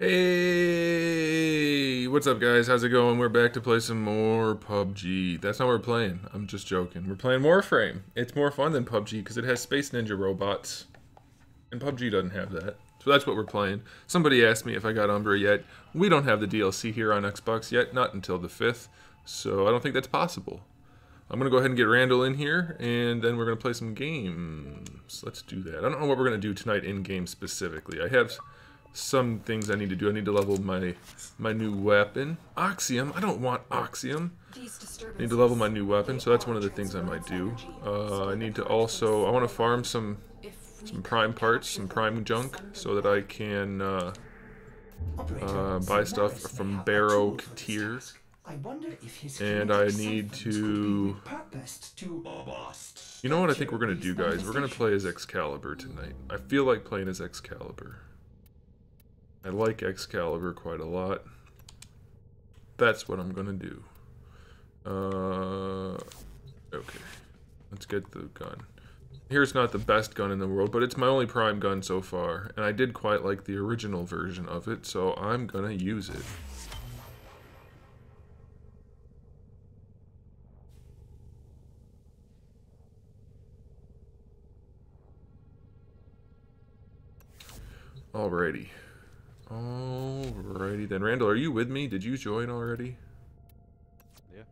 Hey, what's up, guys? How's it going? We're back to play some more PUBG. That's not what we're playing. I'm just joking. We're playing Warframe. It's more fun than PUBG because it has Space Ninja robots, and PUBG doesn't have that. So that's what we're playing. Somebody asked me if I got Umbra yet. We don't have the DLC here on Xbox yet, not until the 5th, so I don't think that's possible. I'm going to go ahead and get Randall in here, and then we're going to play some games. Let's do that. I don't know what we're going to do tonight in-game specifically. I have some things I need to do. I need to level my new weapon. Oxium? I don't want Oxium. I need to level my new weapon, so that's one of the things I might do. I need to also... I want to farm some prime parts, some prime junk, so that I can buy stuff from Barrow tier. And I need to... You know what I think we're going to do, guys? We're going to play as Excalibur tonight. I feel like playing as Excalibur. I like Excalibur quite a lot. That's what I'm going to do. Okay. Let's get the gun. Here's not the best gun in the world, but it's my only prime gun so far. And I did quite like the original version of it, so I'm going to use it. Alrighty. Alrighty then. Randall, are you with me? Did you join already? Yeah.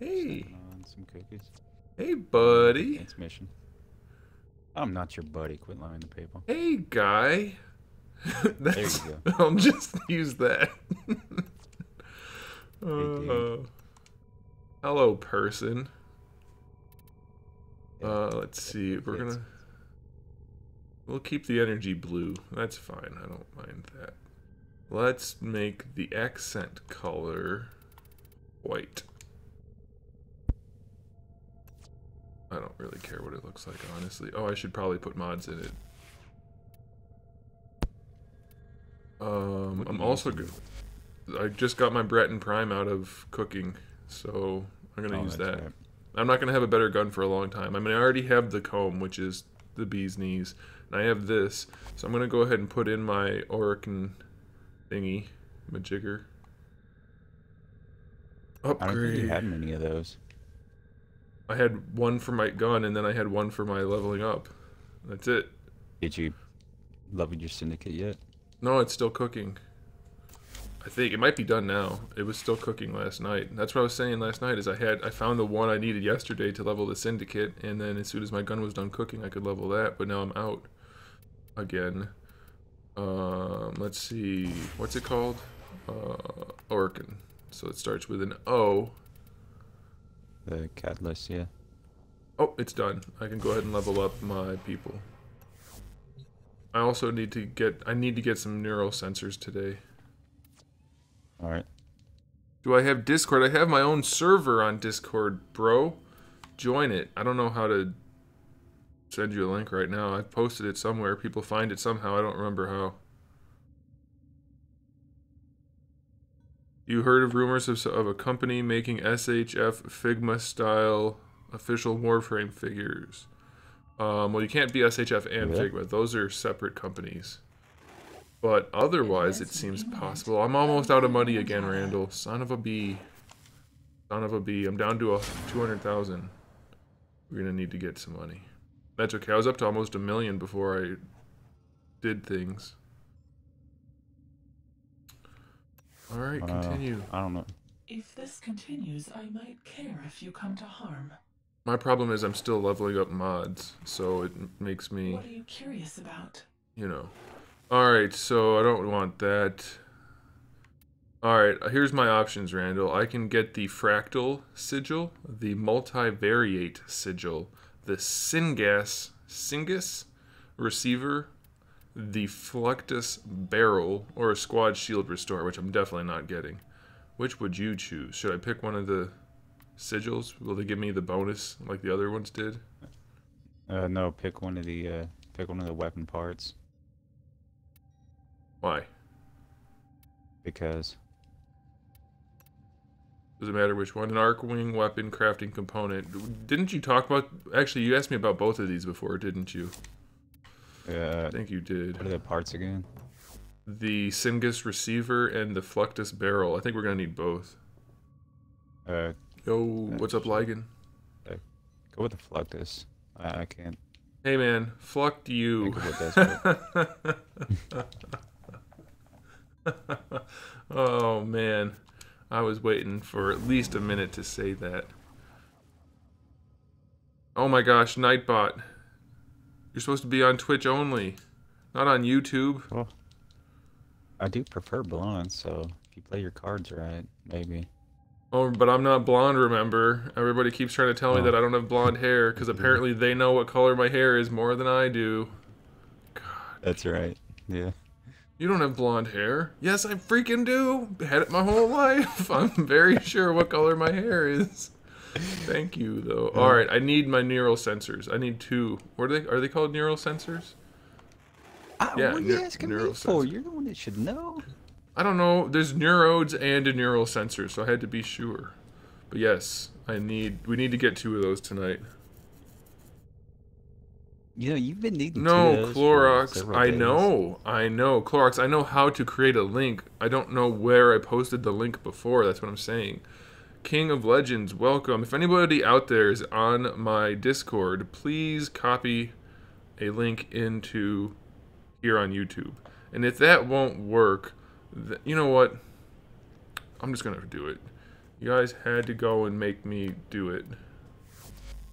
Hey. On some cookies. Hey, buddy. Thanks, mission. I'm not your buddy. Quit lying to people. Hey, guy. There you go. I'll just use that. Hello, person. Let's see. We're gonna... We'll keep the energy blue. That's fine. I don't mind that. Let's make the accent color white. I don't really care what it looks like, honestly. Oh, I should probably put mods in it. I'm also good. I just got my Breton Prime out of cooking, so I'm gonna use that. Right. I'm not gonna have a better gun for a long time. I mean, I already have the comb, which is the bee's knees, and I have this, so I'm gonna go ahead and put in my Orican thingy, majigger. Upgrade. I don't think you had many of those. I had one for my gun, and then I had one for my leveling up. That's it. Did you level your syndicate yet? No, it's still cooking. I think it might be done now. It was still cooking last night. That's what I was saying last night. Is I found the one I needed yesterday to level the syndicate, and then as soon as my gun was done cooking, I could level that. But now I'm out again. Let's see. What's it called? Orkin. So it starts with an O. The catalyst, yeah. Oh, it's done. I can go ahead and level up my people. I also need to get some neural sensors today. Alright. Do I have Discord? I have my own server on Discord, bro. Join it. I don't know how to send you a link right now. I've posted it somewhere. People find it somehow. I don't remember how. You heard of rumors of a company making SHF Figma style official Warframe figures? Well, you can't be SHF and Figma. Those are separate companies. But otherwise, it seems possible. I'm almost out of money again, Randall. Son of a bee. Son of a bee. I'm down to 200,000. We're going to need to get some money. That's okay. I was up to almost 1 million before I did things. Alright, continue. I don't know. If this continues, I might care if you come to harm. My problem is I'm still leveling up mods, so it makes me... What are you curious about? You know. Alright, so I don't want that. Alright, here's my options, Randall. I can get the Fractal Sigil, the Multivariate Sigil, the Syngas Receiver, the Flectus Barrel, or a Squad Shield Restore, which I'm definitely not getting. Which would you choose? Should I pick one of the sigils? Will they give me the bonus like the other ones did? No, pick one of the weapon parts. Why? Because. Does it matter which one? An Arcwing weapon crafting component. Didn't you talk about... Actually, you asked me about both of these before, didn't you? I think you did. What are the parts again? the Syngus receiver and the Fluctus barrel. I think we're gonna need both. Yo, what's up, Ligon? Go with the Fluctus. I can't Hey man, fuck you. think of what that's for. Oh man, I was waiting for at least a minute to say that. Oh my gosh, Nightbot. You're supposed to be on Twitch only, not on YouTube. Well, I do prefer blonde, so if you play your cards right, maybe. Oh, but I'm not blonde, remember? Everybody keeps trying to tell me that I don't have blonde hair, because apparently they know what color my hair is more than I do. God. That's right. Yeah. You don't have blonde hair. Yes, I freaking do. Had it my whole life. I'm very sure what color my hair is. Thank you, though. All right, I need my neural sensors. I need 2. What are they? Are they called neural sensors? Yeah, what are you asking me neural for? sensors. You're the one that should know. I don't know. There's neurodes and a neural sensor, so I had to be sure. But yes, we need to get 2 of those tonight. You know, you've been needing No, two of those for Clorox. several I days. know. Clorox, I know how to create a link. I don't know where I posted the link before. That's what I'm saying. King of Legends, welcome. If anybody out there is on my Discord, please copy a link into here on YouTube. And if that won't work, you know what? I'm just gonna do it. You guys had to go and make me do it.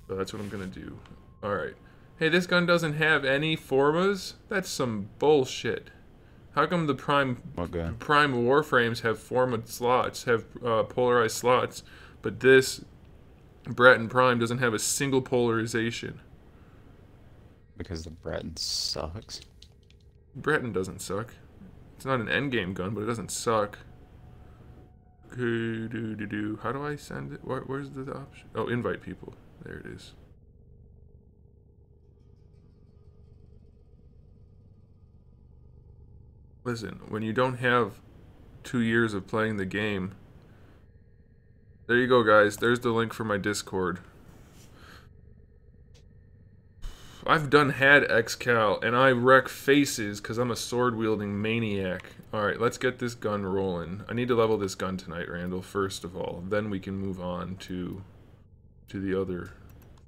So that's what I'm gonna do. Alright. Hey, this gun doesn't have any formas? That's some bullshit. How come the prime Warframes have forma slots, have polarized slots, but this Breton Prime doesn't have a single polarization? Because the Breton sucks. Breton doesn't suck. It's not an endgame gun, but it doesn't suck. How do I send it? Where's the option? Oh, invite people. There it is. Listen, when you don't have 2 years of playing the game, there you go, guys. There's the link for my Discord. I've had Excal, and I wreck faces because I'm a sword-wielding maniac. Alright, let's get this gun rolling. I need to level this gun tonight, Randall, first of all. Then we can move on to the other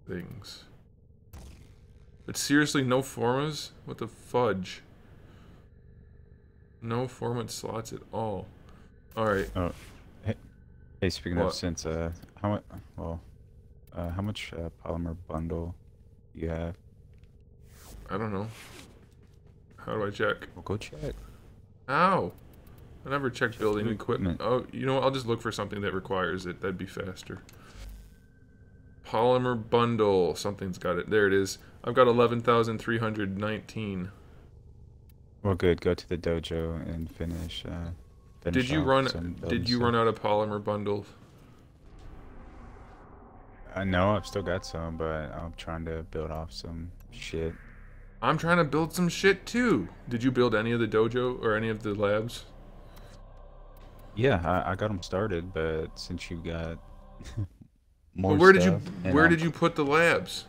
things. But seriously, no formas? What the fudge? No format slots at all. Alright. Oh, hey, speaking What? of, since how much polymer bundle you have? I don't know. How do I check? Well, go check. Ow! I never checked building the equipment. equipment. Oh, you know what? I'll just look for something that requires it. That'd be faster. Polymer bundle. Something's got it. There it is. I've got 11,319. Well, good. Go to the dojo and finish. Did you run out of polymer bundles? I know I've still got some, but I'm trying to build off some shit. I'm trying to build some shit too. Did you build any of the dojo or any of the labs? Yeah, I got them started, but since you got more Well, where stuff, did you put the labs?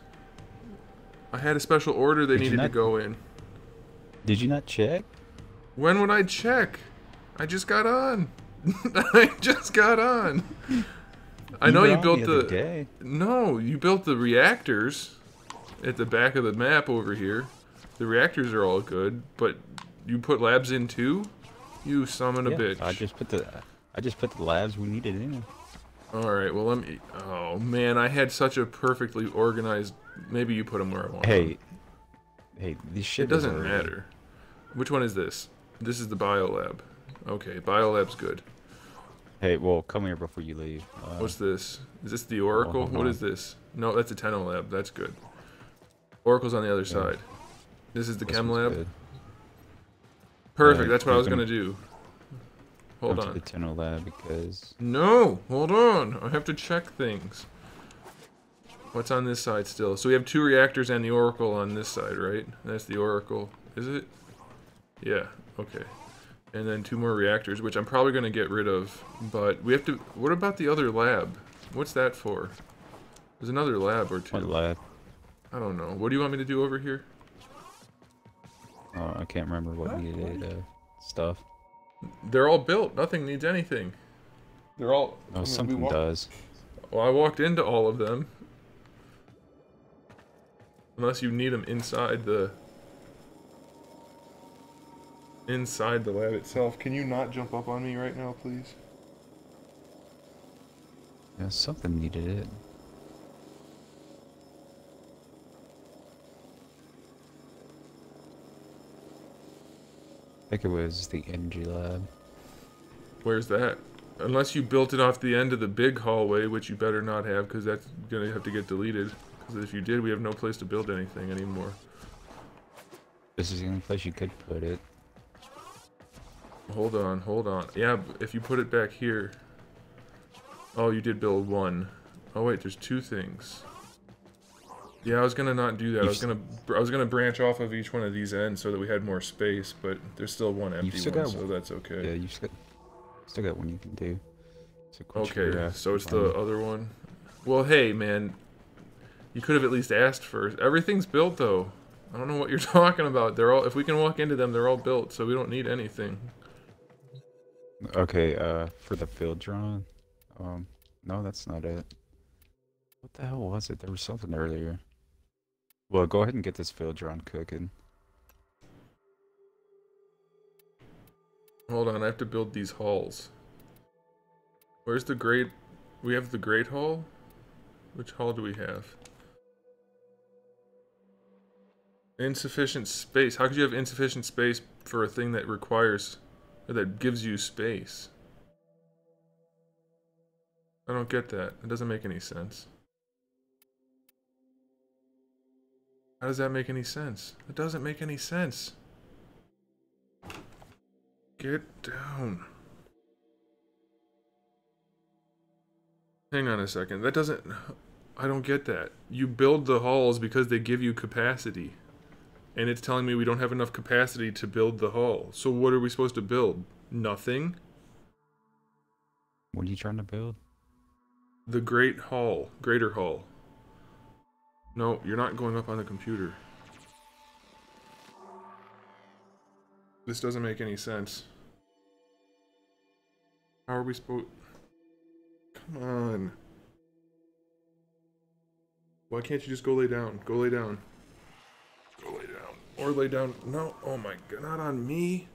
I had a special order they needed to go in. Did you not check? When would I check? I just got on. I just got on. I know you built the day. No, you built the reactors at the back of the map over here. The reactors are all good, but you put labs in too? You summon a bitch. I just put the labs we needed in. All right, well let me. Oh man, I had such a perfectly organized. Maybe you put them where I want. Hey, this shit. It doesn't matter. Which one is this? This is the biolab. Okay, biolab's good. Hey, well, come here before you leave. What's this? Is this the Oracle? hold What on. is this? No, that's a Tenno lab. That's good. Oracle's on the other side. This is the This Chem one's lab. good. Perfect. That's what I was gonna gonna do. Hold Go to on. the Tenno lab because No, hold on. I have to check things. What's on this side still? So we have 2 reactors and the Oracle on this side, right? That's the Oracle. Is it? Yeah. Okay. And then 2 more reactors, which I'm probably gonna get rid of. But we have to. What about the other lab? What's that for? There's another lab or 2. what lab? I don't know. What do you want me to do over here? Oh, I can't remember what needed stuff. They're all built. Nothing needs anything. They're all... No, something does. Well, I walked into all of them. Unless you need them inside the lab itself. Can you not jump up on me right now, please? Yeah, something needed it. I think it was the energy lab. Where's that? Unless you built it off the end of the big hallway, which you better not have, because that's gonna have to get deleted. Because if you did, we have no place to build anything anymore. This is the only place you could put it. Hold on, hold on. Yeah, if you put it back here... Oh, you did build one. Oh wait, there's two things. Yeah, I was gonna not do that. I was gonna branch off of each one of these ends so that we had more space, but there's still one empty one, so that's okay. Yeah, you still got one you can do. Okay, so it's the other one. Well, hey, man, you could have at least asked first. Everything's built though. I don't know what you're talking about. They're all. If we can walk into them, they're all built, so we don't need anything. Okay, for the field drawing. No, that's not it. What the hell was it? There was something earlier. Well, go ahead and get this field drawing cooking. Hold on, I have to build these halls. Where's the great... We have the great hall? Which hall do we have? Insufficient space. How could you have insufficient space for a thing that requires... or that gives you space? I don't get that. It doesn't make any sense. How does that make any sense? It doesn't make any sense. Get down. Hang on a second. That doesn't... I don't get that. You build the halls because they give you capacity. And it's telling me we don't have enough capacity to build the hall. So what are we supposed to build? Nothing? What are you trying to build? The Great Hall. Greater Hall. No, you're not going up on the computer. This doesn't make any sense. How are we supposed... Come on. Why can't you just go lay down? Go lay down. Go lay down. Or lay down. No. Oh my god. Not on me.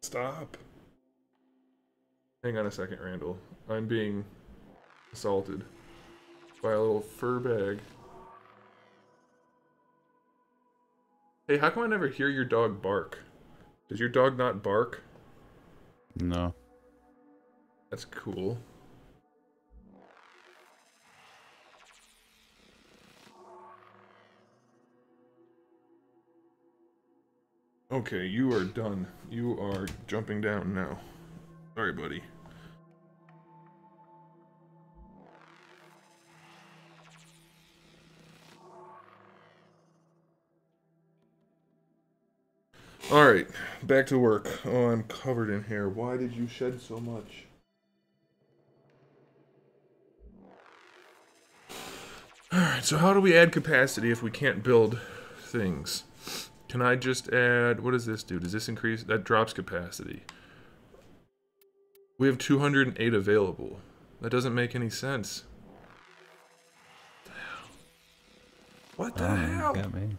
Stop. Hang on a second, Randall. I'm being assaulted by a little fur bag. Hey, how come I never hear your dog bark? Does your dog not bark? No. That's cool. Okay, you are done. You are jumping down now. Sorry, buddy. Alright, back to work. Oh, I'm covered in hair. Why did you shed so much? Alright, so how do we add capacity if we can't build things? Can I just add... What does this do? Does this increase... That drops capacity. We have 208 available. That doesn't make any sense. What the hell? Got me.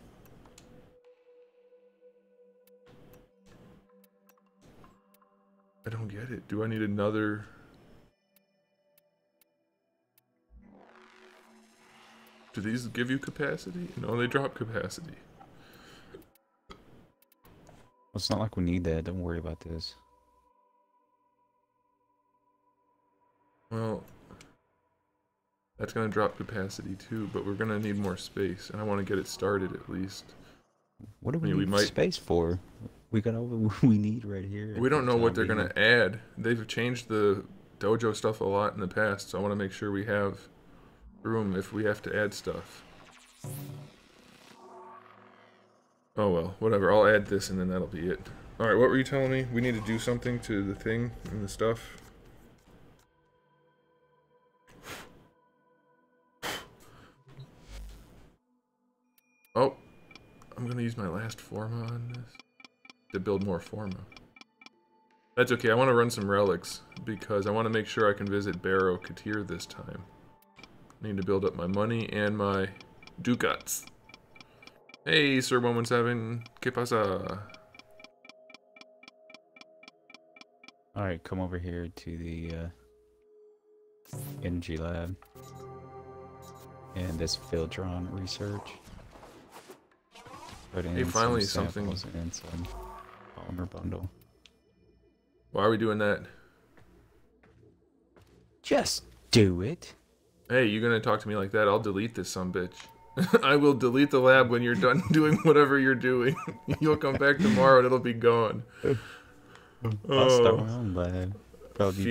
I don't get it. Do I need another... Do these give you capacity? No, they drop capacity. Well, it's not like we need that. Don't worry about this. Well, that's going to drop capacity too, but we're going to need more space, and I want to get it started at least. What do we need space for? We got all we need right here. We don't know what they're going to add. They've changed the dojo stuff a lot in the past, so I want to make sure we have room if we have to add stuff. Oh well, whatever. I'll add this and then that'll be it. Alright, what were you telling me? We need to do something to the thing and the stuff? Oh, I'm gonna use my last forma on this to build more forma. That's okay, I want to run some relics because I want to make sure I can visit Barrow Katir this time. I need to build up my money and my ducats. Hey, Sir 117, ¿qué pasa? Alright, come over here to the energy lab. And this Filtron research. Put in Hey, finally some something. samples and some polymer bundle. Why are we doing that? Just do it. Hey, you gonna talk to me like that? I'll delete this sumbitch. I will delete the lab when you're done doing whatever you're doing. You'll come back tomorrow and it'll be gone. I'll start my own lab. Probably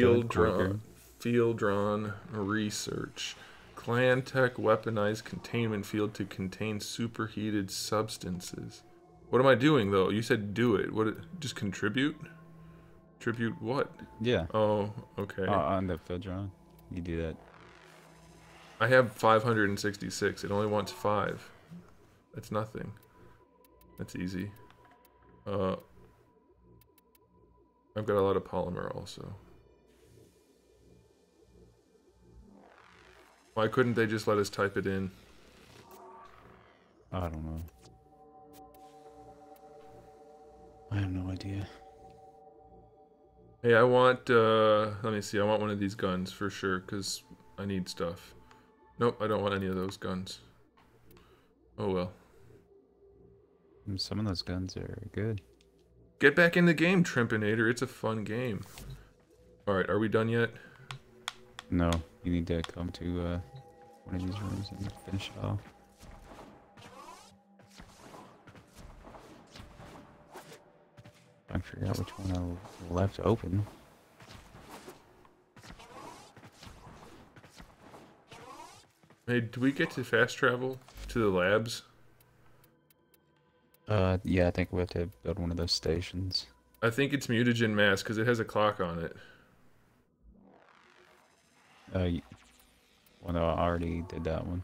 Field drawn research. Clan tech weaponized containment field to contain superheated substances. What am I doing though? You said do it. Just contribute? Tribute what? Yeah. Oh, okay. On the Filtron, you do that. I have 566. It only wants 5. That's nothing. That's easy. I've got a lot of polymer also. Why couldn't they just let us type it in? I don't know. I have no idea. Hey, I want, let me see, I want one of these guns for sure, because I need stuff. Nope, I don't want any of those guns. Oh well. Some of those guns are good. Get back in the game, Trimpinator, it's a fun game. Alright, are we done yet? No, you need to come to one of these rooms and finish it off. I figure out which one I left open. Hey, do we get to fast travel to the labs? Yeah, I think we have to build one of those stations. I think it's mutagen mass because it has a clock on it. Well, no, I already did that one.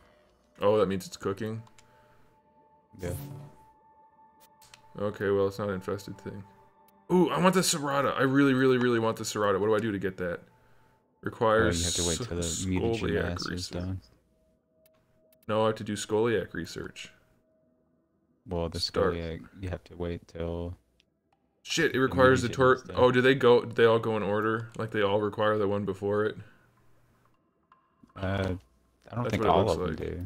Oh, that means it's cooking? Yeah. Okay, well, it's not an infested thing. Ooh, I want the Serrata. I really, really, really want the Serrata. What do I do to get that? Requires you have to wait till the mutagen mass is done. No, I have to do Scoliac research. Well, the Scoliac, you have to wait till... Shit, it requires the Tor... Oh, do they all go in order? Like they all require the one before it? I don't think all of them do.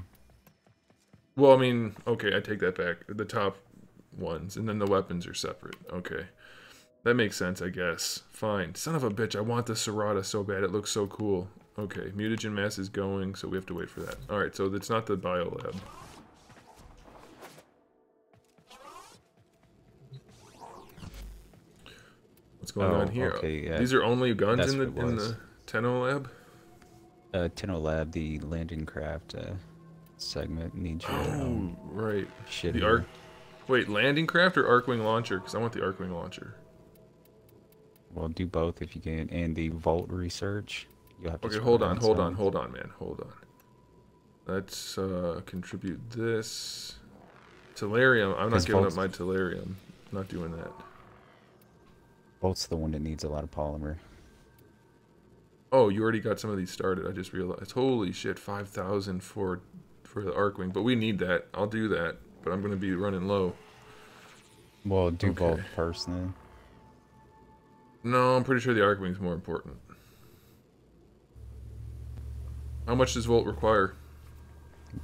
Well, I mean, okay, I take that back. The top ones, and then the weapons are separate. Okay. That makes sense, I guess. Fine. Son of a bitch, I want the Serrata so bad. It looks so cool. Okay, mutagen mass is going, so we have to wait for that. Alright, so it's not the biolab. What's going on here? Okay, yeah. These are only guns in the Tenno lab? Tenno lab, the landing craft segment needs your right. shit. The arc. Wait, landing craft or Arcwing launcher? Because I want the Arcwing launcher. Well, do both if you can, and the Volt research. You'll have to. Okay, hold on, man, hold on. Let's contribute this. Tellurium. I'm not giving up my Tellurium. I'm not doing that. Volt's the one that needs a lot of polymer. Oh, you already got some of these started. I just realized. Holy shit, 5,000 for the Arcwing, but we need that. I'll do that, but I'm going to be running low. Well, do Volt first then. No, I'm pretty sure the Arcwing's more important. How much does Volt require?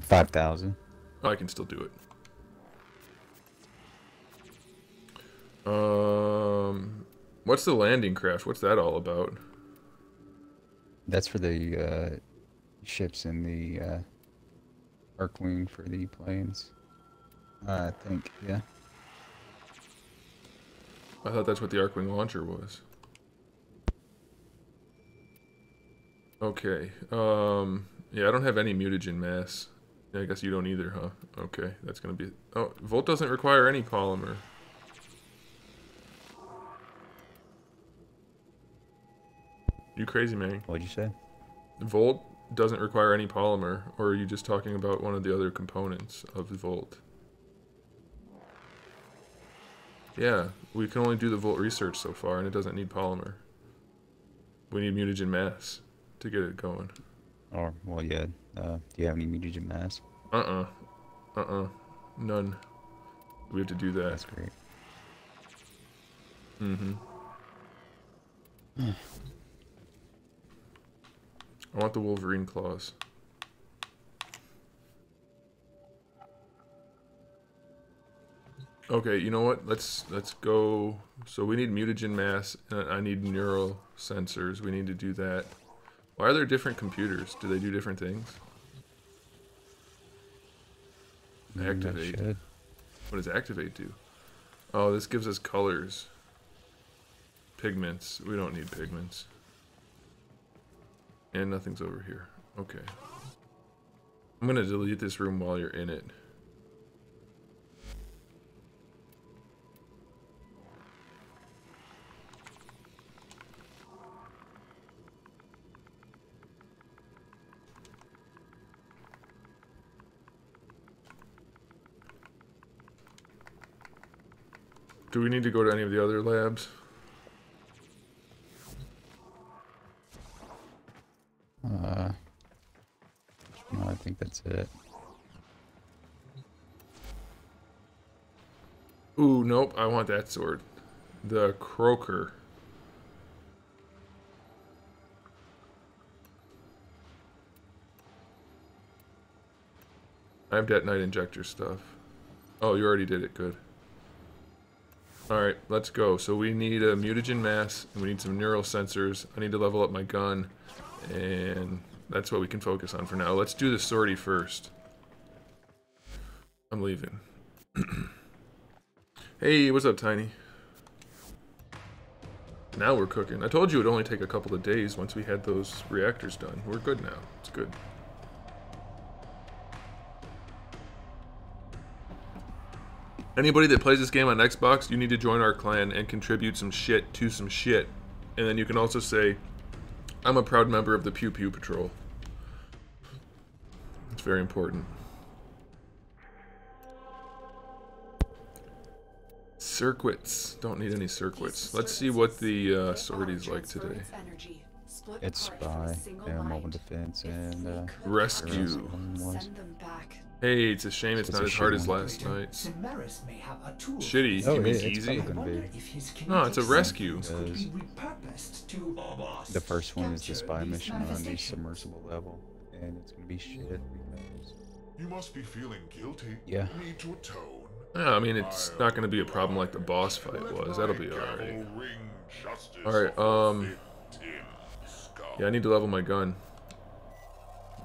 5,000. Oh, I can still do it. What's the landing craft? What's that all about? That's for the ships in the Arcwing for the planes. I think, yeah. I thought that's what the Arcwing launcher was. Okay. Yeah, I don't have any mutagen mass. Yeah, I guess you don't either, huh? Okay, that's gonna be... Oh, Volt doesn't require any polymer. You crazy, man. What'd you say? Volt doesn't require any polymer, or are you just talking about one of the other components of the Volt? Yeah, we can only do the Volt research so far, and it doesn't need polymer. We need mutagen mass to get it going. Or, well, yeah. Do you have any mutagen mass? None. We have to do that. That's great. I want the Wolverine claws. Okay, you know what? Let's go. So we need mutagen mass, and I need neural sensors. We need to do that. Why are there different computers? Do they do different things? Activate. What does activate do? Oh, this gives us colors. Pigments. We don't need pigments. And nothing's over here. Okay. I'm gonna delete this room while you're in it. Do we need to go to any of the other labs? No, I think that's it. Ooh, nope, I want that sword. The croaker. I have detonite injector stuff. Oh, you already did it, good. Alright, let's go. So we need a mutagen mass, and we need some neural sensors. I need to level up my gun, and that's what we can focus on for now. Let's do the sortie first. I'm leaving. Hey, what's up, Tiny? Now we're cooking. I told you it would only take a couple of days once we had those reactors done. We're good now. It's good. Anybody that plays this game on Xbox, you need to join our clan and contribute some shit to some shit. And then you can also say, I'm a proud member of the Pew Pew Patrol. It's very important. Circuits. Don't need any circuits. Let's see what the sortie's like today. It's spy, mobile defense, and rescue. Hey, it's a shame it's not as hard as last night's. Shitty. You mean easy? No, it's a rescue. The first one is the spy mission on the submersible level, and it's gonna be shit because you must be feeling guilty. Yeah. Need to atone. Yeah, I mean, it's not going to be a problem like the boss fight was. That'll be alright. Alright, yeah, I need to level my gun.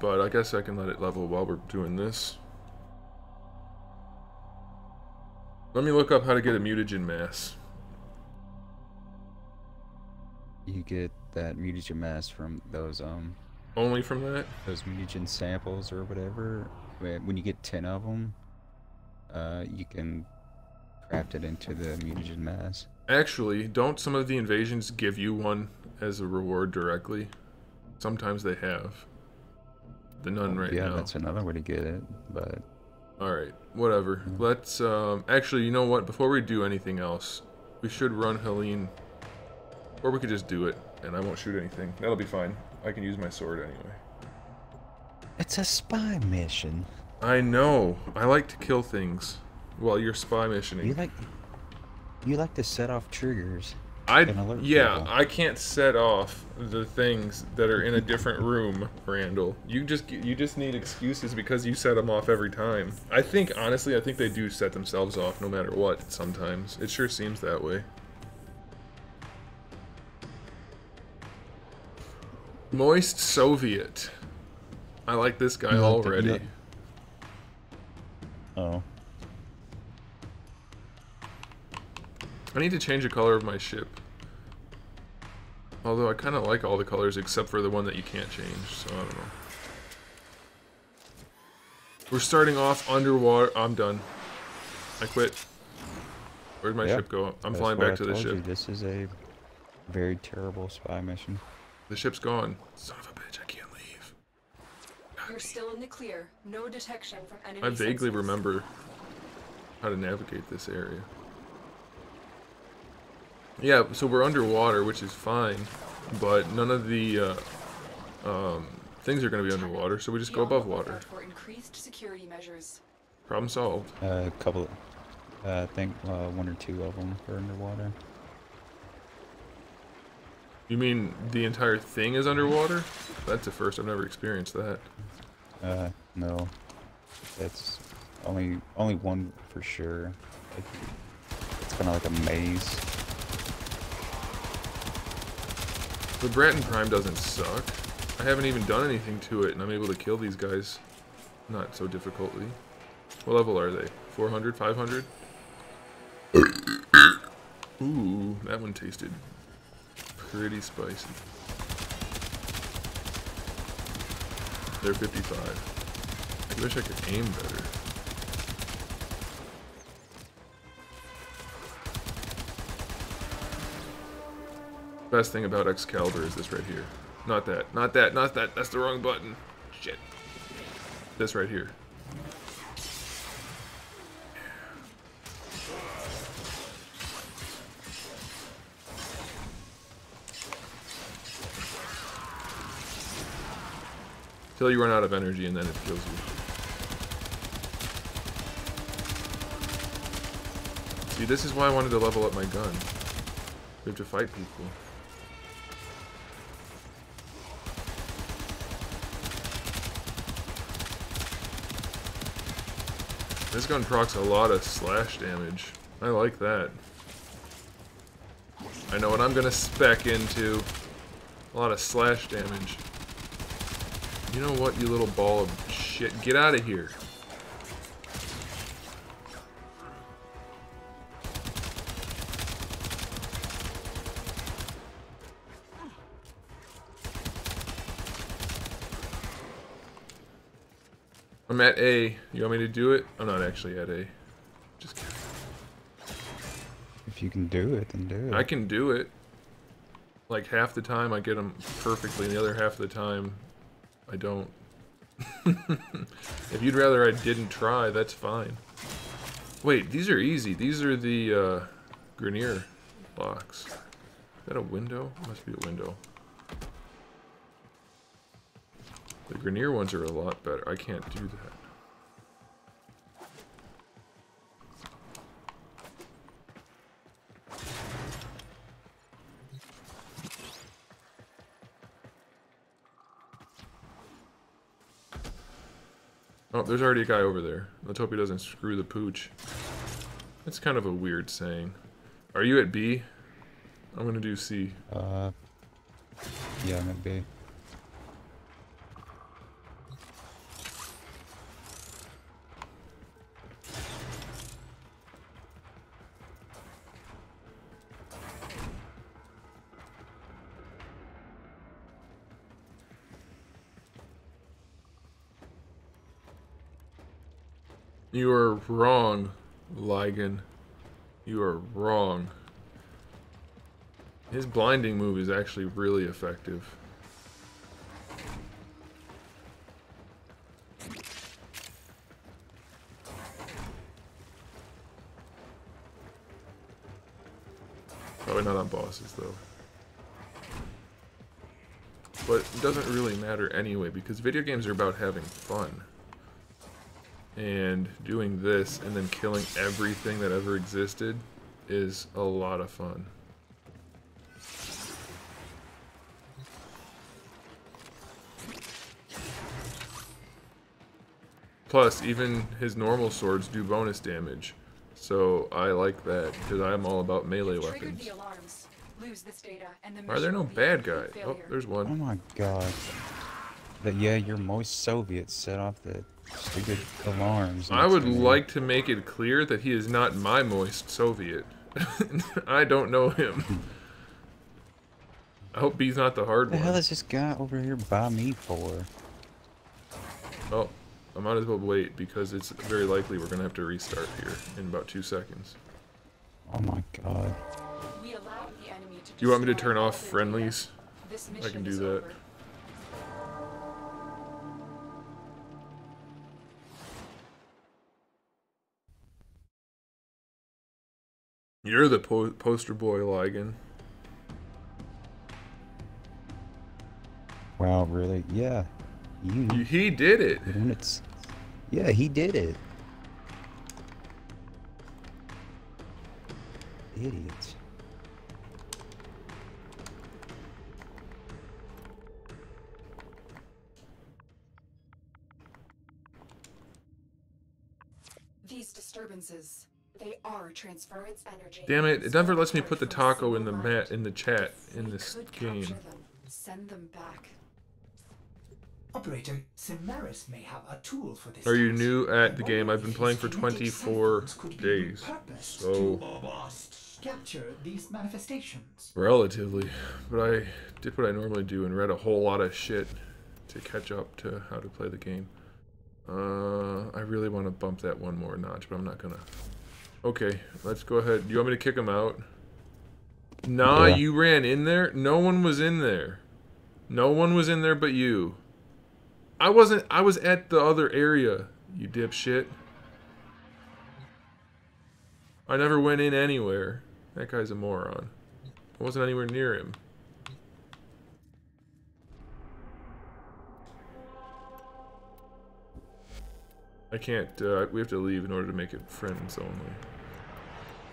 But I guess I can let it level while we're doing this. Let me look up how to get a mutagen mass. you get that mutagen mass from those Only from that? those mutagen samples or whatever. When you get 10 of them, you can craft it into the mutagen mass. Actually, don't some of the invasions give you one as a reward directly? Sometimes they have. The none right yeah, now. that's another way to get it, but... Alright, whatever. Yeah. Let's, actually, you know what? Before we do anything else, we should run Helene. Or we could just do it, and I won't shoot anything. That'll be fine. I can use my sword anyway. It's a spy mission. I know. I like to kill things while you're spy missioning. You like to set off triggers. Yeah, people. I can't set off the things that are in a different room, Randall. You just need excuses because you set them off every time. I think, honestly, I think they do set themselves off no matter what sometimes. It sure seems that way. Moist Soviet. I like this guy already. Oh. I need to change the color of my ship. Although I kind of like all the colors except for the one that you can't change, so I don't know. We're starting off underwater. I'm done. I quit. Where'd my ship go? I'm flying back to the ship. This is a very terrible spy mission. The ship's gone. Son of a bitch, I can't leave. You're still in the clear. No detection from enemy I vaguely sensors. remember how to navigate this area. Yeah, so we're underwater, which is fine, but none of the things are going to be underwater, so we just go above water. For increased security measures. Problem solved. A couple, I think one or two of them are underwater. You mean the entire thing is underwater? That's a first. I've never experienced that. No, that's only one for sure. It's kind of like a maze. The Bratton Prime doesn't suck. I haven't even done anything to it, and I'm able to kill these guys not so difficultly. What level are they? 400? 500? Ooh, that one tasted pretty spicy. They're 55. I wish I could aim better. Best thing about Excalibur is this right here. Not that, not that, not that. That's the wrong button. Shit. This right here. Till you run out of energy and then it kills you. See, this is why I wanted to level up my gun. We have to fight people. This gun procs a lot of slash damage. I like that. I know what I'm gonna spec into. A lot of slash damage. You know what, you little ball of shit? Get out of here. I'm at A. You want me to do it? I'm not actually at A. Just kidding. If you can do it, then do it. I can do it. Like half the time I get them perfectly, and the other half of the time I don't. If you'd rather I didn't try, that's fine. Wait, these are easy. These are the Grenier blocks. Is that a window? Must be a window. The Grenier ones are a lot better. I can't do that. Oh, there's already a guy over there. Let's hope he doesn't screw the pooch. That's kind of a weird saying. Are you at B? I'm gonna do C. Yeah, I'm at B. You are wrong, Ligon. You are wrong. His blinding move is actually really effective. Probably not on bosses, though. But it doesn't really matter anyway, because video games are about having fun. And doing this and then killing everything that ever existed is a lot of fun. Plus, even his normal swords do bonus damage. So I like that, because I'm all about melee weapons. The alarms. Lose this data and the Why are there no bad guys? Oh, there's Oh one. my god. But yeah, your moist Soviets set off the stupid alarms. I would like to make it clear that he is not my moist Soviet. I don't know him. I hope he's not the hard What the hell one. is this guy over here by me for? Oh, I might as well wait, because it's very likely we're going to have to restart here in about 2 seconds. Oh my god. We allowed the enemy to Do you want me to destroy turn all off their friendlies? data. This I mission can do is that. over. You're the poster boy, Ligon. Wow, really? Yeah. He did it. When it's... Yeah, he did it. Idiots. These disturbances, they are transference energy. Damn it! It never lets me put the taco in the chat in this game. Send them back. Operator, Cimaris may have a tool for this. Are you task. new at the One game? of I've been his playing for kinetic 24 cell phones could be days, repurposed so to capture these manifestations. relatively. But I did what I normally do and read a whole lot of shit to catch up to how to play the game. I really want to bump that one more notch, but I'm not gonna. Okay, let's go ahead. You want me to kick him out? Nah, Yeah. you ran in there? No one was in there. No one was in there but you. I wasn't. I was at the other area, you dipshit. I never went in anywhere. That guy's a moron. I wasn't anywhere near him. I can't, we have to leave in order to make it friends only.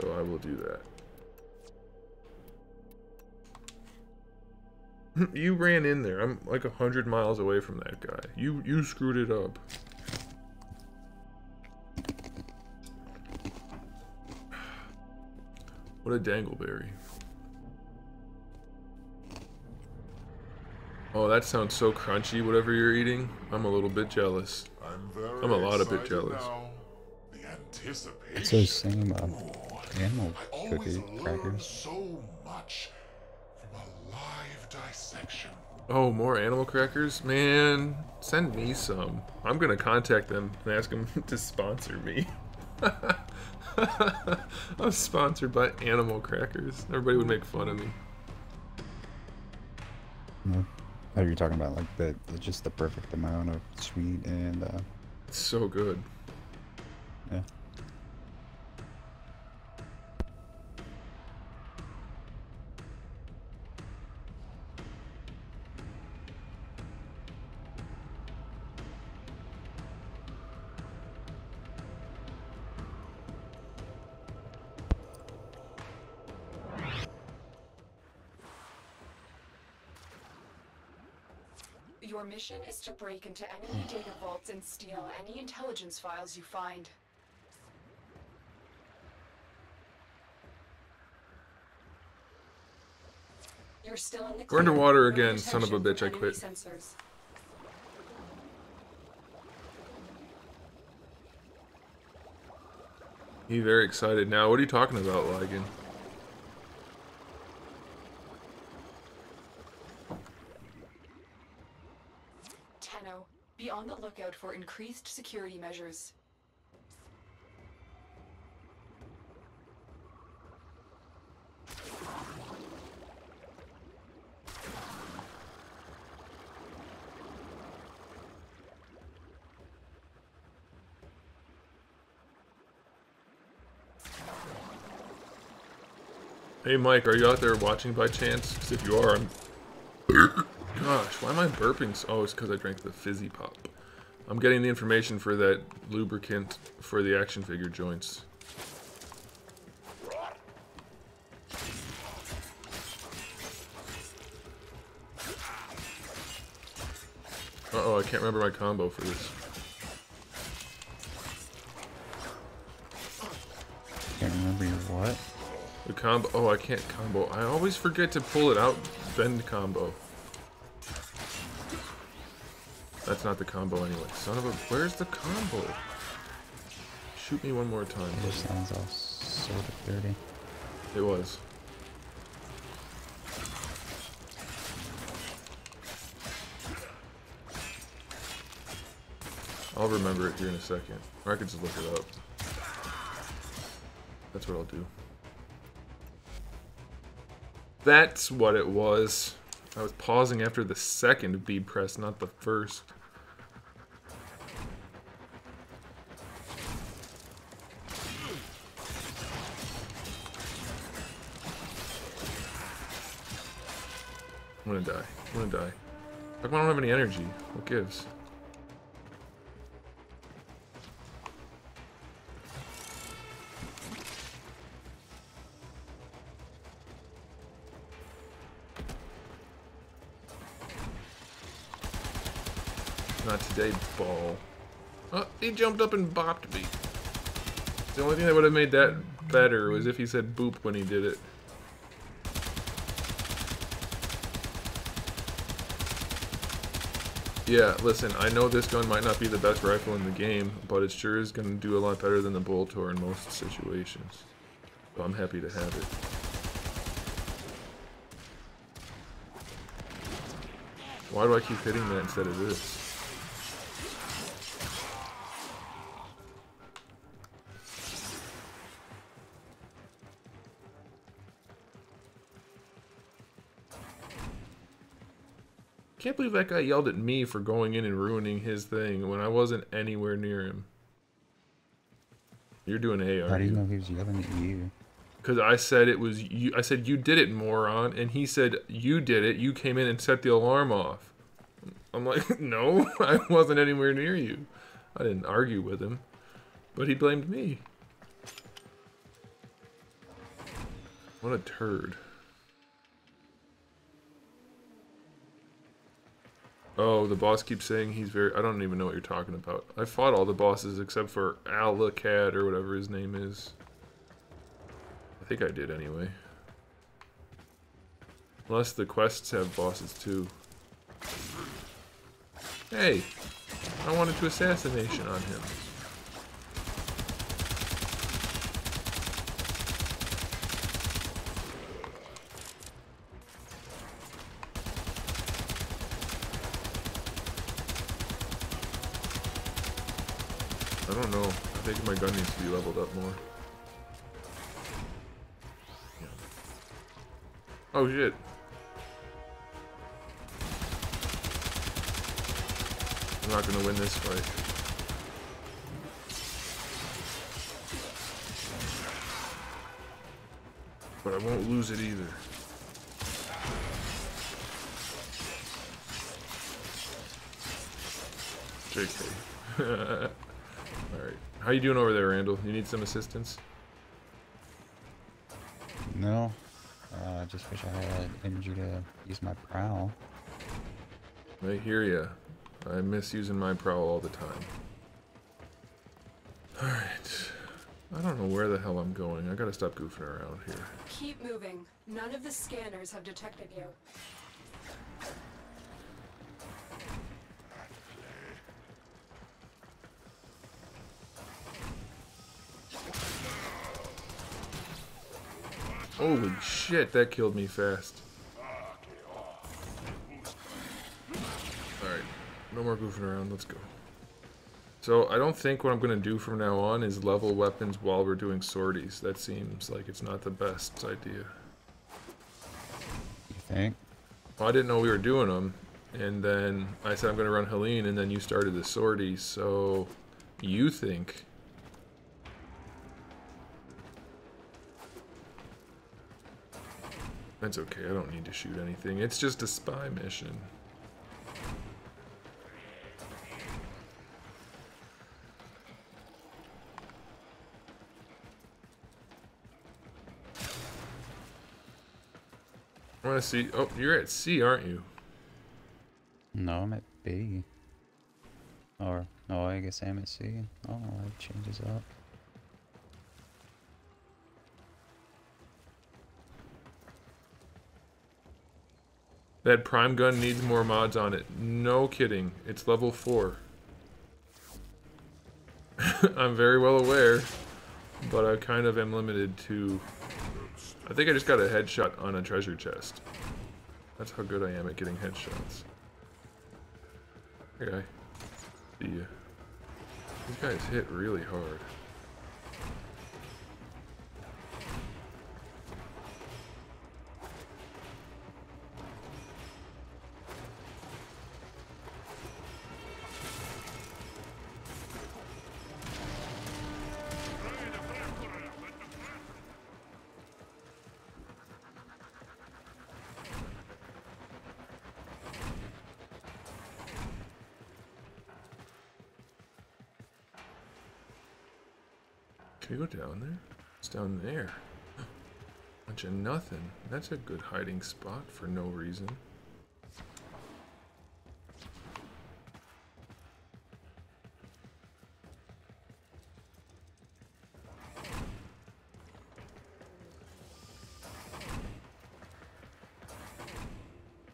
So I will do that. You ran in there. I'm like 100 miles away from that guy. You screwed it up. What a dangleberry. Oh, that sounds so crunchy, whatever you're eating. I'm a little bit jealous. I'm a lot of bit jealous. Now. The anticipation. It's those same animal I always cookie learn crackers. so much from a live dissection. Oh, more animal crackers? Man, send me some. I'm gonna contact them and ask them to sponsor me. I'm sponsored by animal crackers. Everybody would make fun of me. No. Oh, you're talking about like the just the perfect amount of sweet and It's so good. yeah. Your mission is to break into enemy data vaults and steal any intelligence files you find. You're still in the We're clear. underwater No again, son of a detection bitch, I from enemy quit. sensors. He's very excited now. What are you talking about, Ligon? Tenno, be on the lookout for increased security measures. Hey Mike, are you out there watching by chance? Because if you are, I'm... Gosh, why am I burping? Oh, it's because I drank the fizzy pop. I'm getting the information for that lubricant for the action figure joints. Uh-oh, I can't remember my combo for this. Can't remember your what? The combo. Oh, I can't combo. I always forget to pull it out. Bend combo. That's not the combo anyway. Son of a. Where's the combo? Shoot me one more time. It just sounds all sort of dirty. It was. I'll remember it here in a second. Or I could just look it up. That's what I'll do. That's what it was. I was pausing after the second B press, not the first. I'm gonna die. I'm gonna die. How come I don't have any energy? What gives? Not today, ball. Oh, he jumped up and bopped me. The only thing that would have made that better was if he said boop when he did it. Yeah, listen, I know this gun might not be the best rifle in the game, but it sure is going to do a lot better than the Boltor in most situations. So I'm happy to have it. Why do I keep hitting that instead of this? Can't believe that guy yelled at me for going in and ruining his thing when I wasn't anywhere near him. You're doing A, How do you you? know he was yelling at you? Because I said it was you. I said you did it, moron, and he said you did it. You came in and set the alarm off. I'm like, no, I wasn't anywhere near you. I didn't argue with him, but he blamed me. What a turd. Oh, the boss keeps saying he's very... I don't even know what you're talking about. I fought all the bosses except for Alacad or whatever his name is. I think I did anyway. Unless the quests have bosses too. Hey! I wanted to assassination on him. I don't know. I think my gun needs to be leveled up more. Yeah. Oh shit. I'm not gonna win this fight. But I won't lose it either. JK. Alright. How you doing over there, Randall? You need some assistance? No. I just wish I had energy to use my prowl. I hear ya. I miss using my prowl all the time. Alright. I don't know where the hell I'm going. I gotta stop goofing around here. Keep moving. None of the scanners have detected you. Holy shit, that killed me fast. Alright, no more goofing around, let's go. So, I don't think what I'm going to do from now on is level weapons while we're doing sorties. That seems like it's not the best idea. You think? Well, I didn't know we were doing them, and then I said I'm going to run Helene, and then you started the sortie, so you think... That's okay, I don't need to shoot anything. It's just a spy mission. I want to see... Oh, you're at C, aren't you? No, I'm at B. Or, no, I guess I'm at C. Oh, that changes up. That prime gun needs more mods on it. No kidding. It's level 4. I'm very well aware, but I kind of am limited to... I think I just got a headshot on a treasure chest. That's how good I am at getting headshots. Hey guy. See ya. These guys hit really hard. Can we go down there? It's down there. Bunch of nothing. That's a good hiding spot for no reason.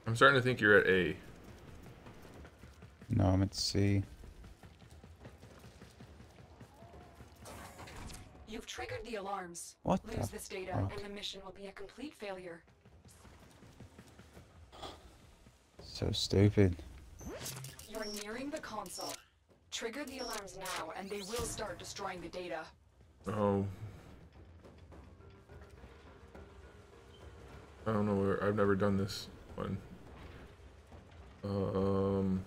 I'm starting to think you're at A. No, I'm at C. You've triggered the alarms. What Lose the this data, fuck? and the mission will be a complete failure. So stupid. You're nearing the console. Trigger the alarms now, and they will start destroying the data. Oh. I don't know where. I've never done this one. I'm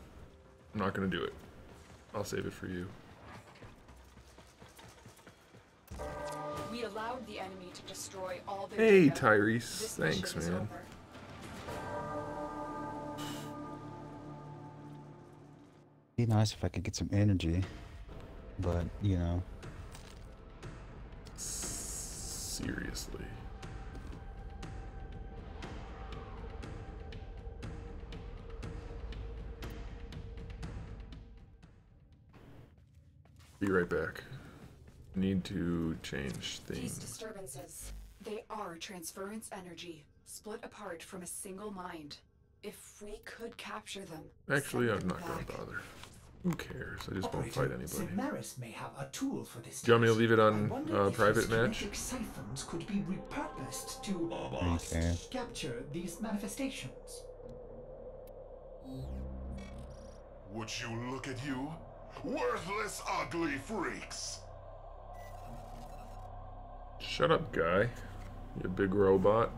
not gonna do it. I'll save it for you. We allowed the enemy to destroy all their Hey, data. Tyrese. This Thanks, mission is man. over. Be nice if I could get some energy, but you know. Seriously. Be right back. Need to change These things. disturbances, they are transference energy, split apart from a single mind. If we could capture them, Actually, send I'm them not gonna back. bother. Who cares? I just won't fight anybody. Maris may have a tool for this. Do you want me to leave it I on wonder if private his match? kinetic siphons could be repurposed to Okay. capture these manifestations. Would you look at you? Worthless, ugly freaks! Shut up, guy. You big robot.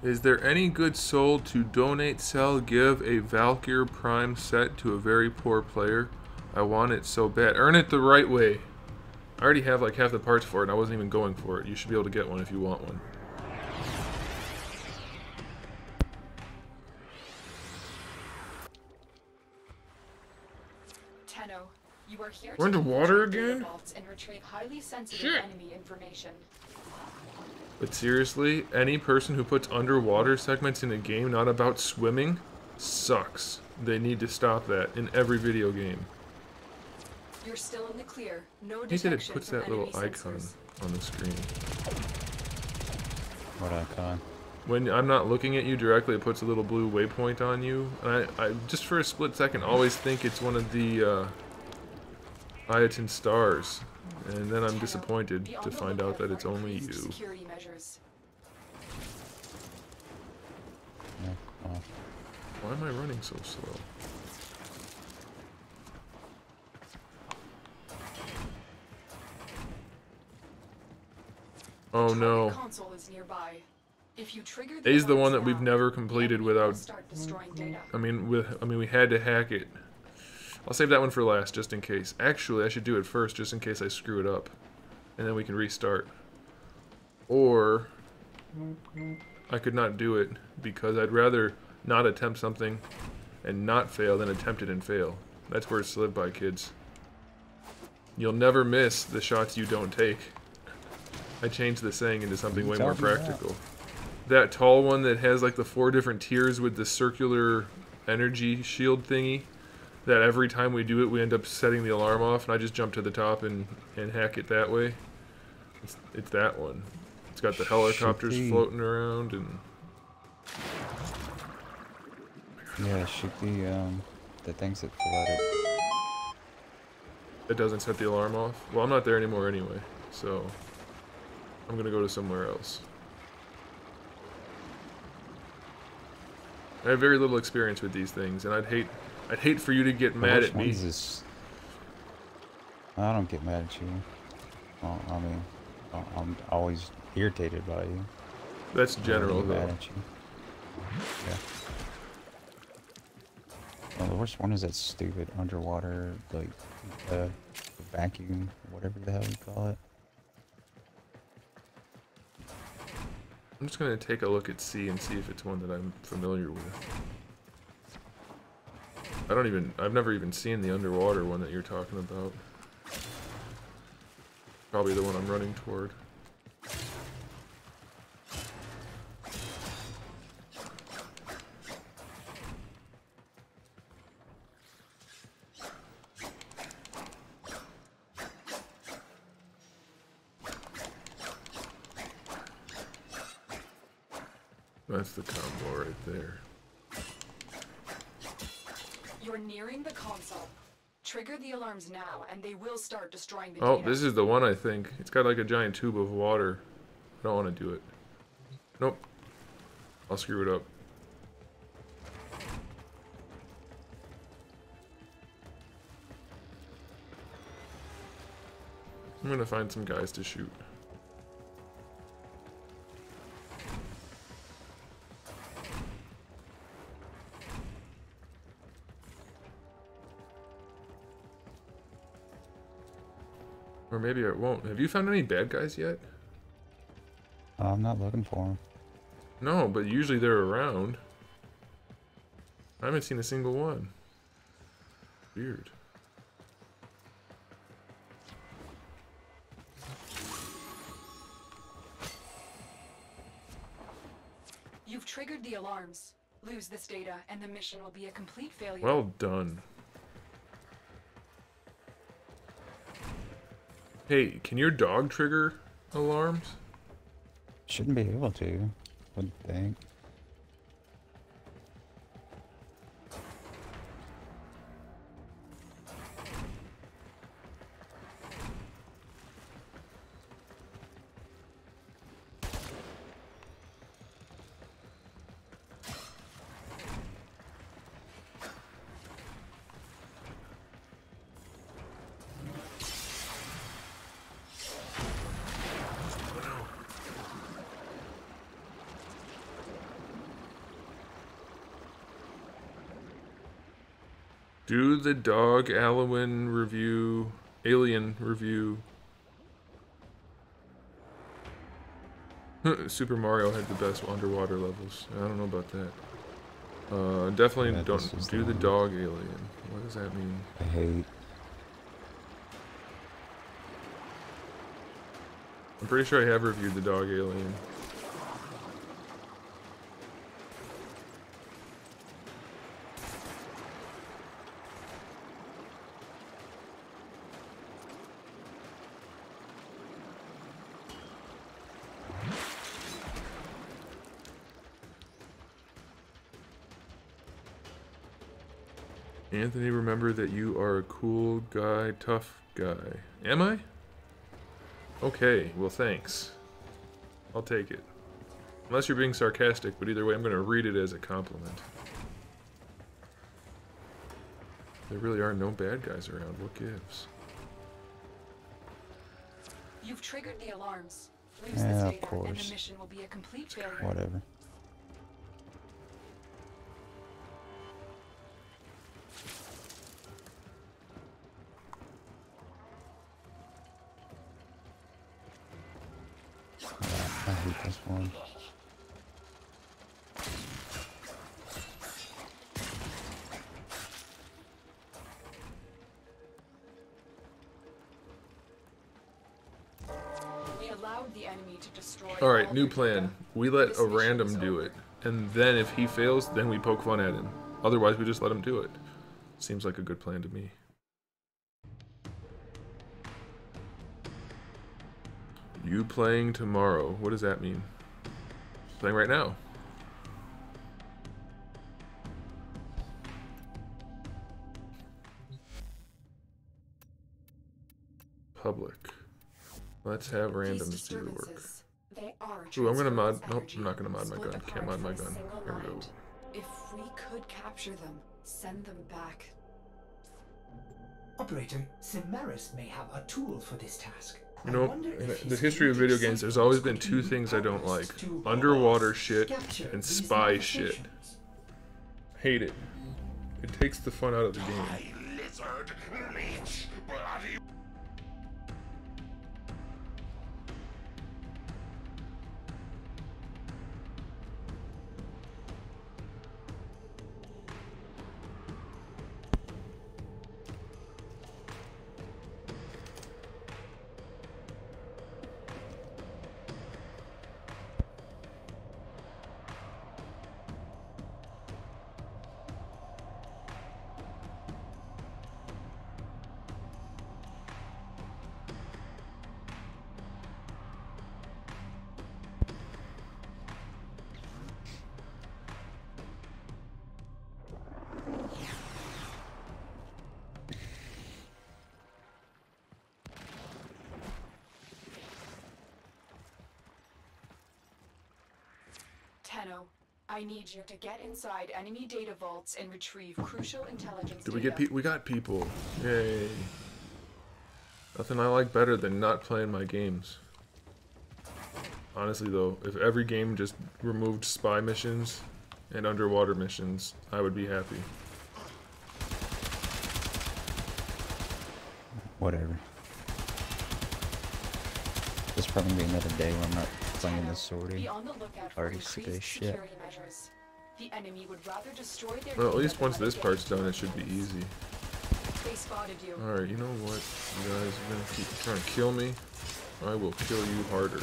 Is there any good soul to donate, sell, give a Valkyr Prime set to a very poor player? I want it so bad. Earn it the right way. I already have like half the parts for it and I wasn't even going for it. You should be able to get one if you want one. Tenno, you are here We're to underwater infiltrate data again? vaults and retrieve highly sensitive Shit. enemy information. But seriously, any person who puts underwater segments in a game not about swimming sucks. They need to stop that in every video game. You're still in the clear. No I hate that it detection puts from that little enemy icon sensors. on the screen. What icon? When I'm not looking at you directly, it puts a little blue waypoint on you. And I just for a split second always think it's one of the Iatan stars. And then I'm Tenno, disappointed be on to the find out lookout that it's for only increased you. security measures. Yeah, oh. Why am I running so slow? Oh Target no. console is nearby. If you trigger A's the one alarms that we've now, never the completed enemy will without. start destroying data. I mean, we had to hack it. I'll save that one for last, just in case. Actually, I should do it first, just in case I screw it up, and then we can restart. Or I could not do it because I'd rather not attempt something and not fail than attempt it and fail. That's where it's to live by, kids. You'll never miss the shots you don't take. I changed the saying into something way more practical. That tall one that has like the 4 different tiers with the circular energy shield thingy, that every time we do it we end up setting the alarm off, and I just jump to the top and hack it that way. It's that one. It's got the helicopters Should be. floating around and... Yeah, it should be the things that flooded. It doesn't set the alarm off. Well, I'm not there anymore anyway, so I'm gonna go to somewhere else. I have very little experience with these things, and I'd hate for you to get mad Which at me. one's this? I don't get mad at you. Well, I mean, I'm always irritated by you. That's I don't general, get mad though. at you. Yeah. Well, the worst one is that stupid underwater, like, vacuum, whatever the hell you call it. I'm just gonna take a look at C and see if it's one that I'm familiar with. I've never even seen the underwater one that you're talking about. Probably the one I'm running toward. That's the combo right there. You're nearing the console. Trigger the alarms now, and they will start destroying the Oh, data. this is the one I think. It's got like a giant tube of water. I don't want to do it. Nope. I'll screw it up. I'm gonna find some guys to shoot. Or maybe I won't. Have you found any bad guys yet? I'm not looking for them. No, but usually they're around. I haven't seen a single one. Weird. You've triggered the alarms. Lose this data, and the mission will be a complete failure. Well done. Hey, can your dog trigger alarms? Shouldn't be able to, wouldn't think. Do the dog Alien review. Super Mario had the best underwater levels. I don't know about that. Definitely Yeah, this don't is do the the one. dog alien. What does that mean? I hate. I'm pretty sure I have reviewed the dog alien. Anthony, remember that you are a cool guy, tough guy. Am I? Okay, well thanks. I'll take it. Unless you're being sarcastic, but either way I'm going to read it as a compliment. There really are no bad guys around, what gives? You've triggered the alarms. Lose Yeah, this of data, and course. the mission will be a complete failure. Whatever. I hate this one. We allowed the enemy to destroy. Alright, all new their plan. data. We let This a mission random is do over. it. And then if he fails, then we poke fun at him. Otherwise, we just let him do it. Seems like a good plan to me. You playing tomorrow. What does that mean? Playing right now. Public. Let's have randoms do the work. They are Ooh, I'm gonna mod. transference Nope, energy, I'm not gonna mod my split gun. apart Can't mod my from a gun. single Here we go. mind. If we could capture them, send them back. Operator, Cimeris may have a tool for this task. You I know, wonder in if the his history of video mutant games, there's always been could two be things I don't like. repurposed to Underwater shit capture and these spy shit. manifestations. Hate it. It takes the fun out of the game. Die, lizard, leech, bloody. Tenno, I need you to get inside enemy data vaults and retrieve crucial intelligence Did we data. get we got people. Yay. Nothing I like better than not playing my games. Honestly though, if every game just removed spy missions and underwater missions, I would be happy. Whatever. There's probably gonna be another day where I'm not playing this sortie. Be on the lookout for Already sick of this increased shit. security measures. The enemy would rather destroy their Well, at data least than once let this it get part's into done, the it should be easy. They spotted you. Alright, you know what? You guys are gonna keep trying to kill me. I will kill you harder.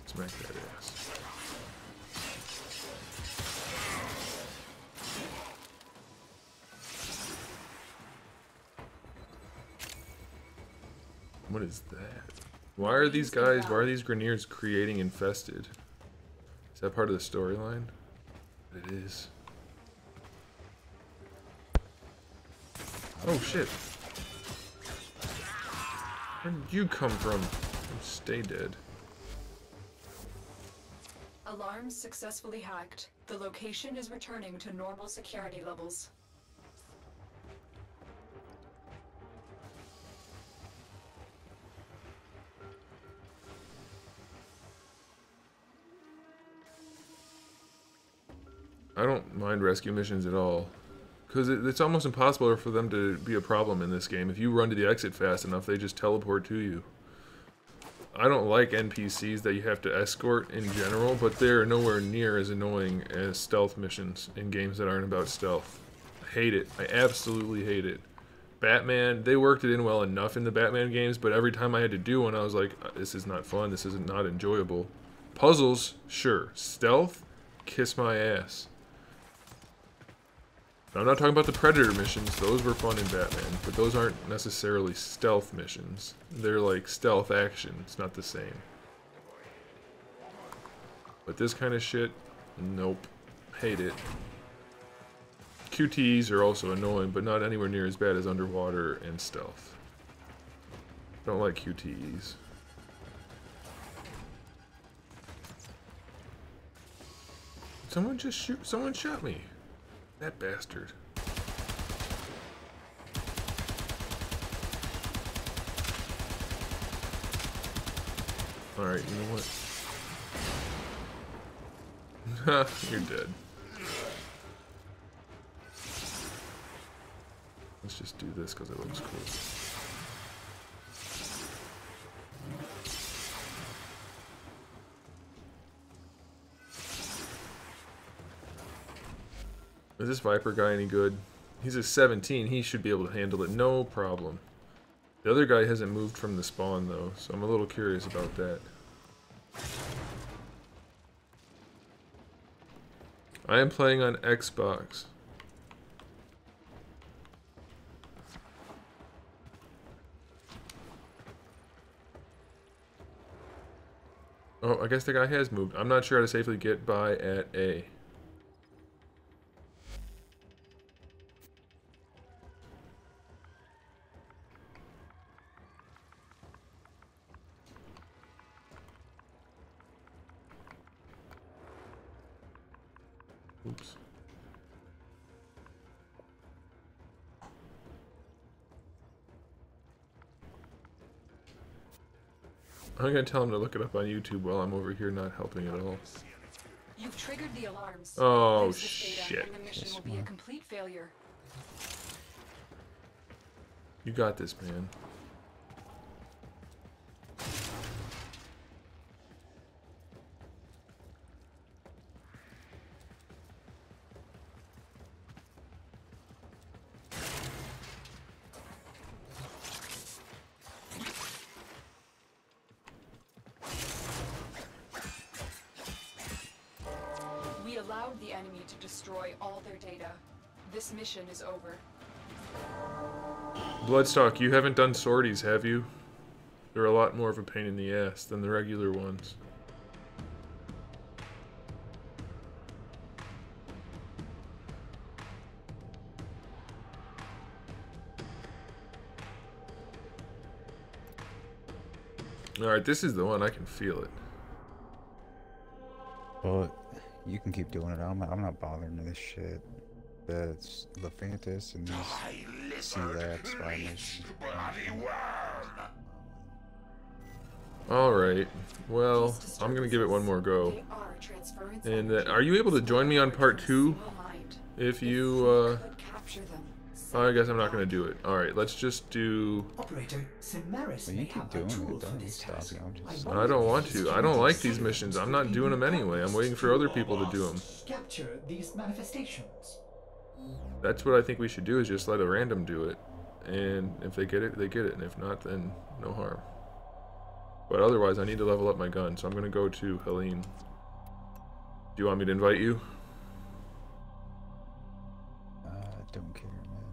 Smack that ass. What is that? Why are these guys, why are these Greniers creating infested? Is that part of the storyline? It is. Oh shit. Where did you come from? Stay dead. Alarms successfully hacked. The location is returning to normal security levels. I don't mind rescue missions at all. Because it's almost impossible for them to be a problem in this game. If you run to the exit fast enough, they just teleport to you. I don't like NPCs that you have to escort in general, but they're nowhere near as annoying as stealth missions in games that aren't about stealth. I hate it. I absolutely hate it. Batman, they worked it in well enough in the Batman games, but every time I had to do one, I was like, this is not fun, this is not enjoyable. Puzzles, sure. Stealth, kiss my ass. I'm not talking about the Predator missions, those were fun in Batman, but those aren't necessarily stealth missions. They're like stealth action, it's not the same. But this kind of shit, nope. Hate it. QTEs are also annoying, but not anywhere near as bad as underwater and stealth. Don't like QTEs. Someone just shoot, someone shot me. That bastard. Alright, you know what? You're dead. Let's just do this because it looks cool. Is this Viper guy any good? He's a 17, he should be able to handle it, no problem. The other guy hasn't moved from the spawn though, so I'm a little curious about that. I am playing on Xbox. Oh, I guess the guy has moved. I'm not sure how to safely get by at A. Oops. I'm gonna tell him to look it up on YouTube while I'm over here not helping at all. You've triggered the alarms. Oh, Lose this data, shit. and the mission will be a complete failure. You got this, man. We allowed the enemy to destroy all their data. This mission is over. Bloodstock, you haven't done sorties, have you? They're a lot more of a pain in the ass than the regular ones. Alright, this is the one. I can feel it. Well, you can keep doing it. I'm not bothering with this shit. That's Lephantis and these C-Lab spy missions. Alright, well, I'm gonna give it one more go. They are transference And energy. are you able to join me on part 2? Single mind. If We you, could capture them. I guess I'm not gonna do it. Alright, let's just do... Operator, Simaris Well, may you keep have a doing tool it. for Don't this stop task. you. I'm just... I don't want to. I don't like these Signals missions. I'm to not doing them anyway. I'm waiting for other people to do them. Capture these manifestations. That's what I think we should do, is just let a random do it. And if they get it, they get it. And if not, then no harm. But otherwise, I need to level up my gun, so I'm going to go to Helene. Do you want me to invite you? don't care, man.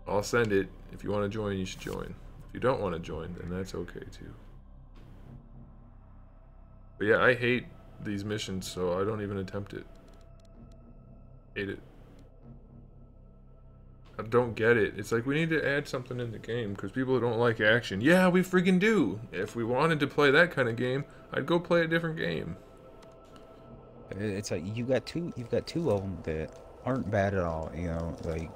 I'll send it. If you want to join, you should join. If you don't want to join, then that's okay too. But yeah, I hate these missions, so I don't even attempt it. Hate it. I don't get it. It's like we need to add something in the game because people don't like action. Yeah, we freaking do. If we wanted to play that kind of game, I'd go play a different game. It's like you've got two of them that aren't bad at all. You know, like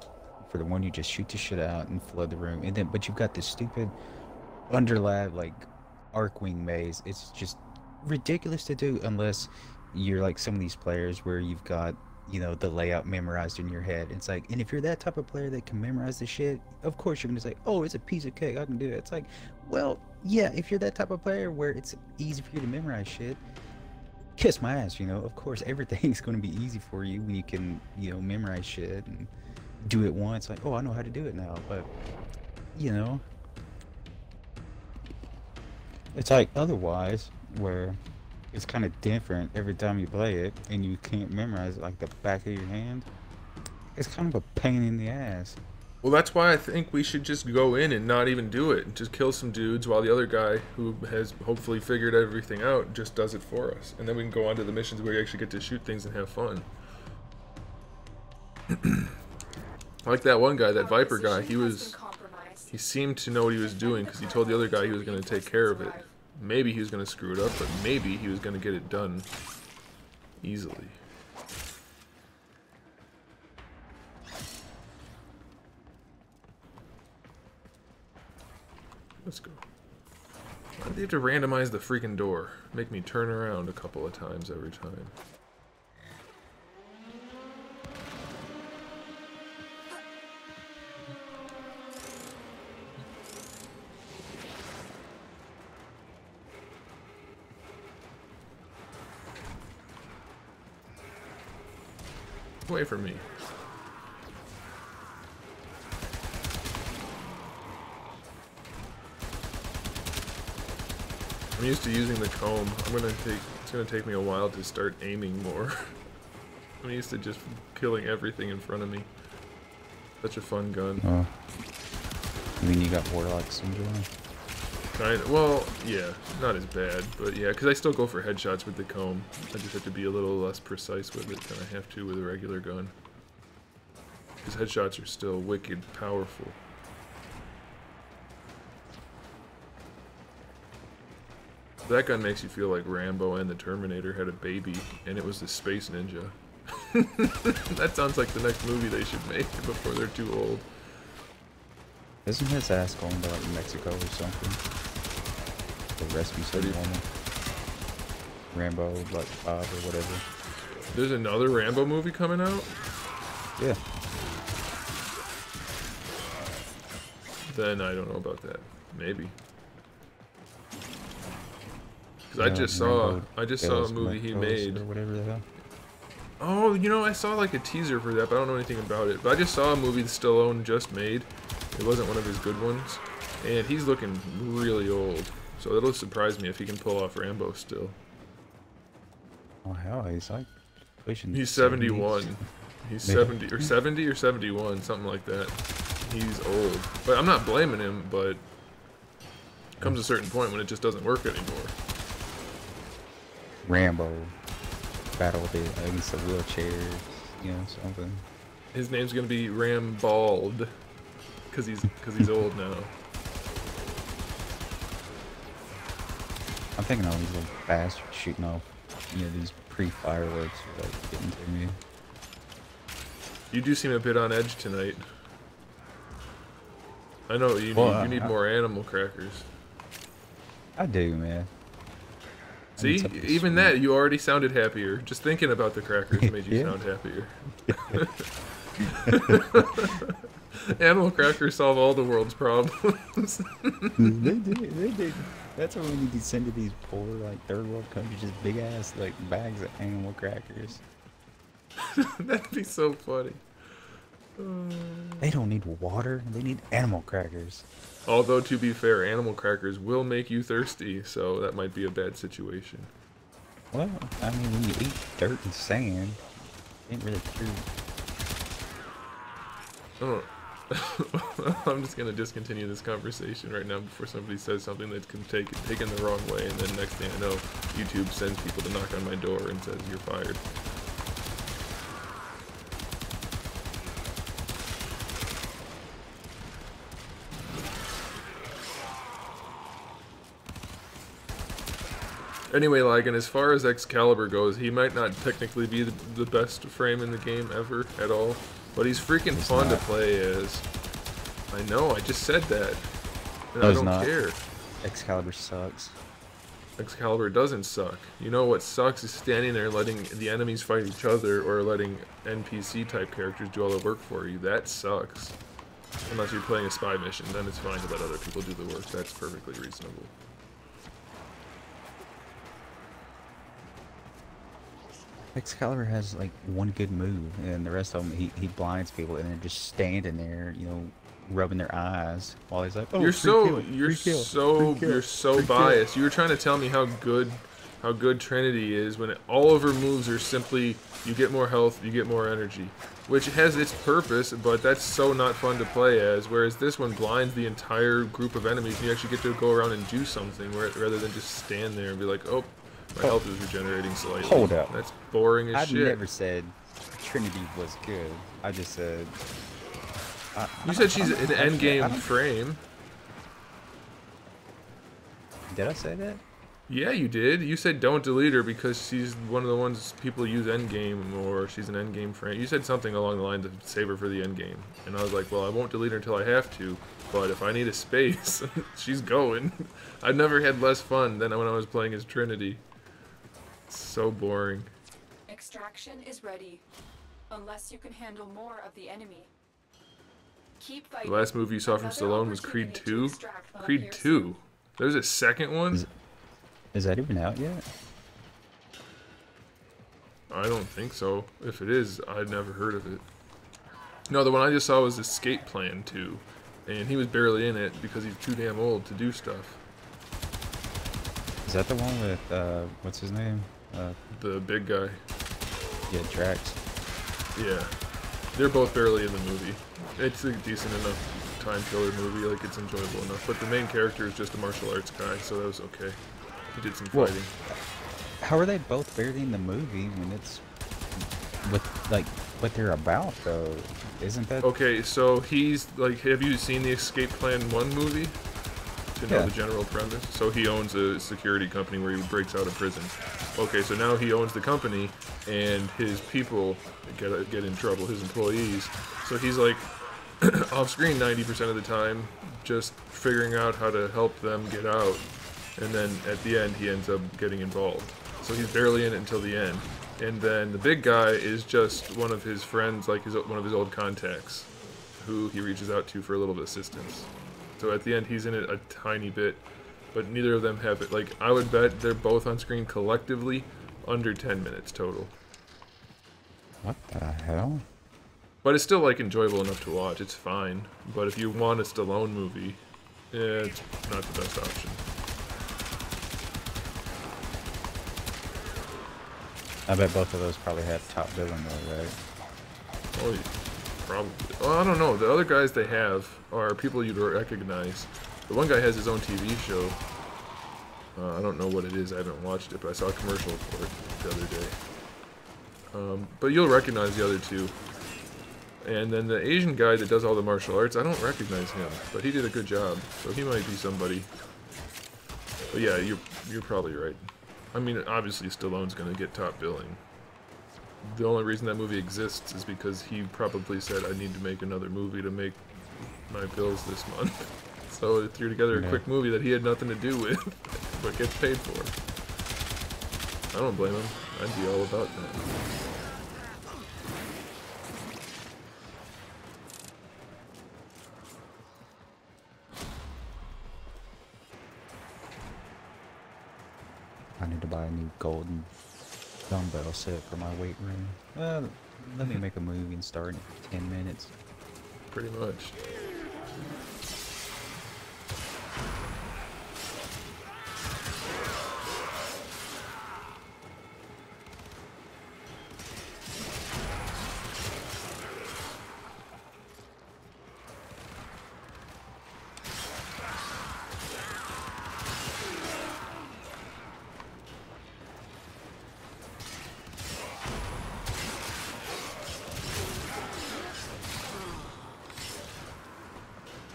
for the one you just shoot the shit out and flood the room, and then but you've got this stupid underlab like Arcwing maze. It's just ridiculous to do unless you're like some of these players where you've got, you know, the layout memorized in your head. It's like, and if you're that type of player that can memorize the shit, of course you're gonna say, oh, it's a piece of cake, I can do it. It's like, well, yeah, if you're that type of player where it's easy for you to memorize shit, kiss my ass, you know. Of course everything's gonna be easy for you when you can, you know, memorize shit and do it once, like, oh, I know how to do it now. But you know, it's like otherwise where it's kind of different every time you play it and you can't memorize it like the back of your hand. It's kind of a pain in the ass. Well, that's why I think we should just go in and not even do it. Just kill some dudes while the other guy, who has hopefully figured everything out, just does it for us. And then we can go on to the missions where you actually get to shoot things and have fun. Like that one guy, that Viper guy, he seemed to know what he was doing because he told the other guy he was going to take care of it. Maybe he was going to screw it up, but maybe he was going to get it done easily. Let's go. Why do they have to randomize the freaking door? Make me turn around a couple of times every time. Away from me. I'm used to using the comb. It's gonna take me a while to start aiming more. I'm used to just killing everything in front of me. Such a fun gun. Oh. I mean, you got Warlock Syndrome? Kinda. Well, yeah, not as bad, but yeah, because I still go for headshots with the comb. I just have to be a little less precise with it than I have to with a regular gun. Because headshots are still wicked powerful. That gun makes you feel like Rambo and the Terminator had a baby, and it was the Space Ninja. That sounds like the next movie they should make before they're too old. Isn't his ass going to like Mexico or something? To rescue some woman. Rambo, like 5 or whatever. There's another Rambo movie coming out? Yeah. Then I don't know about that. Maybe. Because I just saw a movie he made. Or whatever the hell. Oh, you know, I saw like a teaser for that, but I don't know anything about it. But I just saw a movie that Stallone just made. It wasn't one of his good ones. And he's looking really old. So it'll surprise me if he can pull off Rambo still. Oh hell, he's like pushing. He's 70s. 71. He's 70 or 70 or 71, something like that. He's old. But I'm not blaming him, but comes a certain point when it just doesn't work anymore. Rambo battle against the wheelchair, you know, something. His name's gonna be Rambald, cause he's old now. I'm thinking all these little bastards shooting off, you know, these pre-fireworks are like getting to me. You do seem a bit on edge tonight. I know you need more animal crackers. I do, man. See, even that, you already sounded happier. Just thinking about the crackers made you sound happier. Animal crackers solve all the world's problems. They do. That's what we need to send to these poor, like, third world countries, just big ass, like, bags of animal crackers. That'd be so funny. They don't need water, they need animal crackers. Although, to be fair, animal crackers will make you thirsty, so that might be a bad situation. Well, I mean, when you eat dirt and sand, it ain't really true. Oh. I'm just gonna discontinue this conversation right now before somebody says something that can take taken the wrong way, and then next thing I know, YouTube sends people to knock on my door and says you're fired. Anyway, like, and as far as Excalibur goes, he might not technically be the best frame in the game ever at all, but he's freaking fun to play as. I know, I just said that. And I don't care. Excalibur sucks. Excalibur doesn't suck. You know what sucks is standing there letting the enemies fight each other or letting NPC type characters do all the work for you. That sucks. Unless you're playing a spy mission, then it's fine to let other people do the work. That's perfectly reasonable. Excalibur has like one good move, and the rest of them he blinds people, and they're just standing there, you know, rubbing their eyes while he's like, "Oh, you're so free biased. You were trying to tell me how good Trinity is when all of her moves are simply you get more health, you get more energy, which has its purpose, but that's so not fun to play as. Whereas this one blinds the entire group of enemies, and you actually get to go around and do something rather than just stand there and be like, "Oh, my health is regenerating slightly." Hold up. That's boring as shit. I never said Trinity was good. I just said. You said she's an endgame frame. Did I say that? Yeah, you did. You said don't delete her because she's one of the ones people use endgame, or she's an endgame frame. You said something along the lines of save her for the endgame. And I was like, well, I won't delete her until I have to, but if I need a space, she's going. I've never had less fun than when I was playing as Trinity. It's so boring. Extraction is ready. Unless you can handle more of the enemy. Keep fighting. The last movie you saw from Stallone was Creed 2? Creed 2? There's a second one? Is that even out yet? I don't think so. If it is, I'd never heard of it. No, the one I just saw was Escape Plan 2. And he was barely in it because he's too damn old to do stuff. Is that the one with, what's his name? The big guy. Yeah, Drax. Yeah. They're both barely in the movie. It's a decent enough time killer movie, like it's enjoyable enough. But the main character is just a martial arts guy, so that was okay. He did some fighting. How are they both barely in the movie when it's with like what they're about though? Isn't that okay? So he's like, have you seen the Escape Plan 1 movie? to know the general premise? So he owns a security company where he breaks out of prison. Okay, so now he owns the company, and his people get in trouble, his employees. So he's like off screen 90% of the time, just figuring out how to help them get out. And then at the end, he ends up getting involved. So he's barely in it until the end. And then the big guy is just one of his friends, like one of his old contacts, who he reaches out to for a little bit of assistance. So at the end, he's in it a tiny bit, but neither of them have it. Like, I would bet they're both on screen collectively under 10 minutes total. What the hell? But it's still, like, enjoyable enough to watch. It's fine. But if you want a Stallone movie, it's not the best option. I bet both of those probably have top billing though, right? Oh, yeah, probably. Well, I don't know. The other guys they have are people you'd recognize. The one guy has his own TV show. I don't know what it is. I haven't watched it, but I saw a commercial for it the other day. But you'll recognize the other two. And then the Asian guy that does all the martial arts, I don't recognize him, but he did a good job. So he might be somebody. But yeah, you're probably right. I mean, obviously Stallone's gonna get top billing. The only reason that movie exists is because he probably said, I need to make another movie to make my bills this month. So he threw together a quick movie that he had nothing to do with, but gets paid for. I don't blame him. I'd be all about that. I need to buy a new golden dumbbell set for my weight room. Well, let me make a movie and start in 10 minutes. Pretty much.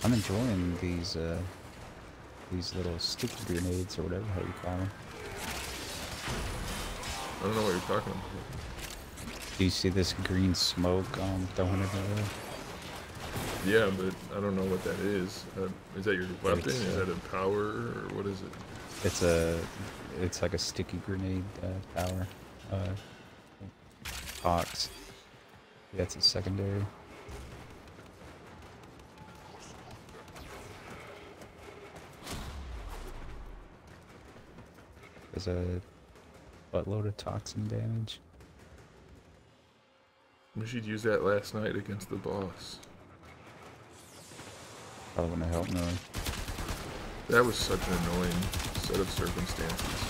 I'm enjoying these little sticky grenades or whatever how you call them. I don't know what you're talking about. Do you see this green smoke throwing everywhere? Yeah, but I don't know what that is. Is that your weapon? Is that a power, or what is it? It's like a sticky grenade power. Box. Yeah, it's a secondary. There's a buttload of toxin damage. We should use that last night against the boss. Probably wouldn't help none. That was such an annoying set of circumstances.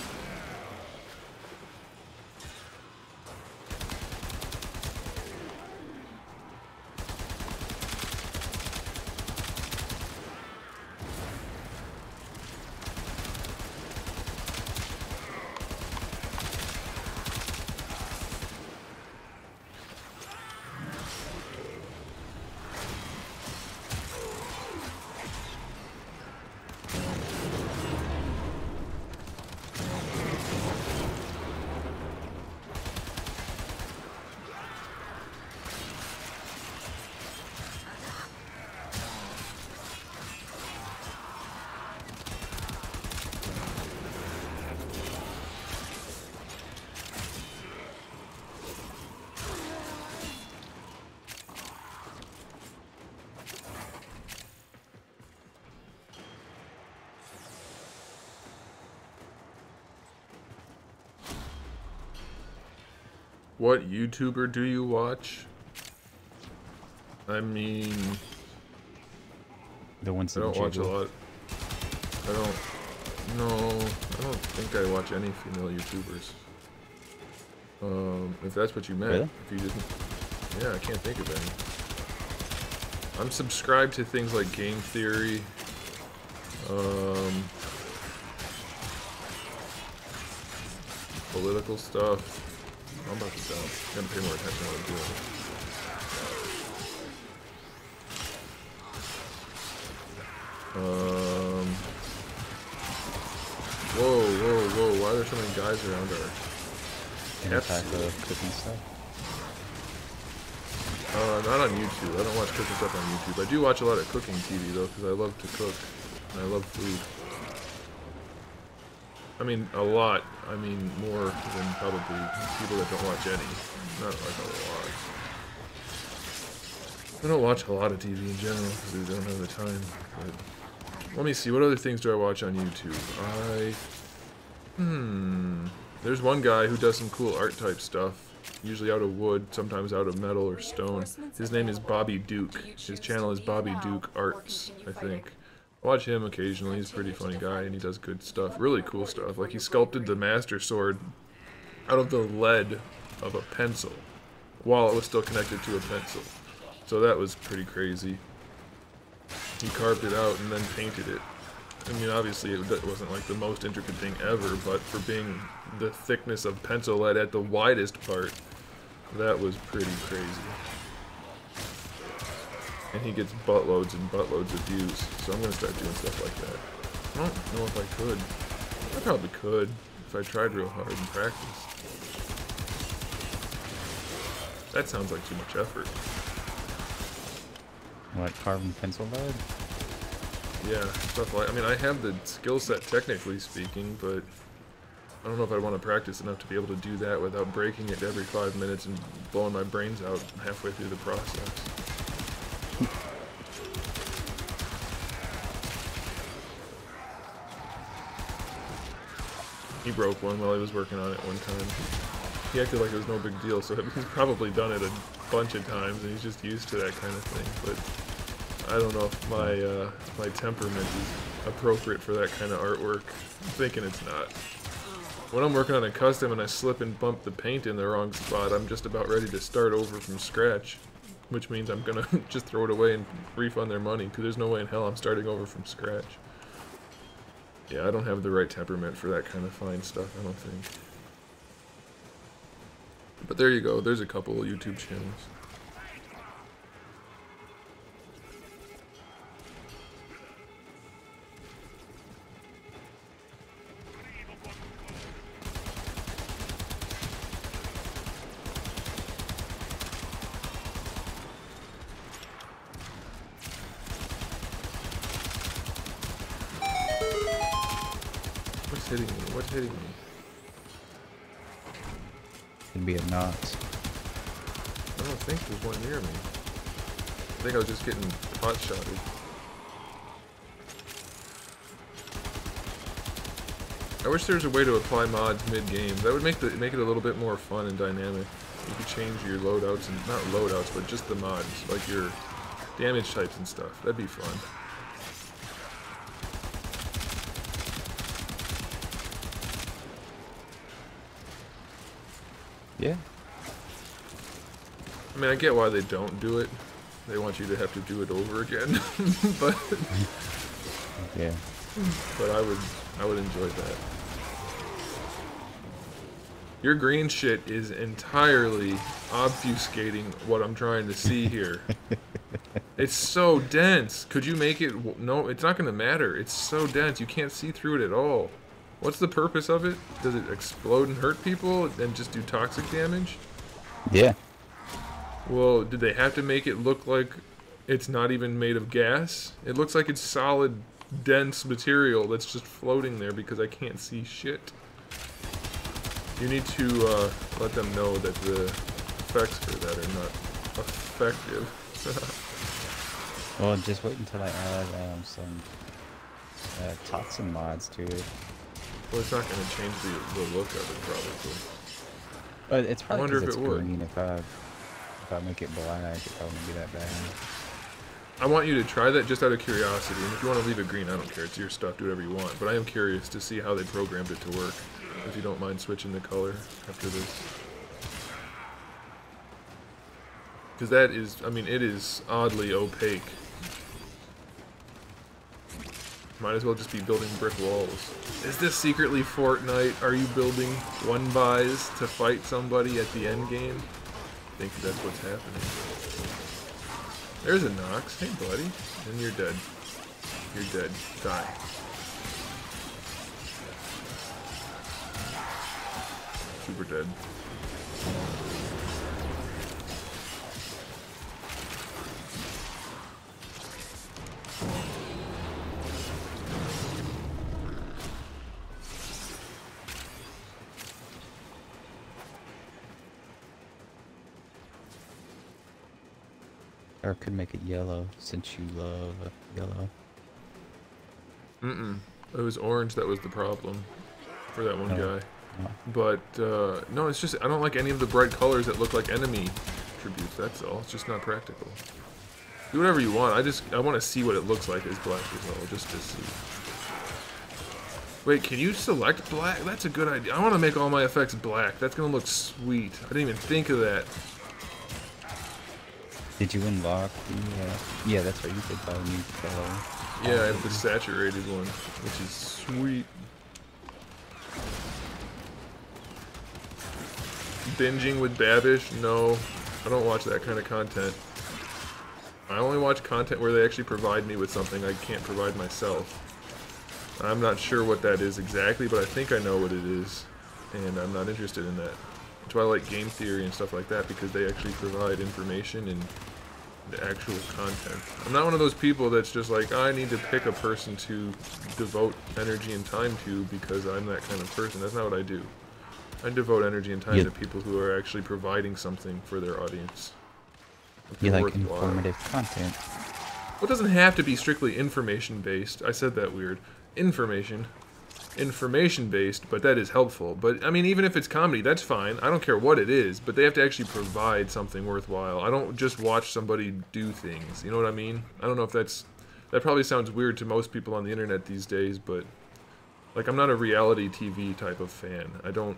What YouTuber do you watch? I mean, the ones I don't watch a lot. I don't think I watch any female YouTubers. If that's what you meant. Really? If you didn't, yeah, I can't think of any. I'm subscribed to things like Game Theory. Political stuff. I'm about to sound. Gotta pay more attention to what I'm doing. Whoa, whoa, whoa! Why are there so many guys around our Type of cooking stuff. Not on YouTube. I don't watch cooking stuff on YouTube. I do watch a lot of cooking TV though, because I love to cook and I love food. I mean, a lot. I mean, more than probably people that don't watch any. Not like a lot. I don't watch a lot of TV in general because I don't have the time. But let me see. What other things do I watch on YouTube? There's one guy who does some cool art type stuff. Usually out of wood, sometimes out of metal or stone. His name is Bobby Duke. His channel is Bobby Duke Arts, I think. I watch him occasionally. He's a pretty funny guy and he does good stuff. Really cool stuff. Like he sculpted the Master Sword out of the lead of a pencil while it was still connected to a pencil. So that was pretty crazy. He carved it out and then painted it. I mean, obviously it wasn't like the most intricate thing ever, but for being the thickness of pencil lead at the widest part, that was pretty crazy. And he gets buttloads and buttloads of views, so I'm gonna start doing stuff like that. I don't know if I could. I probably could if I tried real hard and practiced. That sounds like too much effort. What, carbon pencil lead? Yeah, stuff like, I mean, I have the skill set technically speaking, but I don't know if I want to practice enough to be able to do that without breaking it every 5 minutes and blowing my brains out halfway through the process. He broke one while he was working on it one time. He acted like it was no big deal, so he's probably done it a bunch of times and he's just used to that kind of thing, but I don't know if my temperament is appropriate for that kind of artwork. I'm thinking it's not. When I'm working on a custom and I slip and bump the paint in the wrong spot, I'm just about ready to start over from scratch, which means I'm gonna just throw it away and refund their money, because there's no way in hell I'm starting over from scratch. Yeah, I don't have the right temperament for that kind of fine stuff, I don't think. But there you go, there's a couple of YouTube channels. What's hitting me? What's hitting me? Could be a knot. I don't think there's one near me. I think I was just getting hot-shotted. I wish there was a way to apply mods mid-game. That would make it a little bit more fun and dynamic. You could change your loadouts, and not loadouts, but just the mods, like your damage types and stuff. That'd be fun. Yeah. I mean, I get why they don't do it. They want you to have to do it over again, but Yeah. but I would enjoy that. Your green shit is entirely obfuscating what I'm trying to see here. It's so dense. Could you make it? No, it's not going to matter. It's so dense. You can't see through it at all. What's the purpose of it? Does it explode and hurt people and just do toxic damage? Yeah. Well, did they have to make it look like it's not even made of gas? It looks like it's solid, dense material that's just floating there because I can't see shit. You need to let them know that the effects for that are not effective. Well, just wait until I add some toxin mods to it. Well, it's not going to change the look of it, probably. But it's probably wonder because if it's it would. green. If I make it black, it probably won't be that bad. I want you to try that just out of curiosity, and if you want to leave it green, I don't care. It's your stuff. Do whatever you want. But I am curious to see how they programmed it to work. If you don't mind switching the color after this. Because that is, I mean, it is oddly opaque. Might as well just be building brick walls. Is this secretly Fortnite? Are you building one-bys to fight somebody at the end game? I think that's what's happening. There's a Nox. Hey, buddy. And you're dead. You're dead. Die. super dead. Or could make it yellow since you love yellow. It was orange that was the problem for that one guy. No. But, no, it's just, I don't like any of the bright colors that look like enemy tributes, that's all. It's just not practical. Do whatever you want, I want to see what it looks like as black as well, just to see. Wait, can you select black? That's a good idea. I want to make all my effects black. That's going to look sweet. I didn't even think of that. Did you unlock the, yeah, that's right, you could buy a new color. Yeah, I have the saturated one, which is sweet. Binging with Babish? No, I don't watch that kind of content. I only watch content where they actually provide me with something I can't provide myself. I'm not sure what that is exactly, but I think I know what it is, and I'm not interested in that. That's why I like game theory and stuff like that, because they actually provide information and the actual content. I'm not one of those people that's just like, I need to pick a person to devote energy and time to because I'm that kind of person. That's not what I do. I devote energy and time to people who are actually providing something for their audience. You like informative content. Well, it doesn't have to be strictly information-based. I said that weird. Information-based, but that is helpful. But, I mean, even if it's comedy, that's fine. I don't care what it is, but they have to actually provide something worthwhile. I don't just watch somebody do things. You know what I mean? I don't know if that's... That probably sounds weird to most people on the internet these days, but... Like, I'm not a reality TV type of fan. I don't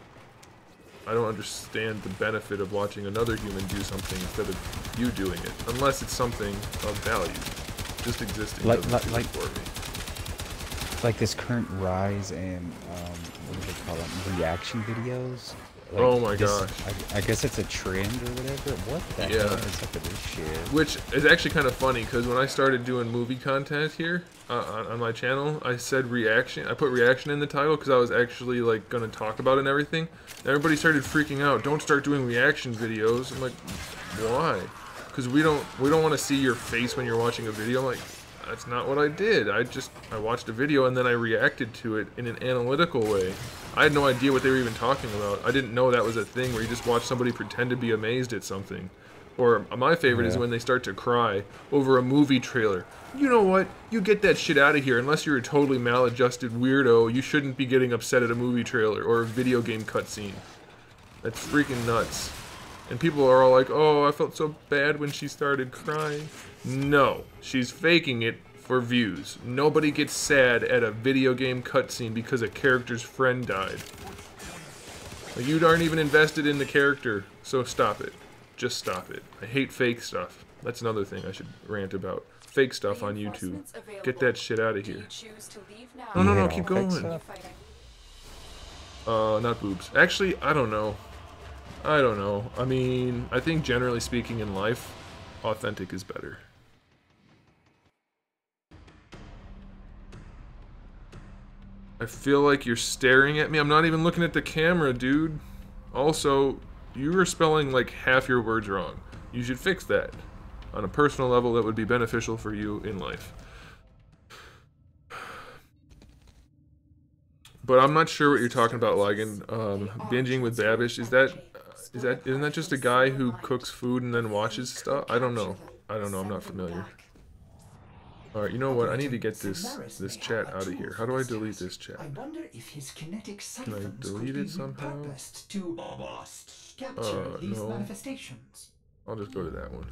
understand the benefit of watching another human do something instead of you doing it, unless it's something of value. Just existing doesn't do it for me. Like this current rise in, what do they call them, reaction videos? Like oh my gosh. I guess it's a trend or whatever. What the hell is up with this shit? Which is actually kind of funny, because when I started doing movie content here, on my channel, I said reaction. I put reaction in the title, because I was actually, like, going to talk about it and everything. Everybody started freaking out. Don't start doing reaction videos. I'm like, why? Because we don't want to see your face when you're watching a video. I'm like, that's not what I did. I watched a video and then I reacted to it in an analytical way. I had no idea what they were even talking about. I didn't know that was a thing where you just watch somebody pretend to be amazed at something. Or my favorite is when they start to cry over a movie trailer. You know what? You get that shit out of here. Unless you're a totally maladjusted weirdo, you shouldn't be getting upset at a movie trailer or a video game cutscene. That's freaking nuts. And people are all like, oh, I felt so bad when she started crying. No, she's faking it for views. Nobody gets sad at a video game cutscene because a character's friend died. Like, you aren't even invested in the character, so stop it. Just stop it. I hate fake stuff. That's another thing I should rant about. Fake stuff on YouTube. Get that shit out of here. No, keep going. Not boobs. Actually, I don't know. I mean, I think generally speaking in life, authentic is better. I feel like you're staring at me. I'm not even looking at the camera, dude. Also, you are spelling like half your words wrong. You should fix that. On a personal level, that would be beneficial for you in life. But I'm not sure what you're talking about, Ligan. Binging with Babish, isn't that just a guy who cooks food and then watches stuff? I don't know. I'm not familiar. Alright, you know what? I need to get this chat out of here. How do I delete this chat? I wonder if his kinetic Can I delete it somehow? To capture these no. manifestations. I'll just go to that one.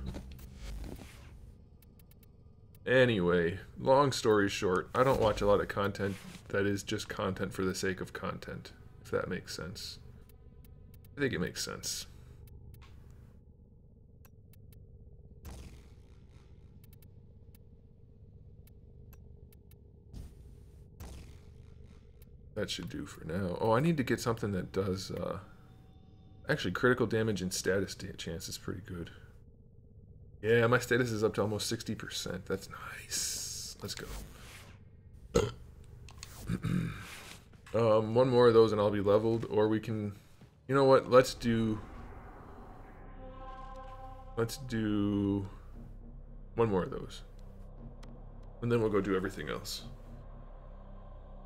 Anyway, long story short, I don't watch a lot of content that is just content for the sake of content, if that makes sense. I think it makes sense. That should do for now. Oh, I need to get something that does, actually, critical damage and status chance is pretty good. Yeah, my status is up to almost 60%. That's nice. Let's go. One more of those and I'll be leveled, or we can, You know what? Let's do one more of those. And then we'll go do everything else.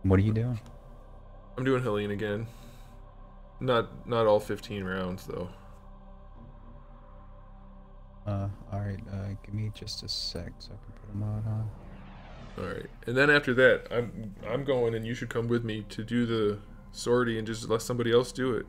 What are you doing? I'm doing Helene again. Not all 15 rounds though. Alright, give me just a sec so I can put a mod on. Alright. And then after that, I'm going, and you should come with me to do the sortie and just let somebody else do it.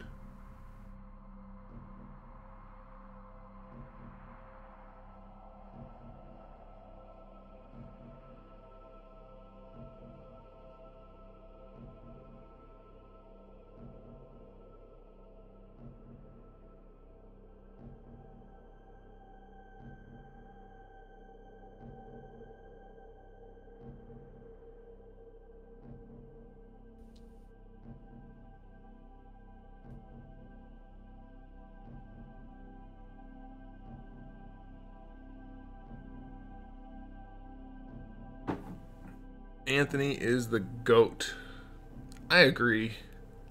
Anthony is the GOAT. I agree.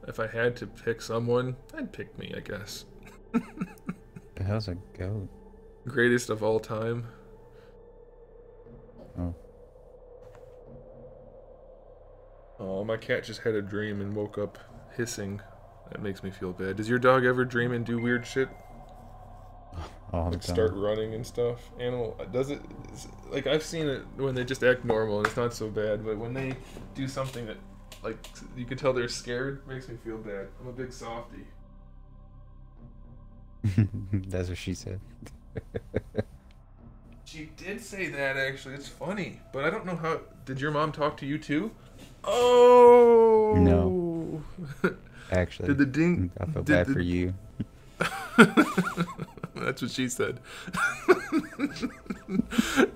If I had to pick someone, I'd pick me, I guess. The hell's a goat? Greatest of all time. Oh. Oh, my cat just had a dream and woke up hissing. That makes me feel bad. Does your dog ever dream and do weird shit? All the Like time. start running and stuff? Animal, does it, like I've seen it when they just act normal and it's not so bad, but when they do something that, like, you can tell they're scared, it makes me feel bad. I'm a big softie. That's what she said. She did say that, actually. It's funny, but I don't know how. Did your mom talk to you too? Oh No. Actually, Did the ding? I feel did bad the- for you. That's what she said.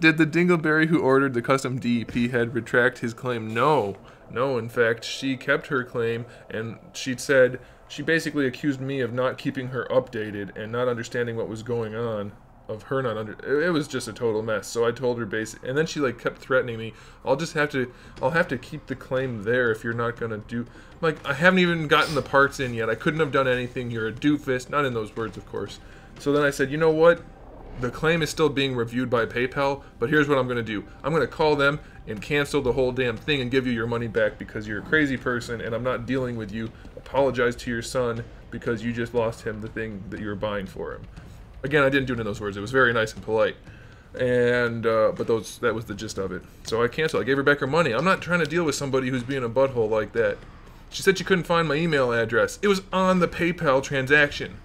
Did the Dingleberry who ordered the custom DEP head retract his claim? No. No, in fact, she kept her claim, and she said she basically accused me of not keeping her updated and not understanding what was going on. Of her not it was just a total mess. So I told her and then she like kept threatening me. I'll have to keep the claim there if you're not gonna do. Like, I haven't even gotten the parts in yet. I couldn't have done anything. You're a doofus. Not in those words, of course. So then I said, you know what? The claim is still being reviewed by PayPal, but here's what I'm gonna do. I'm gonna call them and cancel the whole damn thing and give you your money back because you're a crazy person and I'm not dealing with you. Apologize to your son because you just lost him the thing that you were buying for him. Again, I didn't do it in those words. It was very nice and polite. And, but that was the gist of it. So I canceled. I gave her back her money. I'm not trying to deal with somebody who's being a butthole like that. She said she couldn't find my email address. It was on the PayPal transaction.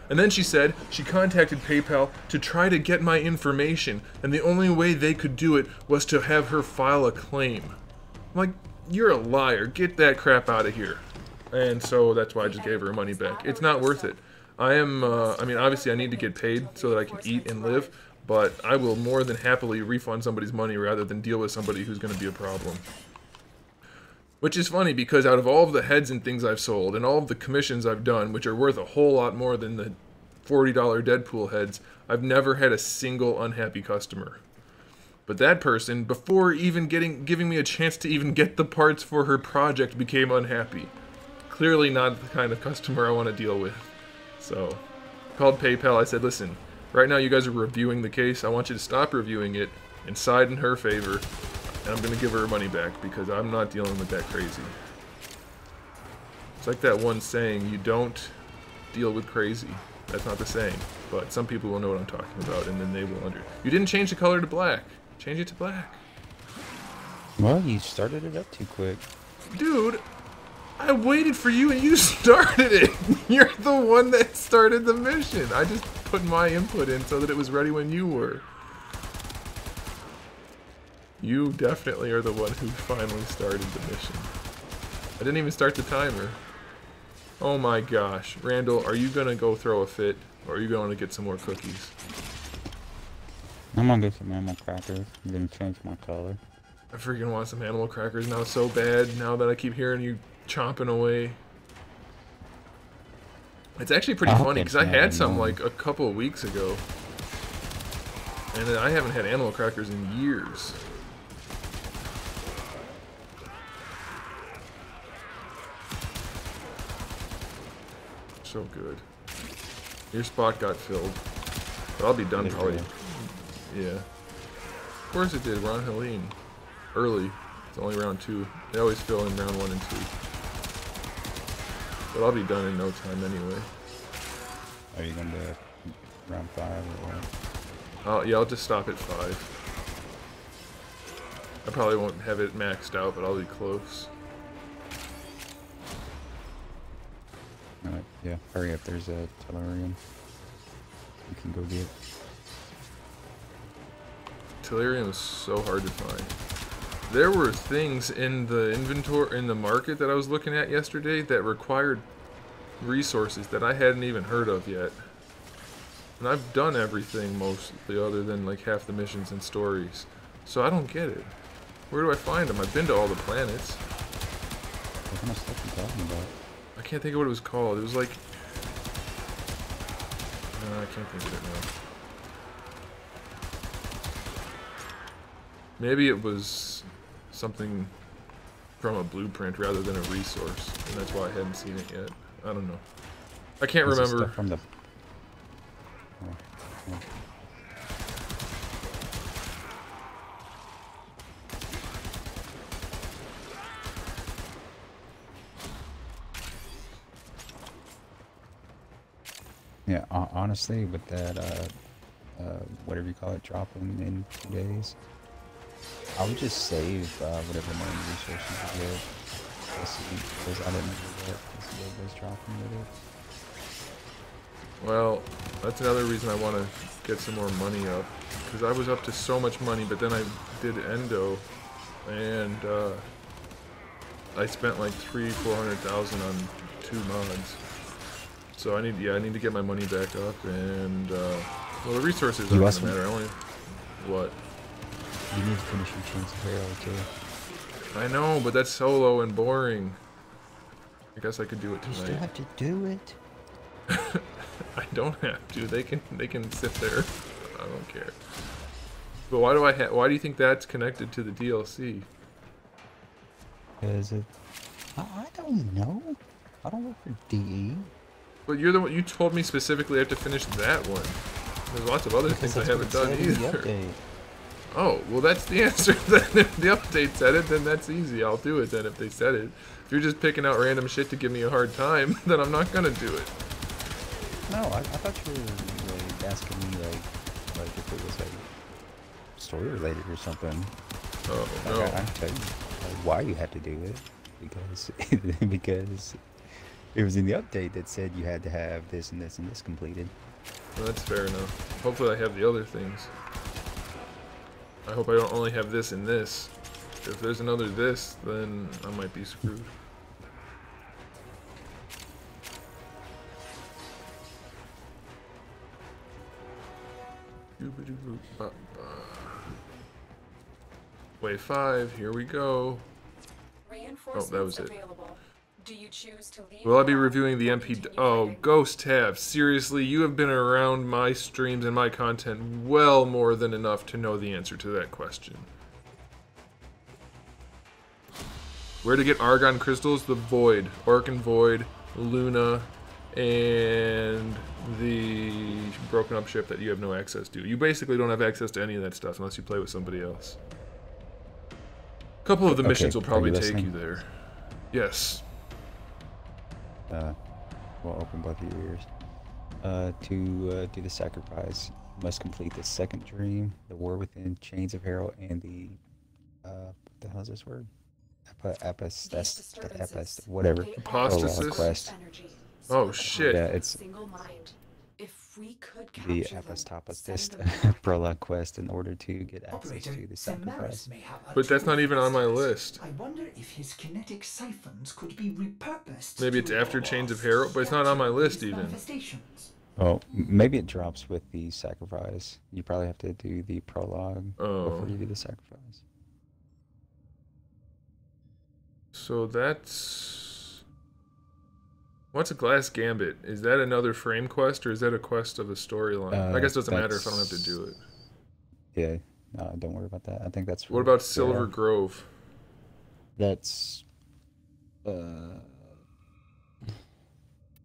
And then she said she contacted PayPal to try to get my information, and the only way they could do it was to have her file a claim. I'm like, you're a liar. Get that crap out of here. And so that's why I just gave her money back. It's not worth it. I mean, obviously I need to get paid so that I can eat and live, but I will more than happily refund somebody's money rather than deal with somebody who's going to be a problem. Which is funny because out of all of the heads and things I've sold and all of the commissions I've done, which are worth a whole lot more than the $40 Deadpool heads, I've never had a single unhappy customer. But that person, before even giving me a chance to even get the parts for her project, became unhappy. Clearly not the kind of customer I want to deal with. So, called PayPal. I said, listen, right now you guys are reviewing the case. I want you to stop reviewing it and side in her favor. And I'm going to give her money back because I'm not dealing with that crazy. It's like that one saying, you don't deal with crazy. That's not the saying, but some people will know what I'm talking about, and then they will You didn't change the color to black. Change it to black. Well, you started it up too quick. Dude, I waited for you and you started it. You're the one that started the mission. I just put my input in so that it was ready when you were. You definitely are the one who finally started the mission. I didn't even start the timer. Oh my gosh. Randall, are you gonna go throw a fit? Or are you going to get some more cookies? I'm gonna get some animal crackers and then change my color. I freaking want some animal crackers now so bad, now that I keep hearing you chomping away. It's actually pretty funny, because I had some like a couple of weeks ago. And I haven't had animal crackers in years. so good. Your spot got filled. But I'll be done probably. Yeah. Of course it did. We're on Helene. Early. It's only round 2. They always fill in round 1 and 2. But I'll be done in no time anyway. Are you going to round 5 or what? Yeah, I'll just stop at 5. I probably won't have it maxed out, but I'll be close. Alright, yeah, hurry up, there's a Tellurium. You can go get. Tellurium is so hard to find. There were things in the inventory, in the market that I was looking at yesterday that required resources that I hadn't even heard of yet. And I've done everything mostly other than like half the missions and stories. So I don't get it. Where do I find them? I've been to all the planets. What kind of stuff are you talking about? I can't think of what it was called. It was like... No, I can't think of it now. Maybe it was something from a blueprint rather than a resource. And that's why I hadn't seen it yet. I don't know. I can't remember. Stuff from the... Oh, yeah. Yeah, honestly, with that, whatever you call it, dropping in 2 days, I would just save whatever main resources you get. Because I didn't know that this was dropping with it. Well, that's another reason I want to get some more money up. Because I was up to so much money, but then I did Endo, and I spent like 300,000-400,000 on 2 mods. So I need to get my money back up, and well, the resources don't really matter. I only what? You need to finish your Chains of Hero too. I know, but that's solo and boring. I guess I could do it tonight. You still have to do it. I don't have to. They can sit there. I don't care. But why do you think that's connected to the DLC? Because I don't know. I don't work for DE. But you're the one. You told me specifically I have to finish that one. There's lots of other things I haven't done either. Oh, well that's the answer then. If the update said it, then that's easy. I'll do it then if they said it. If you're just picking out random shit to give me a hard time, then I'm not gonna do it. No, I thought you were like, asking me like if it was like story related or something. Oh, like, no. I can tell you why you had to do it. Because it was in the update that said you had to have this and this and this completed. Well, that's fair enough. Hopefully I have the other things. I hope I don't only have this and this. If there's another this, then I might be screwed. Wave 5, here we go. Oh, that was it. Do you choose to leave? Will I be reviewing the MP? Oh, Ghost Tab. Seriously, you have been around my streams and my content well more than enough to know the answer to that question. Where to get Argon crystals? The Void, Orcan Void, Luna, and the broken up ship that you have no access to. You basically don't have access to any of that stuff unless you play with somebody else. A couple of the missions will probably take you there. Yes. Well, open both of your ears. To do the sacrifice, you must complete the second dream, the War Within, Chains of Hero, and the what the hell is this word? Whatever. Apostasis? Quest. Oh shit. Yeah, it's If we could the capture them, Apostasis prologue quest in order to get access to the sacrifice. But that's not even on my list. I wonder if his kinetic siphons could be repurposed. Maybe it's after Chains of Hero, but it's not on my list even. Oh, maybe it drops with the sacrifice. You probably have to do the prologue before you do the sacrifice. So that's... What's a Glass Gambit? Is that another frame quest, or is that a quest of a storyline? I guess it doesn't matter if I don't have to do it. Yeah, no, don't worry about that. I think that's... What about Silver Grove? That's... I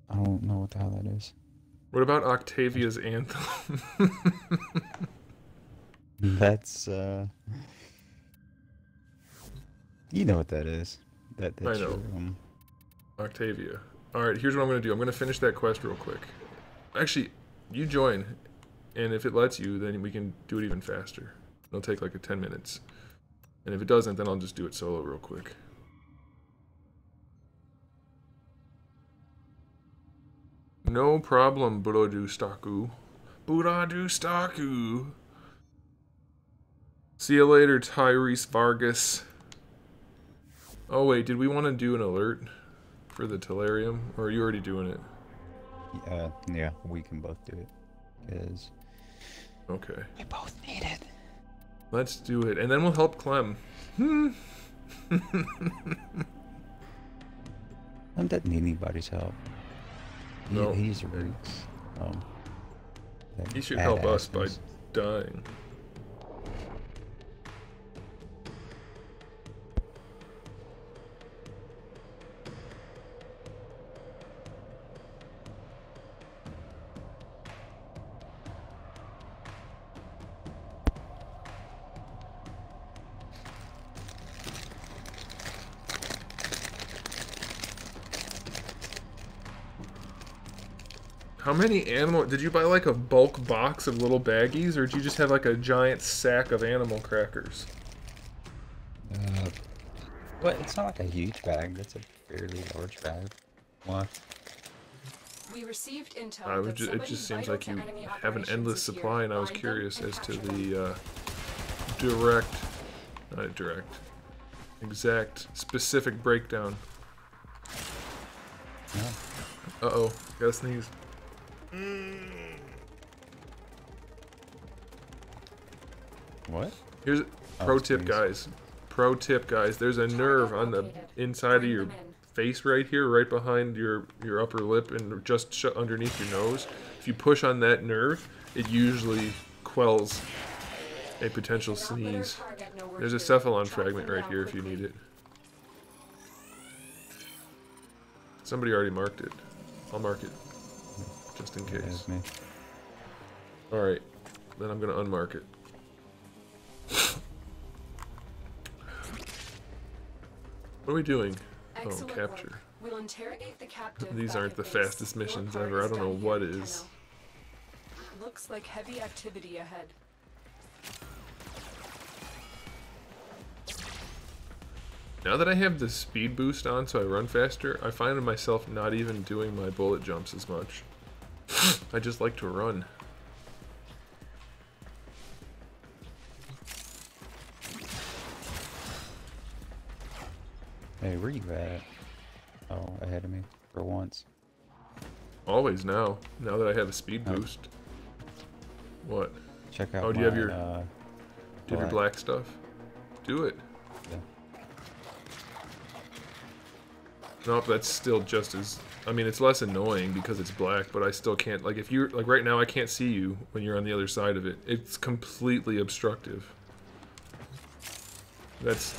don't don't know what the hell that is. What about Octavia's Anthem? That's you know what that is. That's I know. your, Octavia. Alright, here's what I'm going to do. I'm going to finish that quest real quick. Actually, you join, and if it lets you, then we can do it even faster. It'll take like 10 minutes. And if it doesn't, then I'll just do it solo real quick. No problem, Buradu Staku. Buradu Staku. See you later, Tyrese Vargas. Oh wait, did we want to do an alert for the Telarium? Or are you already doing it? yeah, we can both do it. Because Okay. we both need it. Let's do it. And then we'll help Clem. I don't need anybody's help. No. He's already. He should help us by dying. How many animal... Did you buy like a bulk box of little baggies, or did you just have like a giant sack of animal crackers? But it's not like a huge bag. That's a fairly large bag. What? We received intel It just seems like you have an endless supply, and I was curious as to the exact, specific breakdown. Yeah. Uh-oh, gotta sneeze. What? Here's pro tip, guys. Pro tip, guys. There's a nerve on the inside of your face right here, right behind your upper lip and just underneath your nose. If you push on that nerve, it usually quells a potential sneeze. There's a cephalon fragment right here if you need it. Somebody already marked it. I'll mark it. Just in case. Alright. Then I'm going to unmark it. What are we doing? Oh, capture. We'll interrogate the captive. These aren't the fastest missions ever. I don't know what is. Looks like heavy activity ahead. Now that I have the speed boost on so I run faster, I find myself not even doing my bullet jumps as much. I just like to run. Hey, where you at? Oh, ahead of me for once. Always now. Now that I have a speed boost. What? Check out. Oh, do you have your? Do you have your black stuff? Do it. Yeah. Nope, that's still just as... I mean, it's less annoying because it's black, but I still can't... Like, if you're... Like, right now, I can't see you when you're on the other side of it. It's completely obstructive. That's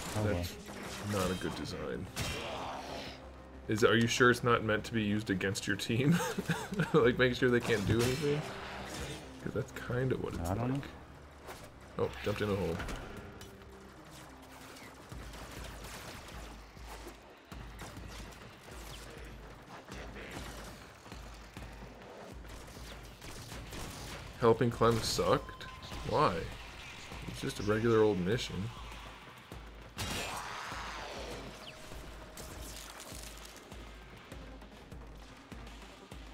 not a good design. Are you sure it's not meant to be used against your team? Like, make sure they can't do anything? Because that's kind of what it's like. Oh, jumped in a hole. Helping Clem sucked? Why? It's just a regular old mission.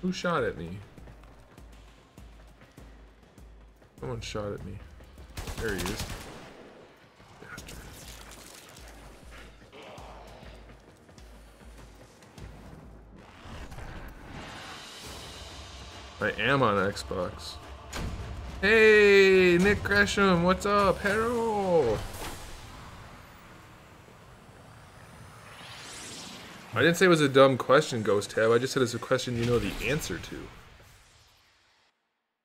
Who shot at me? Someone shot at me. There he is. Bastard. I am on Xbox. Hey, Nick Gresham, what's up? Hello. I didn't say it was a dumb question, Ghost Tab. I just said it's a question you know the answer to.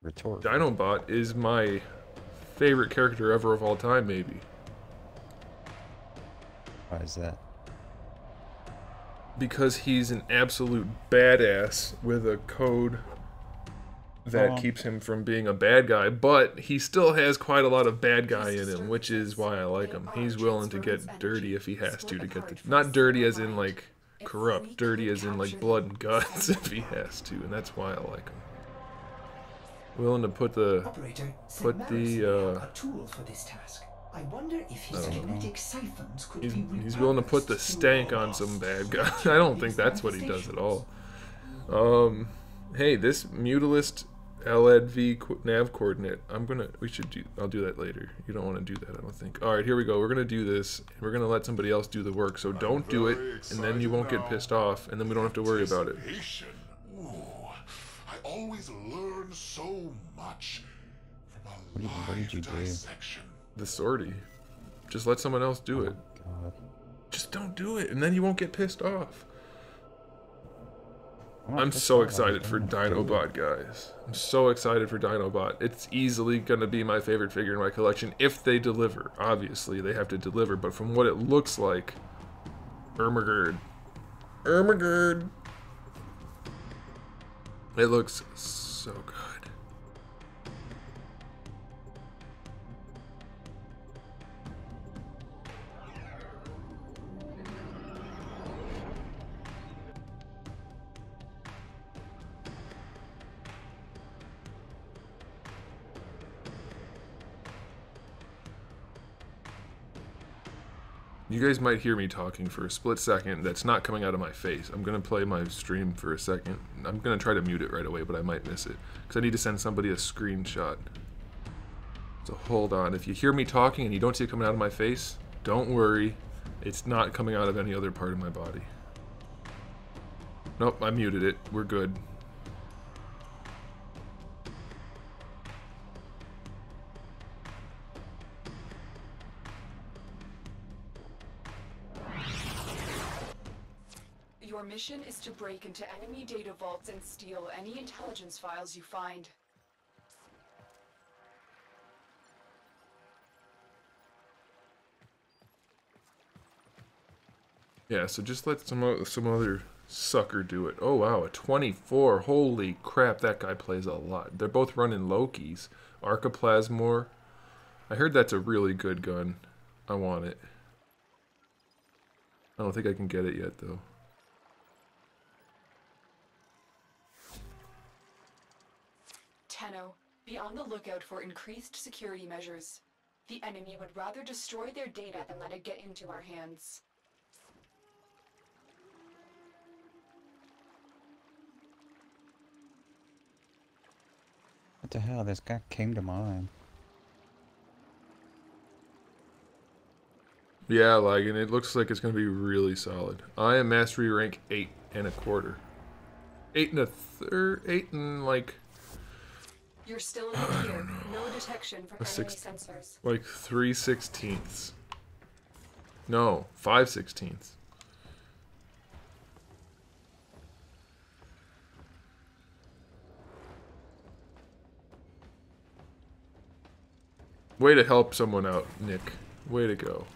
Rhetorical. Dinobot is my favorite character ever of all time, maybe. Why is that? because he's an absolute badass with a code that keeps him from being a bad guy, but he still has quite a lot of bad guy in him, which is why I like him. He's willing to get dirty if he has to get the... Not dirty as in, like, corrupt. Dirty as in, like, blood and guts if he has to, and that's why I like him. Willing to put the... a tool for this task. I wonder if his kinetic siphons could be He's willing to put the stank on some bad guy. I don't think that's what he does at all. Hey, this Mutalist LEDV nav coordinate. I'll do that later. You don't want to do that, I don't think. Alright, here we go. We're going to do this. We're going to let somebody else do the work, so don't do it, and then you won't get pissed off, and then we don't have to worry about it. Ooh, I always learn so much from a What did you do? dissection. The sortie. Just let someone else do it. God. Just don't do it, and then you won't get pissed off. not I'm pissed so off, excited for Dinobot, guys. I'm so excited for Dinobot. It's easily going to be my favorite figure in my collection if they deliver. Obviously, they have to deliver, but from what it looks like, Ermagerd. It looks so good. You guys might hear me talking for a split second. That's not coming out of my face. I'm going to play my stream for a second. I'm going to try to mute it right away, but I might miss it. Because I need to send somebody a screenshot. So hold on. If you hear me talking and you don't see it coming out of my face, don't worry. It's not coming out of any other part of my body. Nope, I muted it. We're good. Your mission is to break into enemy data vaults and steal any intelligence files you find. Yeah, so just let some other sucker do it. Oh wow, a 24. Holy crap, that guy plays a lot. They're both running Lokis. Archiplasmor. I heard that's a really good gun. I want it. I don't think I can get it yet though. Tenno, be on the lookout for increased security measures. The enemy would rather destroy their data than let it get into our hands. What the hell? This guy came to mind. Yeah, like, and it looks like it's going to be really solid. I am mastery rank 8 1/4. 8 1/3? 8 and like... You're still in the clear. No detection from enemy sensors. Like 3/16. No, 5/16. Way to help someone out, Nick. Way to go.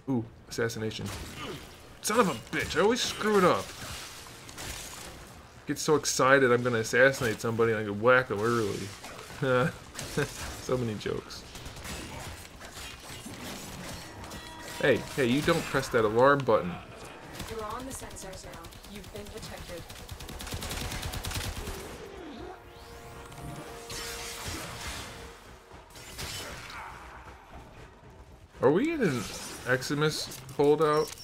Ooh, assassination. Son of a bitch, I always screw it up. Get so excited I'm gonna assassinate somebody and I can whack them early. So many jokes. Hey, you don't press that alarm button. You're on the sensors now. You've been detected. Are we in an Eximus holdout?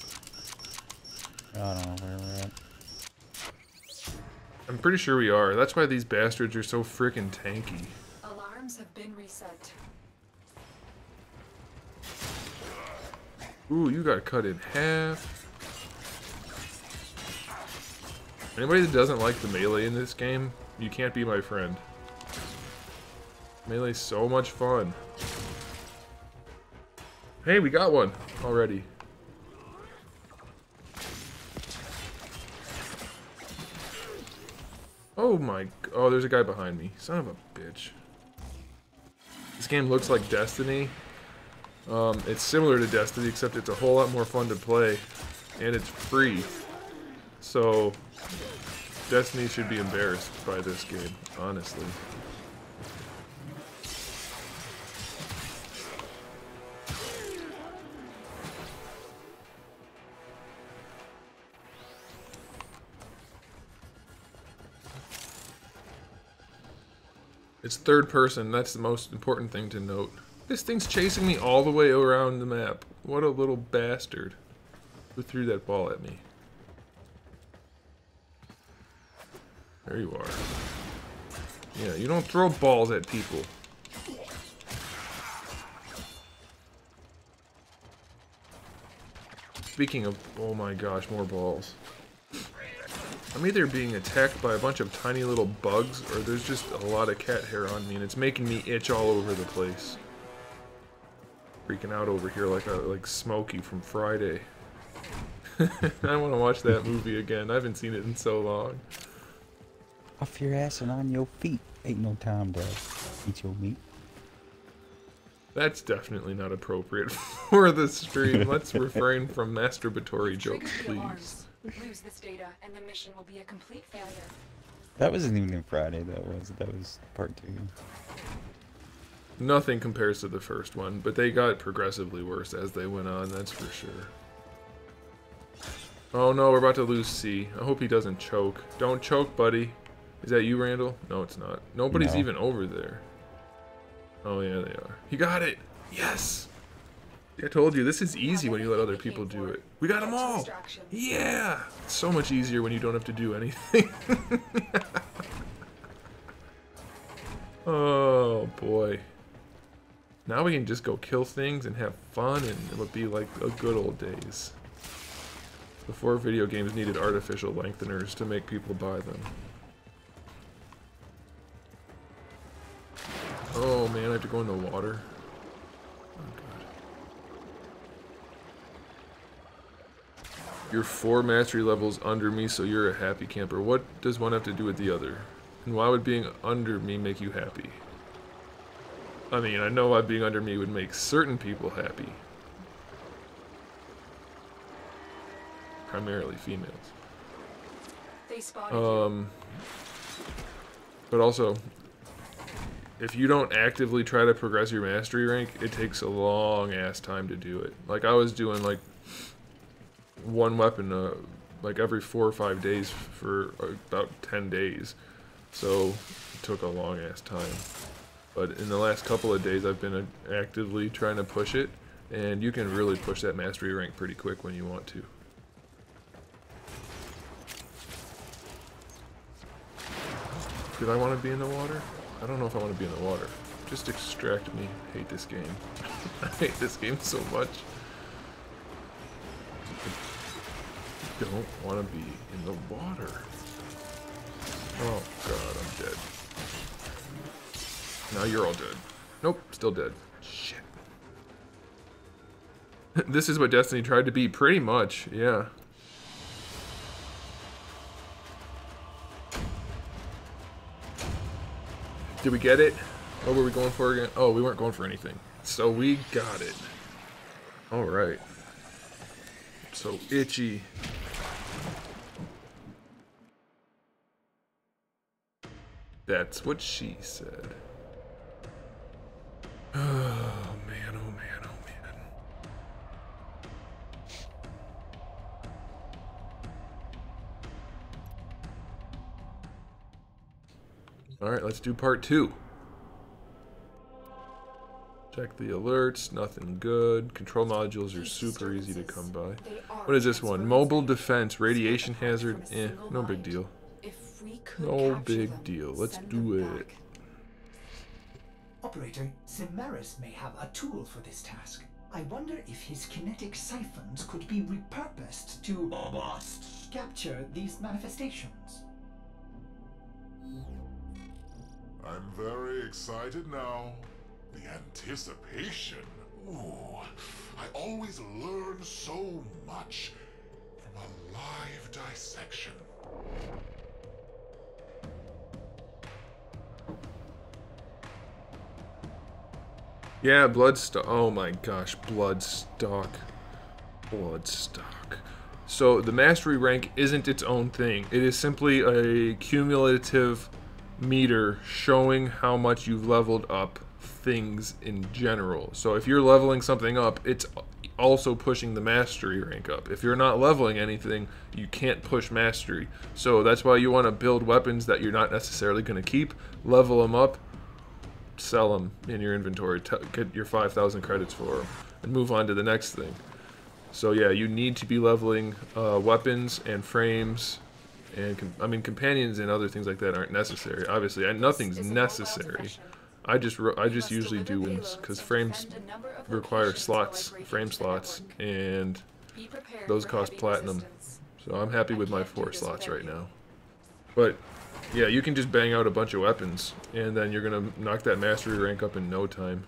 I don't know where we're at. I'm pretty sure we are. That's why these bastards are so freaking tanky. Alarms have been reset. Ooh, you got cut in half. Anybody that doesn't like the melee in this game, you can't be my friend. Melee's so much fun. Hey, we got one already. Oh my... Oh, there's a guy behind me. Son of a bitch. This game looks like Destiny. It's similar to Destiny, except it's a whole lot more fun to play. and it's free. So Destiny should be embarrassed by this game, honestly. It's third person, that's the most important thing to note. This thing's chasing me all the way around the map. What a little bastard. Who threw that ball at me? There you are. Yeah, you don't throw balls at people. Speaking of, oh my gosh, more balls. I'm either being attacked by a bunch of tiny little bugs, or there's just a lot of cat hair on me, and it's making me itch all over the place. Freaking out over here like Smokey from Friday. I want to watch that movie again. I haven't seen it in so long. Off your ass and on your feet. Ain't no time to eat your meat. That's definitely not appropriate for the stream. Let's refrain from masturbatory jokes, please. Lose this data, and the mission will be a complete failure. That wasn't even in Friday. That was part 2. Nothing compares to the first one, but they got progressively worse as they went on, that's for sure. Oh no, we're about to lose C. I hope he doesn't choke. Don't choke, buddy. Is that you, Randall? No, it's not. Nobody's No. even over there. Oh yeah, they are. He got it! Yes! I told you, this is easy when you let other people do it. We got them all! Yeah! It's so much easier when you don't have to do anything. Oh boy. Now we can just go kill things and have fun, and it'll be like the good old days. Before video games needed artificial lengtheners to make people buy them. Oh man, I have to go in the water. Oh god. You're 4 mastery levels under me, so you're a happy camper. What does one have to do with the other? And why would being under me make you happy? I mean, I know why being under me would make certain people happy. Primarily females. They spotted But also, if you don't actively try to progress your mastery rank, it takes a long ass time to do it. Like I was doing like one weapon like every 4 or 5 days for about 10 days. So it took a long ass time. But in the last couple of days I've been actively trying to push it, and you can really push that mastery rank pretty quick when you want to. Did I want to be in the water? I don't know if I want to be in the water. Just extract me. I hate this game. I hate this game so much. I don't want to be in the water. Oh god, I'm dead. Now you're all dead. Nope, still dead. Shit. This is what Destiny tried to be, pretty much, yeah. Did we get it? What were we going for again? Oh, we weren't going for anything. So we got it. Alright. So itchy. That's what she said. Oh man, oh man, oh man. Alright, let's do part 2. Check the alerts, nothing good. Control modules are super easy to come by. What is this one? Mobile defense, radiation hazard, no big deal. No big deal, let's do it. Operator, Zimaris may have a tool for this task. I wonder if his kinetic siphons could be repurposed to capture these manifestations. I'm very excited now. The anticipation. Ooh, I always learn so much from a live dissection. Yeah, Bloodstock. Oh my gosh, Bloodstock. Bloodstock. So the mastery rank isn't its own thing. It is simply a cumulative meter showing how much you've leveled up things in general. So if you're leveling something up, it's also pushing the mastery rank up. If you're not leveling anything, you can't push mastery. So that's why you want to build weapons that you're not necessarily going to keep, level them up, sell them in your inventory, get your 5,000 credits for them, and move on to the next thing. So yeah, you need to be leveling weapons and frames, and companions and other things like that aren't necessary. Obviously, nothing's necessary. I just usually do wins because frames require slots, frame slots, and those cost platinum. So I'm happy with my 4 slots right now. But yeah, you can just bang out a bunch of weapons, and then you're gonna knock that mastery rank up in no time.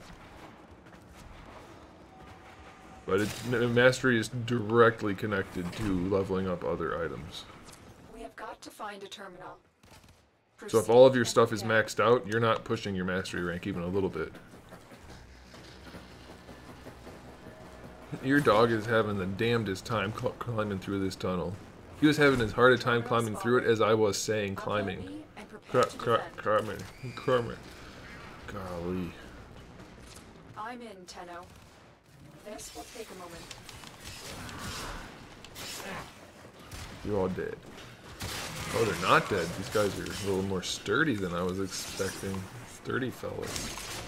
But mastery is directly connected to leveling up other items. We have got to find a terminal. So if all of your stuff is maxed out, you're not pushing your mastery rank even a little bit. Your dog is having the damnedest time climbing through this tunnel. He was having as hard a time climbing through it as I was saying climbing. Climbing. Golly. I'm in, Tenno. This will take a moment. You're all dead. Oh, they're not dead. These guys are a little more sturdy than I was expecting. Sturdy fellas.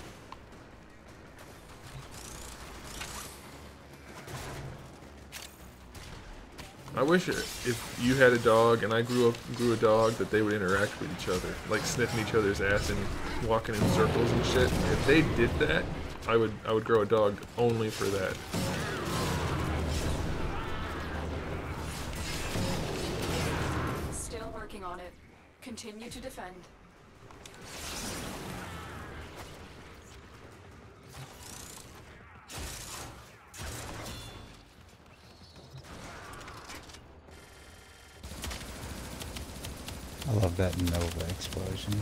I wish if you had a dog and I grew a dog that they would interact with each other, like sniffing each other's ass and walking in circles and shit. If they did that, I would grow a dog only for that. Still working on it. Continue to defend. I love that Nova explosion.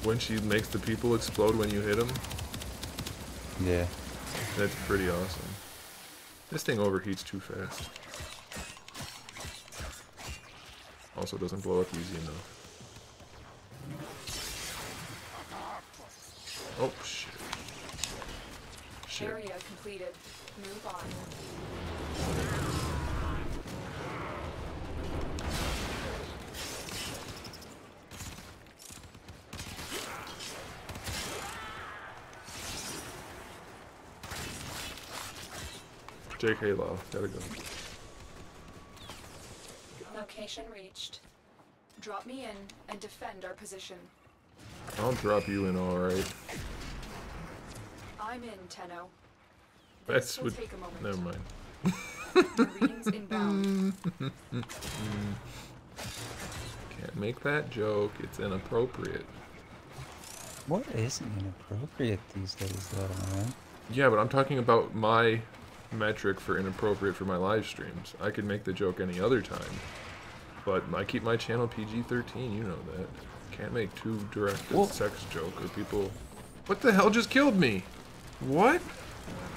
When she makes the people explode when you hit them, Yeah. that's pretty awesome. This thing overheats too fast. Also doesn't blow up easy enough. Oh, shit. Shit. Area completed. Move on. JK Law, gotta go. Location reached. Drop me in and defend our position. I'll drop you in, alright. I'm in, Tenno. That's This will what. take a moment. Never mind. Marines inbound. Can't make that joke. It's inappropriate. What isn't inappropriate these days, though, man? Yeah, but I'm talking about my metric for inappropriate for my live streams. I could make the joke any other time, but I keep my channel PG-13. You know that. Can't make too direct a sex joke or people. What the hell just killed me? What?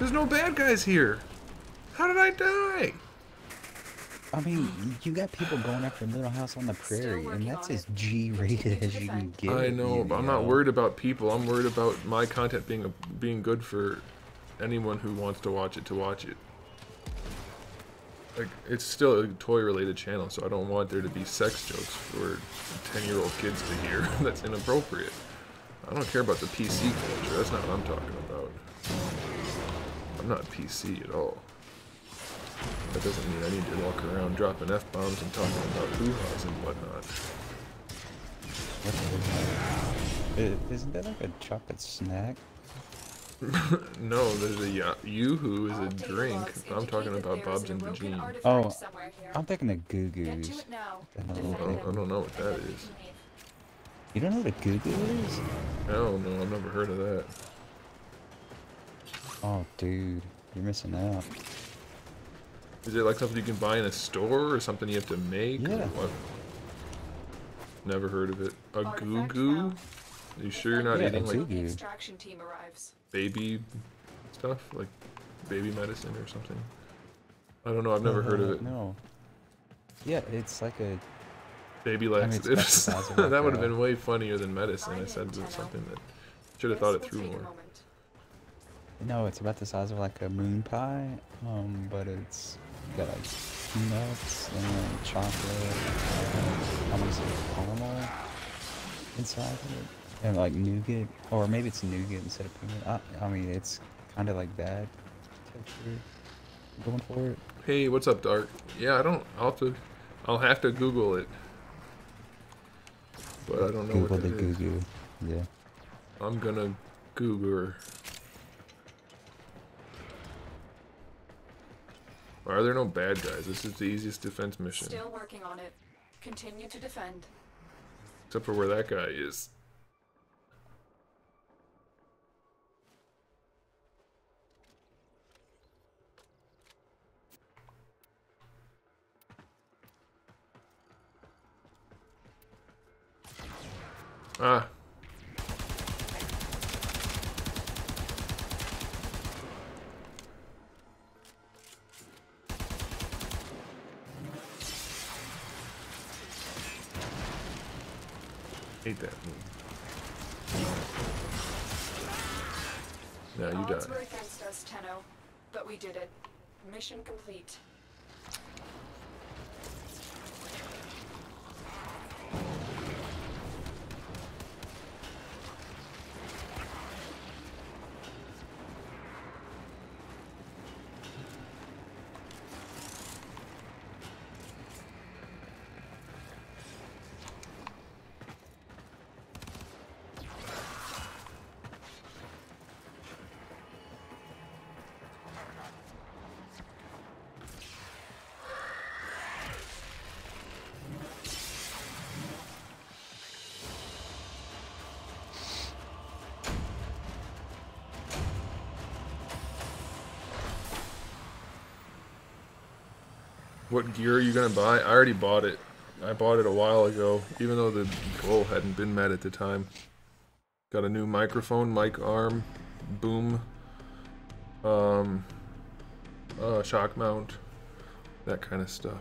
There's no bad guys here. How did I die? I mean, you got people going after Little House on the Prairie, and that's as G-rated as you can get. I know, but I'm not worried about people. I'm worried about my content being good for anyone who wants to watch it Like, it's still a toy-related channel, so I don't want there to be sex jokes for 10-year-old kids to hear. That's inappropriate. I don't care about the PC culture. That's not what I'm talking about. I'm not PC at all. That doesn't mean I need to walk around dropping F-bombs and talking about hoo-has and whatnot. Isn't that like a chocolate snack? No, there's a Yoo-hoo is a drink. I'm talking about Bob's and Vagine. Oh, I'm thinking of Goo Get to Goos. it now. I don't know what that is. You don't know what a Goo Goo is? Hell no, I've never heard of that. Oh, dude, you're missing out. Is it like something you can buy in a store or something you have to make? Yeah. Or what? Never heard of it. A Artifact Goo Goo? found. You sure you're not Yeah, eating a like Goo The Goo. extraction team arrives. baby stuff? Like baby medicine or something? I don't know. I've never heard of it. No. Yeah, it's like a Baby I mean, it's about the laxatives. size of like That would have a- been way funnier than medicine. I said something that should have thought it through more. No, it's about the size of like a moon pie. But it's got like peanuts and chocolate, almost like caramel inside of it, and like nougat, or maybe it's nougat instead of peanut. I mean, it's kind of like that texture. Going for it. Hey, what's up, Dark? Yeah, I don't. I'll have to Google it, but I don't know Google what the that is. goo goo. Yeah. I'm gonna Google. Why are there no bad guys? This is the easiest defense mission, Still working on it. Continue to defend. except for where that guy is. Ah. Hate that move. Now you Odds were die. against us, Tenno, but we did it. Mission complete. What gear are you gonna buy? I already bought it. I bought it a while ago, even though the goal hadn't been met at the time. Got a new microphone, mic arm, boom, shock mount, that kind of stuff.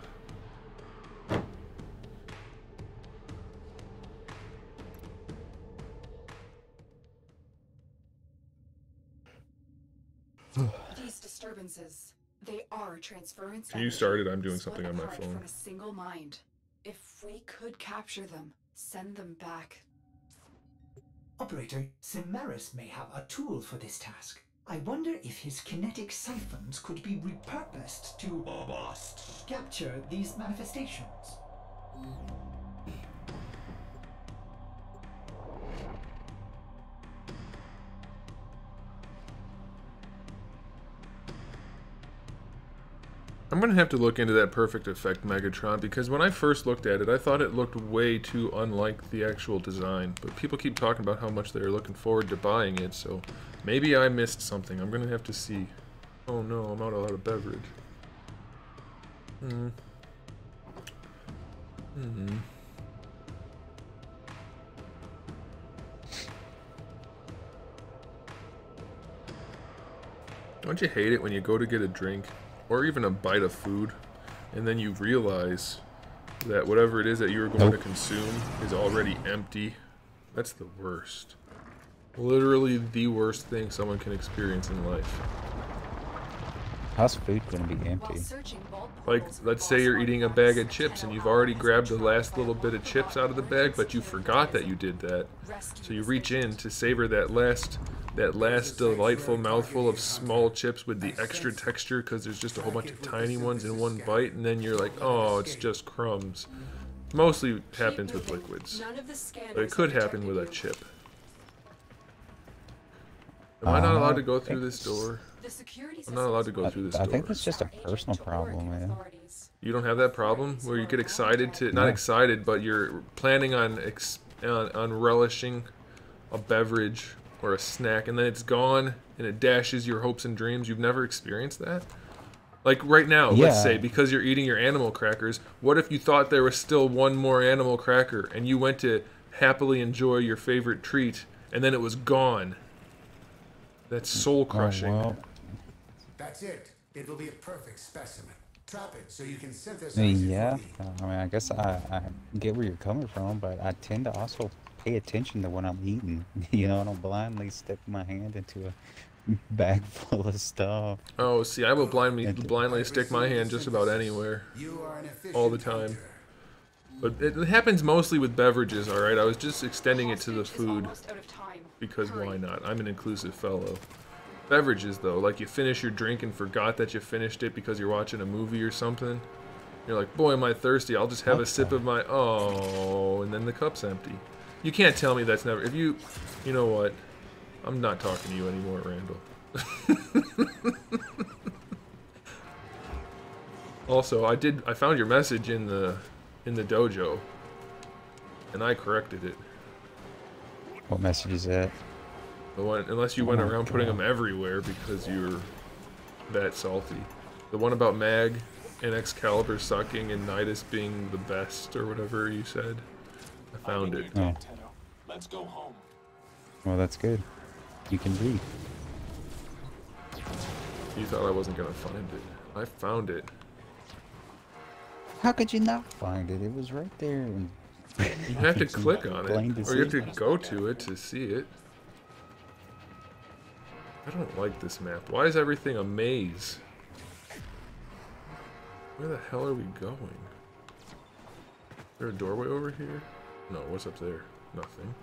These disturbances, they are transference. Can you energy, start it? I'm doing split something on my apart phone. From a single mind. If we could capture them, send them back. Operator, Cimaris may have a tool for this task. I wonder if his kinetic siphons could be repurposed to capture these manifestations. I'm gonna have to look into that Perfect Effect Megatron, because when I first looked at it, I thought it looked way too unlike the actual design. But people keep talking about how much they're looking forward to buying it, so maybe I missed something. I'm gonna have to see. Oh no, I'm out of beverage. Don't you hate it when you go to get a drink or even a bite of food and then you realize that whatever it is that you're going to consume is already empty? That's the worst. Literally the worst thing someone can experience in life. How's food gonna be While empty? searching vault Like, portals for let's say boss you're eating a artifacts, bag of chips and Tenno you've already has grabbed the been last by little bit of chips out of the bag, but you forgot that you did that. rescue So you this reach in agent. to savor that last delightful mouthful of small chips with the extra texture, because there's just a whole bunch of tiny ones in one bite, and then you're like, oh, it's just crumbs. Mostly happens with liquids, None of the scanners but it could have happen with a detected chip. Am I not allowed to go I through think this door? you. The security I'm not allowed to systems go through this I think door. that's just a are agent personal to work problem, with man. authorities. You don't have that problem where you get excited to, not No. excited, but you're planning on on relishing a beverage or a snack, and then it's gone and it dashes your hopes and dreams. You've never experienced that? Like right now, let's say, Yeah. because you're eating your animal crackers, what if you thought there was still one more animal cracker and you went to happily enjoy your favorite treat and then it was gone? That's soul crushing. Oh, well, That's it. It'll be a perfect specimen. Trap it so you can synthesize I mean, it yeah. for me. I mean, I guess I get where you're coming from, but I tend to also pay attention to what I'm eating. You know, I don't blindly stick my hand into a bag full of stuff. Oh, see, I will And blindly stick my hand just about anywhere, You are an efficient all the time. hunter. But it happens mostly with beverages, alright? I was just extending it to the Hostage is food, almost out of time. because Hurry. why not? I'm an inclusive fellow. Beverages, though, like you finish your drink and forgot that you finished it because you're watching a movie or something. You're like, boy, am I thirsty, I'll just have a sip of my... Oh, and then the cup's empty. You can't tell me that's never... If you... You know what? I'm not talking to you anymore, Randall. Also, I found your message in the dojo, and I corrected it. what message is that? The one, unless you went Oh, around putting God. them everywhere because you're that salty. The one about Mag and Excalibur sucking and Nidus being the best or whatever you said. I found it. Oh, Let's go home. well, that's good. You can breathe. You thought I wasn't gonna find it. I found it. How could you not find it? It was right there. And You have to click on plain it, to or you have see. to go to it to see it. I don't like this map. Why is everything a maze? Where the hell are we going? Is there a doorway over here? No, what's up there? Nothing.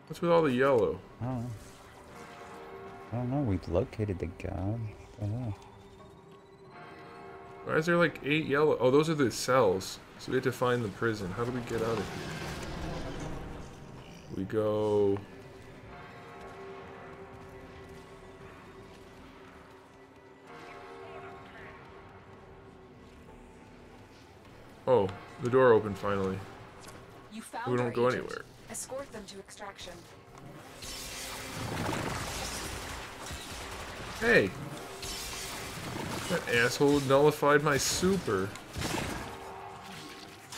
What's with all the yellow? I don't know. We've located the guy. What the hell? Why is there like 8 yellow? Oh, those are the cells. So we have to find the prison. How do we get out of here? We go... Oh, the door opened finally. You found We don't our go agent. anywhere. Escort them to extraction. Hey! That asshole nullified my super.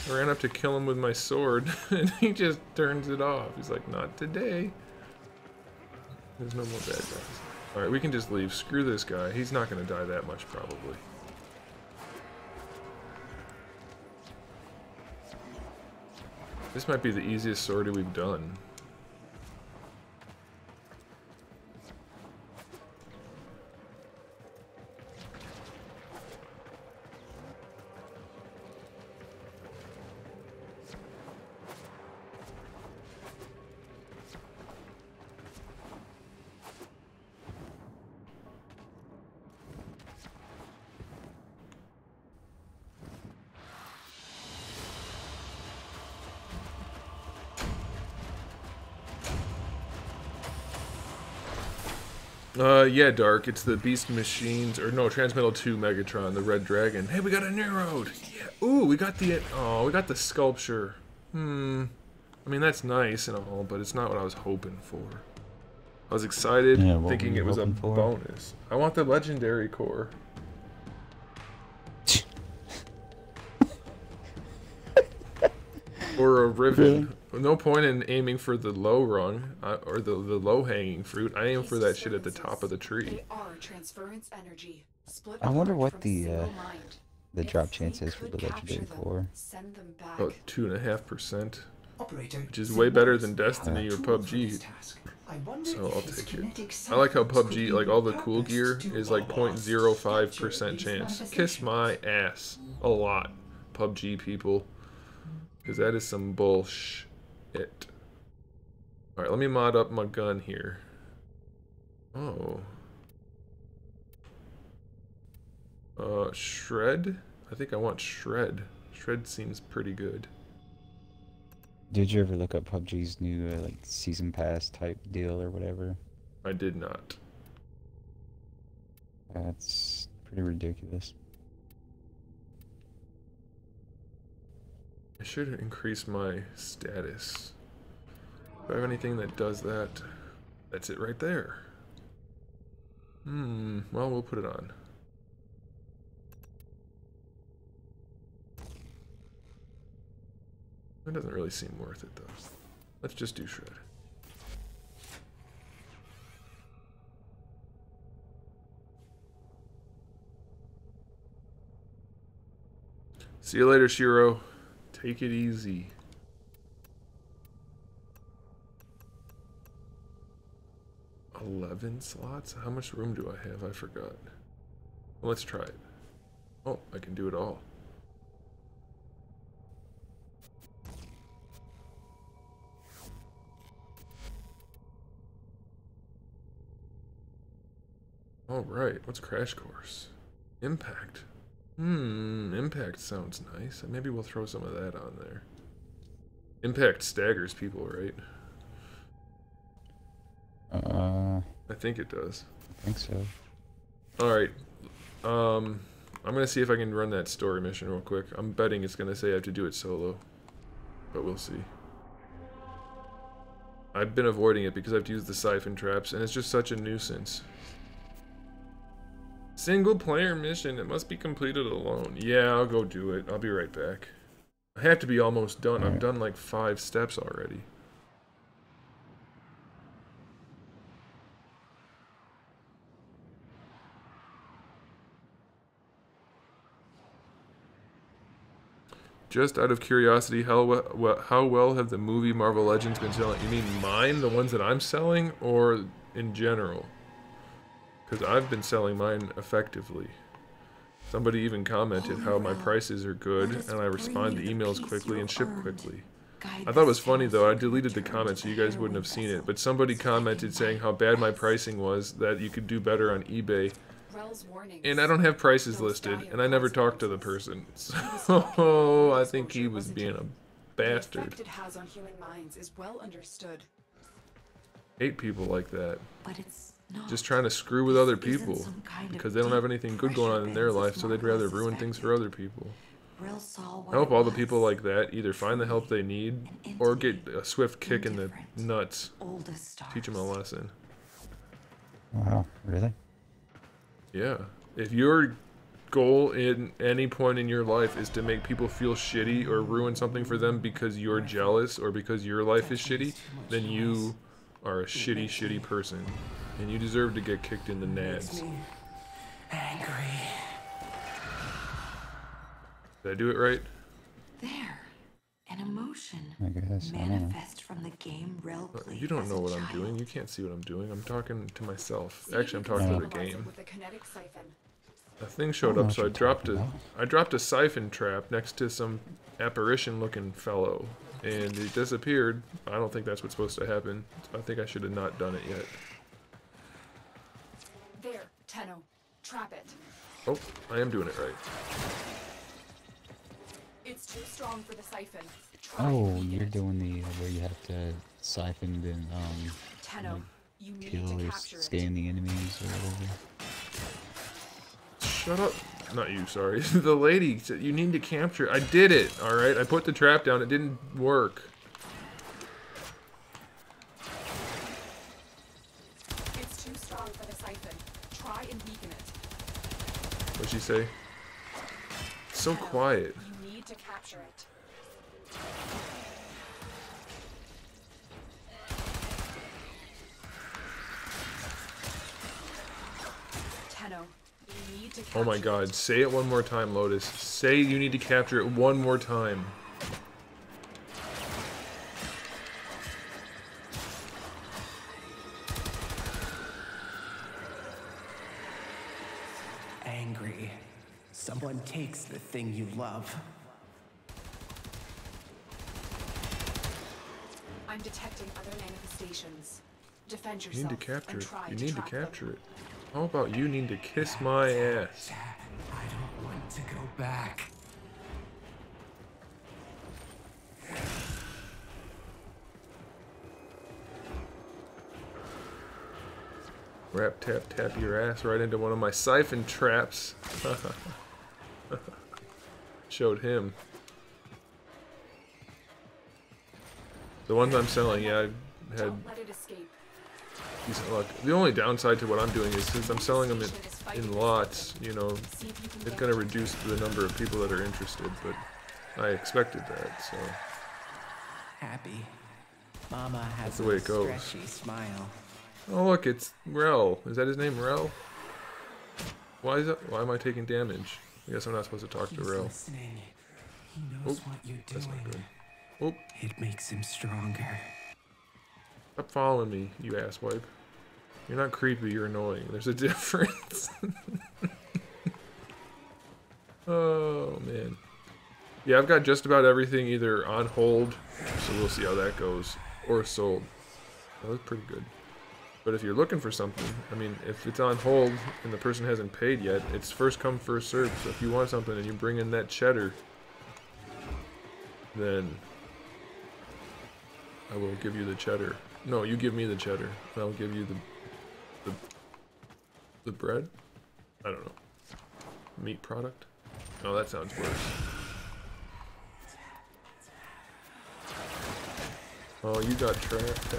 I ran up to kill him with my sword, and he just turns it off. He's like, not today. There's no more bad guys. Alright, we can just leave. Screw this guy. He's not gonna die that much, probably. This might be the easiest sortie we've done. Yeah, Dark. It's the Beast Machines, or no, Transmetal 2 Megatron, the Red Dragon. Hey, we got a narrowed. Yeah. Ooh, we got the sculpture. I mean, that's nice and all, but it's not what I was hoping for. I was excited, Yeah, what thinking were you it was a hoping for? bonus. I want the Legendary Core. Or a Riven. No point in aiming for the low rung, or the low-hanging fruit. I aim for that shit at the top of the tree. They are transference energy. Split I wonder apart what from a the, single mind. The If drop we chance is for could the legendary capture them, core. Send them back. About 2.5%. Operator, Which is St. way better Lawrence than may have Destiny a or tool for PUBG. this task. I wonder So if I'll his take it. kinetic I like how siphons could PUBG, be like all the cool repurposed gear to is like capture 0.05% these chance. Kiss my ass. A lot. PUBG people. Because that is some bullshit. Alright, let me mod up my gun here. Oh. Shred? I think I want Shred. Shred seems pretty good. Did you ever look up PUBG's new like season pass type deal or whatever? I did not. That's pretty ridiculous. I should increase my status. Do I have anything that does that? That's it right there. Well, we'll put it on. That doesn't really seem worth it, though. Let's just do Shred. See you later, Shiro. Take it easy. $11 slots? How much room do I have? I forgot. Well, let's try it. Oh, I can do it all. Alright, what's Crash Course? Impact. Impact sounds nice. Maybe we'll throw some of that on there. Impact staggers people, right? I I think it does. think so. Alright. I'm gonna see if I can run that story mission real quick. I'm betting it's gonna say I have to do it solo. But we'll see. I've been avoiding it because I've used the siphon traps, and it's just such a nuisance. Single player mission, it must be completed alone. Yeah, I'll go do it. I'll be right back. I have to be almost done. I've done like 5 steps already. Just out of curiosity, how well have the movie Marvel Legends been selling? You mean mine, the ones that I'm selling, or in general? Because I've been selling mine effectively. Somebody even commented how my prices are good, and I respond to emails quickly and ship quickly. I thought it was funny though, I deleted the comment so you guys wouldn't have seen it, but somebody commented saying how bad my pricing was, that you could do better on eBay. And I don't have prices listed, and I never talked to the person. So I think he was being a bastard. It has on human minds is well understood. Hate people like that. But it's not. Just trying to screw with other This isn't people. some kind of Because they don't have deep anything good pressure going on in their bends life, as so they'd rather Marvel ruin things suspected. for other people. Brill saw what I hope it all the was. people like that either find the help they need, or get a swift kick in the nuts. Oldest stars. Teach them a lesson. Wow, really? Yeah. If your goal in any point in your life is to make people feel shitty or ruin something for them because you're jealous or because your life is shitty, then you are a shitty, shitty person. And you deserve to get kicked in the nads. Angry. Did I do it right? There. An emotion. I guess. I don't know. Manifest from the game Rel played You don't as know a what I'm child. doing. You can't see what I'm doing. I'm talking to myself. See if Actually, I'm you can talking to the stabilize it game. with a kinetic siphon. A thing showed know up, what so I you're dropped talking I dropped a siphon trap next to some apparition-looking fellow, and it disappeared. I don't think that's what's supposed to happen. I think I should have not done it yet. There, Tenno. Trap it. Oh, I am doing it right. It's too strong for the siphon. Try Oh, and weaken you're it. doing the where you have to siphon and Tenno, you need kill to or capture scan the enemies or whatever. Shut up. Not you, sorry. The lady said you need to capture. I did it, alright? I put the trap down. It didn't work. it. It's too strong for the siphon. Try and weaken it. What'd she say? So Tenno, quiet. You need to capture it. Tenno, you need to capture Oh my god. it. Say it one more time, Lotus. Say you need to capture it one more time. Angry. Someone takes the thing you love. I'm detecting other manifestations. Defend You yourself need to capture and it. try You to need to track them. capture it. How about you need to kiss my ass? I don't want to go back. Rap tap tap your ass right into one of my siphon traps. Showed him. The ones I'm selling, yeah, I had Don't let it escape. decent luck. The only downside to what I'm doing is since I'm selling them in lots, you know, See if you can it's get going to reduce the number of people that are interested, but I expected that, so. Happy. Mama has That's the way a it goes. stretchy smile. Oh look, it's Rel. Is that his name, Rel? Why is that? Why am I taking damage? I guess I'm not supposed to talk to He's Rel. listening. He knows what you're That's not doing. good. Oop. It makes him stronger. Stop following me, you asswipe. You're not creepy, you're annoying. There's a difference. Oh, man. Yeah, I've got just about everything either on hold, so we'll see how that goes, or sold. That was pretty good. But if you're looking for something, I mean, if it's on hold and the person hasn't paid yet, it's first come, first served. So if you want something and you bring in that cheddar, then I will give you the cheddar. No, you give me the cheddar, and I'll give you the bread? I don't know. Meat product? Oh, that sounds worse. Oh, you got trapped.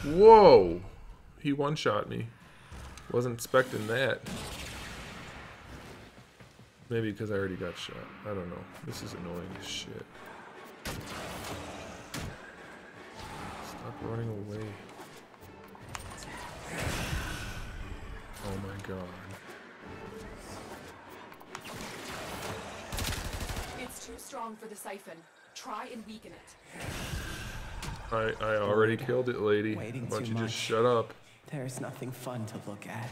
Whoa! He one-shot me. Wasn't expecting that. Maybe because I already got shot. I don't know. This is annoying as shit. Stop running away. Oh my god. It's too strong for the siphon. Try and weaken it. I already killed it, lady. Why don't you just shut up? There's nothing fun to look at.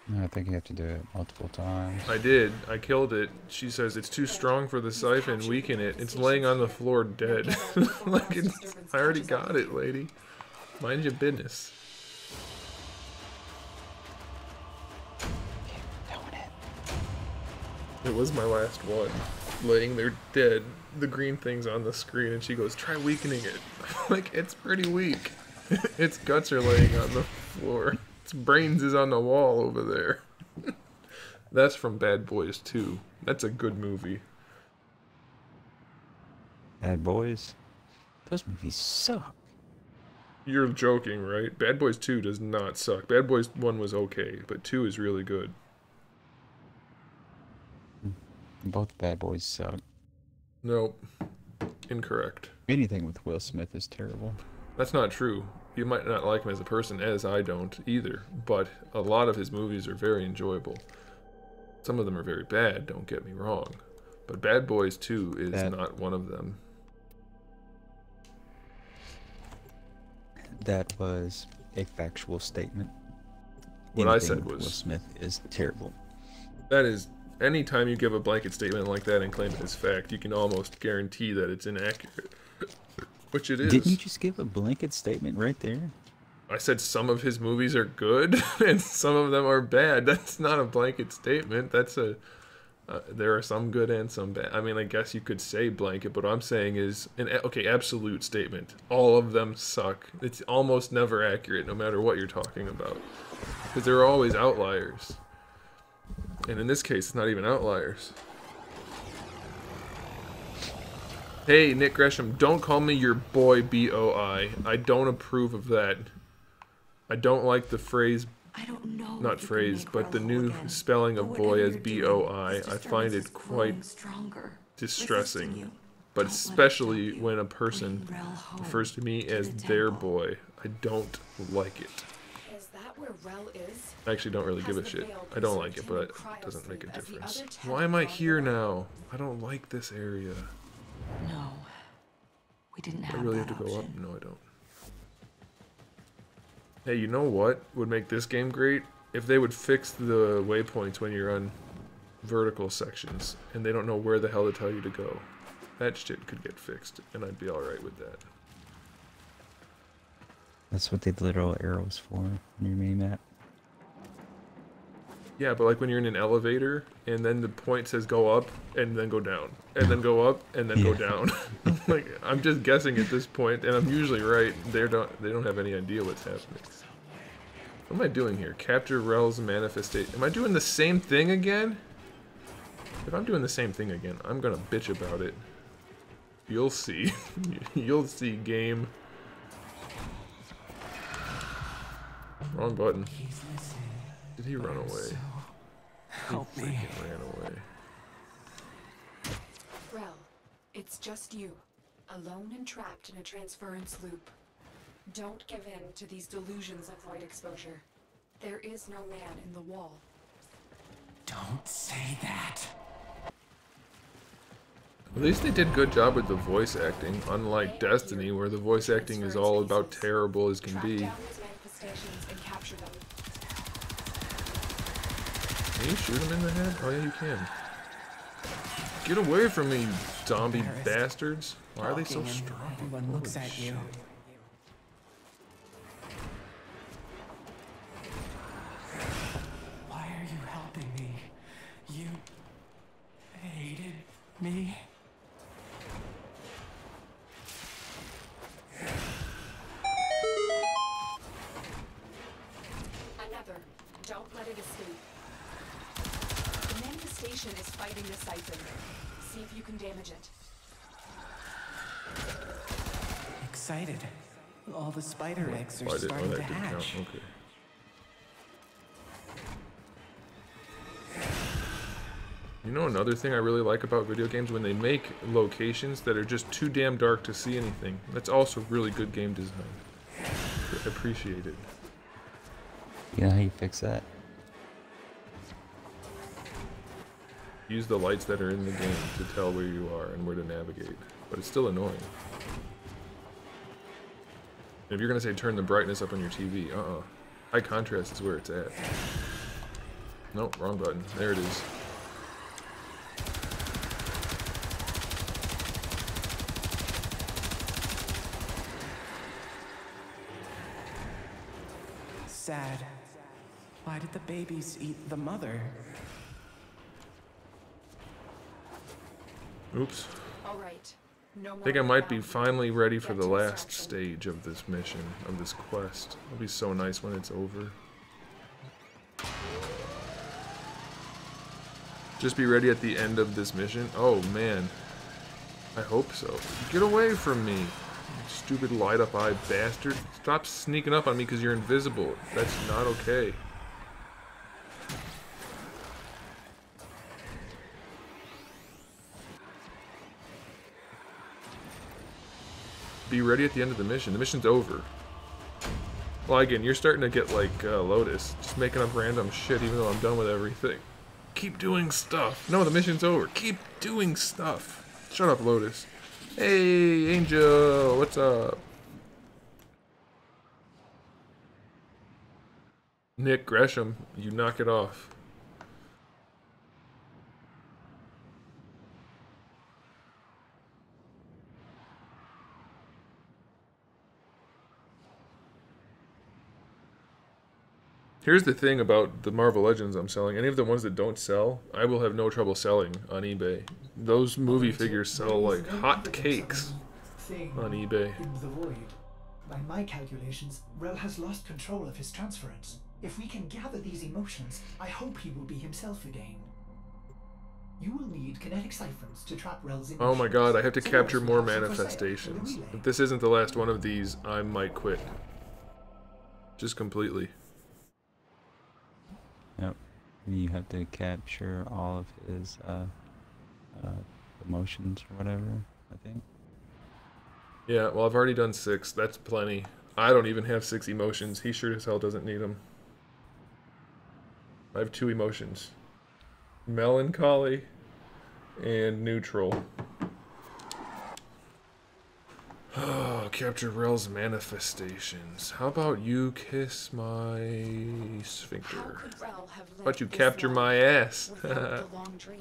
No, I think you have to do it multiple times. I did. I killed it. She says it's too strong for the siphon. Weaken it. It's laying on the floor dead. Like I already got it, lady. Mind your business. It was my last one. Laying there dead. The green thing's on the screen and she goes, try weakening it. Like, it's pretty weak. Its guts are laying on the floor. Its brains is on the wall over there. That's from Bad Boys 2. That's a good movie. Bad Boys? Those movies suck. You're joking, right? Bad Boys 2 does not suck. Bad Boys 1 was okay, but 2 is really good. Both Bad Boys suck. Nope. Incorrect. Anything with Will Smith is terrible. That's not true. You might not like him as a person, as I don't either, but a lot of his movies are very enjoyable. Some of them are very bad, don't get me wrong, but Bad Boys 2 is not one of them. That was a factual statement. What I said was Will Smith is terrible. That is, anytime you give a blanket statement like that and claim it as fact, you can almost guarantee that it's inaccurate. Which it is. Didn't you just give a blanket statement right there? I said some of his movies are good and some of them are bad. That's not a blanket statement. That's a there are some good and some bad. I mean, I guess you could say blanket, but what I'm saying is an absolute statement. All of them suck. It's almost never accurate, no matter what you're talking about, because there are always outliers. And in this case, it's not even outliers. Hey, Nick Gresham, don't call me your boy B-O-I. I don't approve of that. I don't like the phrase, not phrase, but the new spelling of boy as B-O-I. I find it quite distressing. But especially when a person refers to me as their boy. I don't like it. Is that where Rel is? I actually don't really give a shit. I don't like it, but it doesn't make a difference. Why am I here now? I don't like this area. No. We didn't have I really have to go up? No, I don't. Hey, you know what would make this game great? If they would fix the waypoints when you're on vertical sections and they don't know where the hell to tell you to go. That shit could get fixed and I'd be alright with that. That's what the literal arrows for. You mean that? Yeah, but like when you're in an elevator and then the point says go up and then go down and then go up and then go down. Like, I'm just guessing at this point and I'm usually right. They don't have any idea what's happening. What am I doing here? Capture Rel's manifestation. Am I doing the same thing again? If I'm doing the same thing again, I'm gonna bitch about it. You'll see. You'll see, game. Wrong button. Did he run away? Help me. He ran away. Rel, it's just you, alone and trapped in a transference loop. Don't give in to these delusions of light exposure. There is no man in the wall. Don't say that. At least they did a good job with the voice acting, unlike Destiny, where the voice acting is all about terrible as can be. Track down these manifestations and capture them. Can you shoot him in the head? Oh yeah, you can. Get away from me, zombie bastards! Why are they so strong? Everyone looks Holy at you. shit. Why are you helping me? You hated me? Another. Don't let it escape. The manifestation is fighting the siphon. See if you can damage it. Excited. All the spider eggs Oh, are I didn't know starting to that didn't count. hatch. Okay. You know another thing I really like about video games? When they make locations that are just too damn dark to see anything. That's also really good game design. I appreciate it. You know how you fix that? Use the lights that are in the game to tell where you are and where to navigate. But it's still annoying. If you're gonna say turn the brightness up on your TV, high contrast is where it's at. Nope, wrong button. There it is. Sad. Why did the babies eat the mother? Oops. All right. No more I think I might be around. finally ready for Get the to last extraction. stage of this mission, of this quest. It'll be so nice when it's over. Just be ready at the end of this mission. Oh man. I hope so. Get away from me, you stupid light up eye bastard. Stop sneaking up on me because you're invisible. That's not okay. Be ready at the end of the mission. The mission's over. Well, again, you're starting to get like Lotus, just making up random shit even though I'm done with everything. Keep doing stuff. No, the mission's over. Keep doing stuff. Shut up, Lotus. Hey, Angel, what's up? Nick Gresham, you knock it off. Here's the thing about the Marvel Legends I'm selling. Any of the ones that don't sell, I will have no trouble selling on eBay. Those movie figures sell like hot cakes on eBay. In the void. By my calculations, Rel has lost control of his transference. If we can gather these emotions, I hope he will be himself again. You will need kinetic siphons to trap Rel's emotions. Oh my god, I have to So capture those more will have some for sale manifestations. for the relay. If this isn't the last one of these, I might quit. Just completely. Yep. You have to capture all of his emotions or whatever, I think. Yeah, well, I've already done 6. That's plenty. I don't even have 6 emotions. He sure as hell doesn't need them. I have 2 emotions. Melancholy and neutral. Oh, capture Rel's manifestations. How about you kiss my How sphincter? could Rel have lived But you this capture long my ass. without the long dream?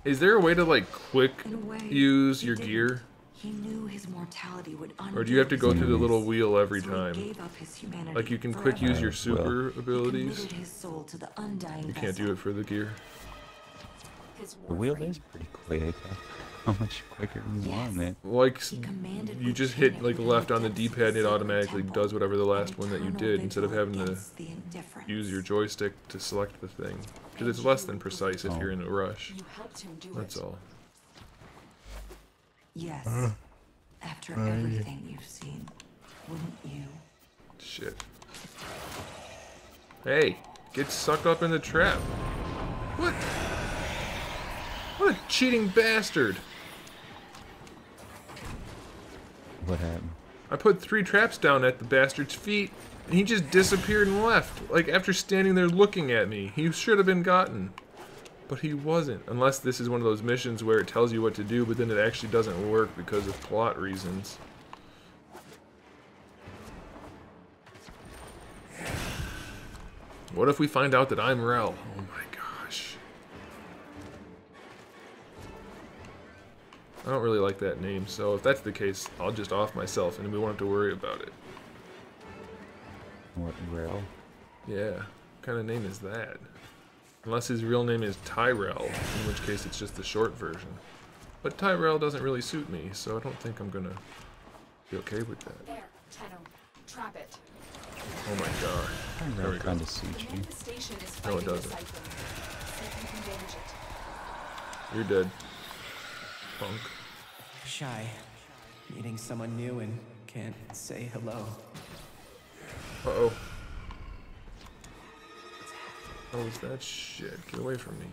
Is there a way to like quick In a way, use he your didn't. gear? He knew his mortality would undo Or do you have to his go through the purpose, little wheel every so he time? gave up his humanity Like you can quick forever. use your super He abilities? committed his soul to the undying You can't do vessel. it for the gear. His The wheel Warframe. is pretty quick. How much quicker do you want it? Like, He commanded you with just hit like panic left on the depths of D-pad and it sacred automatically temple, does whatever the last an one that you eternal did instead of vigil having to against the indifference. use your joystick to select the thing. Because it's less than precise if you're in a rush. You helped him do That's it. all. Yes. After everything you've seen, wouldn't you? Shit. Hey, get sucked up in the trap. What? What a cheating bastard. What happened? I put 3 traps down at the bastard's feet. He just disappeared and left. Like, after standing there looking at me. He should have been gotten. But he wasn't. Unless this is one of those missions where it tells you what to do, but then it actually doesn't work because of plot reasons. What if we find out that I'm Rel? Oh my gosh. I don't really like that name, so if that's the case, I'll just off myself and we won't have to worry about it. What, Rel? Yeah. What kind of name is that? Unless his real name is Tyrell, in which case it's just the short version. But Tyrell doesn't really suit me, so I don't think I'm gonna be okay with that. There, Tenno. Trap it. Oh my god. There we go. Kind of suit you. The station is No, it fighting the doesn't. siphon. See if you can damage it. You're dead. Punk. Shy. Meeting someone new and can't say hello. Uh-oh. What was that shit? Get away from me.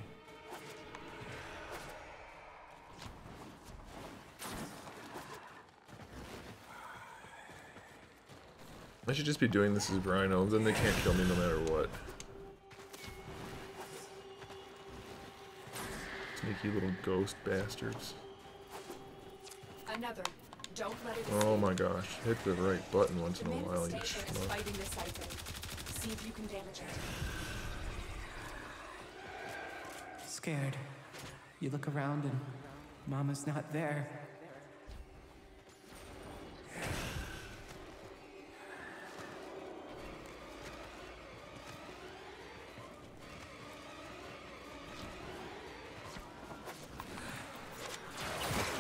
I should just be doing this as Rhino, then they can't kill me no matter what. Sneaky little ghost bastards. Another. Don't let it Oh my gosh. Hit the right button once in a Command while, you station is schmuck. fighting the siphon. See if you can damage it. Scared. You look around and Mama's not there.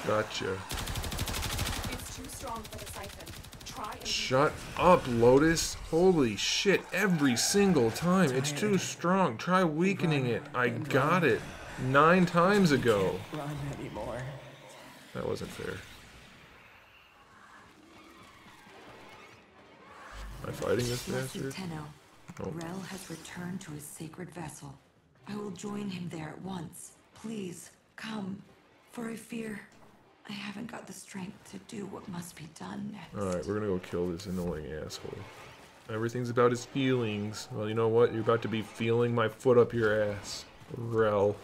Gotcha. It's too strong for the siphon. Try and Shut up, Lotus. Holy shit, every single time. It's too strong. Try weakening it. I got it 9 times ago. Run anymore. That wasn't fair. Am I fighting this Blessed bastard? Tenno, Oh. Rel has returned to his sacred vessel. I will join him there at once. Please, come. For I fear I haven't got the strength to do what must be done next. Alright, we're gonna go kill this annoying asshole. Everything's about his feelings. Well, you know what? You're about to be feeling my foot up your ass. Rel.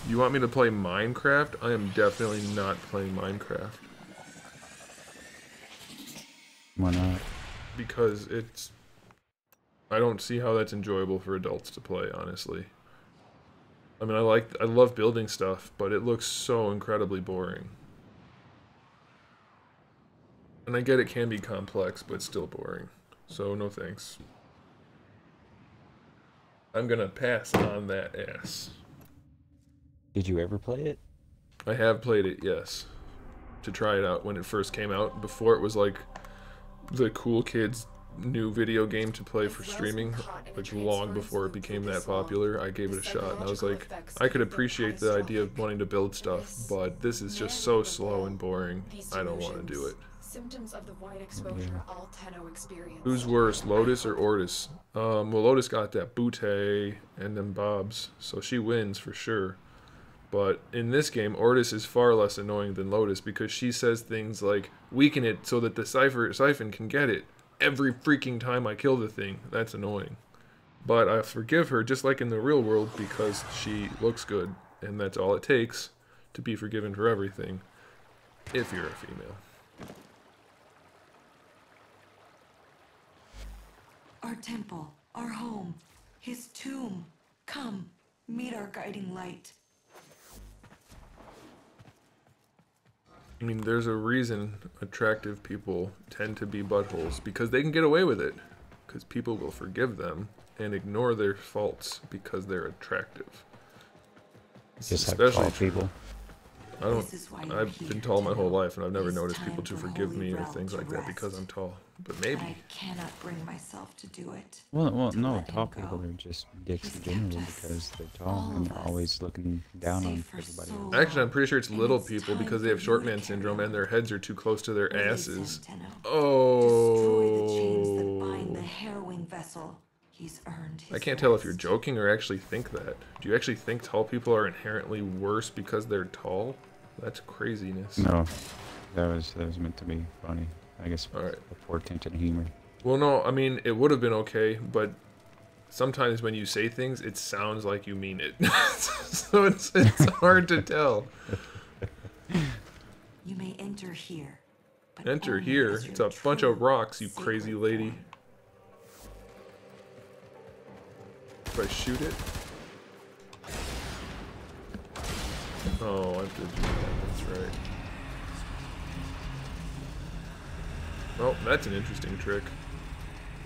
You want me to play Minecraft? I am definitely not playing Minecraft. Why not? Because it's... I don't see how that's enjoyable for adults to play, honestly. I mean, I love building stuff, but it looks so incredibly boring. And I get it can be complex, but still boring. So, no thanks. I'm gonna pass on that ass. Did you ever play it? I have played it, yes. To try it out when it first came out. Before it was like the cool kids new video game to play for streaming, like long before it became that popular. I gave it a shot and I was like, I could appreciate the idea of wanting to build stuff, but this is just so slow and boring. I don't want to do it. symptoms of the wide exposure all Tenno experience. Who's worse, Lotus or Ortis? Well, Lotus got that bootay and them bobs, so she wins for sure. But in this game, Ortis is far less annoying than Lotus because she says things like, weaken it so that the siphon can get it. Every freaking time I kill the thing. That's annoying. But I forgive her just like in the real world because she looks good. And that's all it takes to be forgiven for everything. If you're a female. Our temple, our home, his tomb. Come, meet our guiding light. I mean, there's a reason attractive people tend to be buttholes, because they can get away with it. Because people will forgive them and ignore their faults because they're attractive. Just have tall people. I've been tall my whole life and I've never noticed people to forgive me or things like that because I'm tall. But maybe. I cannot bring myself to do it. Well, no, tall people are just dicks in general because they're tall and they're always looking down on everybody else. Actually, I'm pretty sure it's little people because they have short man syndrome and their heads are too close to their asses. Destroy the chains that bind Oh. the harrowing vessel. He's earned his I can't tell if you're rest. joking or actually think that. Do you actually think tall people are inherently worse because they're tall? That's craziness. No, that was meant to be funny. I guess All right. a poor attempt at humor. Well, no, I mean, it would have been okay, but sometimes when you say things, it sounds like you mean it. So it's hard to tell. You may enter here. But Enter only here. as your It's a bunch of true rocks, you sacred crazy lady. form. If I shoot it? Oh, I have to do that. That's right. Oh, that's an interesting trick.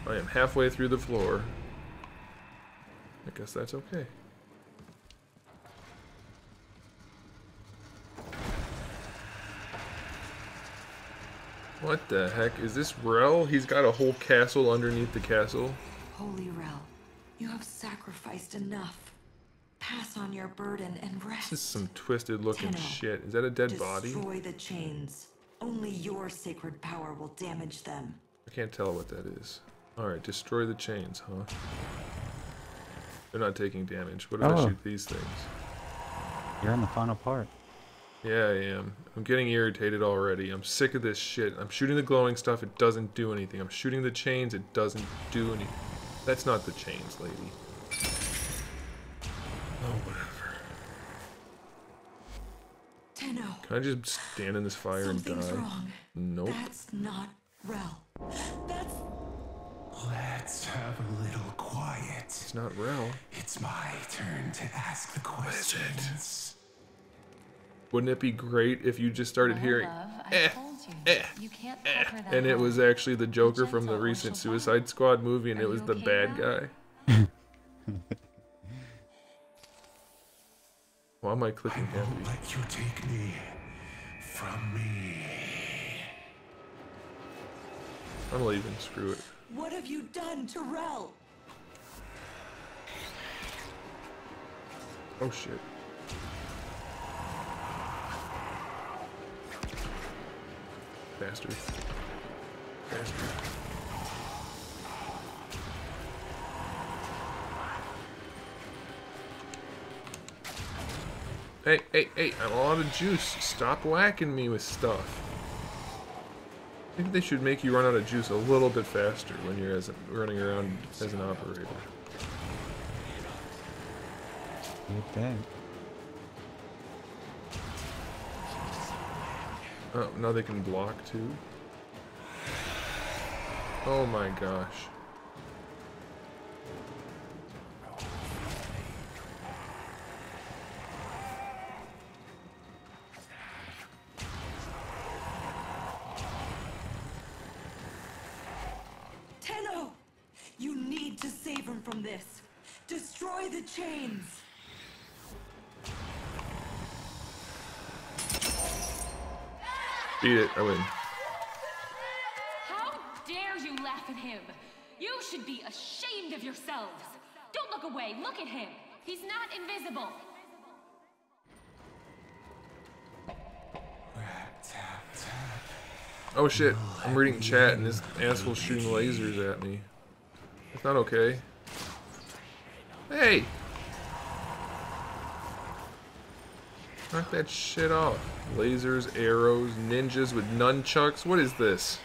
I am halfway through the floor. I guess that's okay. What the heck? Is this Rel? He's got a whole castle underneath the castle. Holy Rel, you have sacrificed enough. Pass on your burden and rest. This is some twisted looking Tenno, shit. Is that a dead body? Destroy the chains. Only your sacred power will damage them. I can't tell what that is. Alright, destroy the chains, huh? They're not taking damage. What if I Oh. shoot these things? You're on the final part. Yeah, I am. I'm getting irritated already. I'm sick of this shit. I'm shooting the glowing stuff, it doesn't do anything. I'm shooting the chains, it doesn't do anything. That's not the chains, lady. Oh, whatever. Tenno, Can I just stand in this fire and something's die? wrong. Nope. That's not Rel. That's... Let's have a little quiet. It's not Rel. It's my turn to ask the questions. Wouldn't it be great if you just started hearing You can't help her that and it hard. was actually the Joker from the gentle or recent she'll Suicide Squad movie and Are it was you the okay bad now? guy? Why am I clicking I won't happy? let you take me from me. I'm leaving, screw it. What have you done to Rel? Oh shit. Bastard. Bastard. Hey, hey, hey, I'm all out of juice. Stop whacking me with stuff. I think they should make you run out of juice a little bit faster when you're running around as an operator. Get that. Oh, now they can block too? Oh my gosh. Tenno! You need to save him from this. Destroy the chains. Beat it, I win. How dare you laugh at him? You should be ashamed of yourselves. Don't look away. Look at him. He's not invisible. Tap, tap. Oh shit, I'm reading chat and this asshole's shooting lasers at me. That's not okay. Hey! Knock that shit off. Lasers, arrows, ninjas with nunchucks. What is this?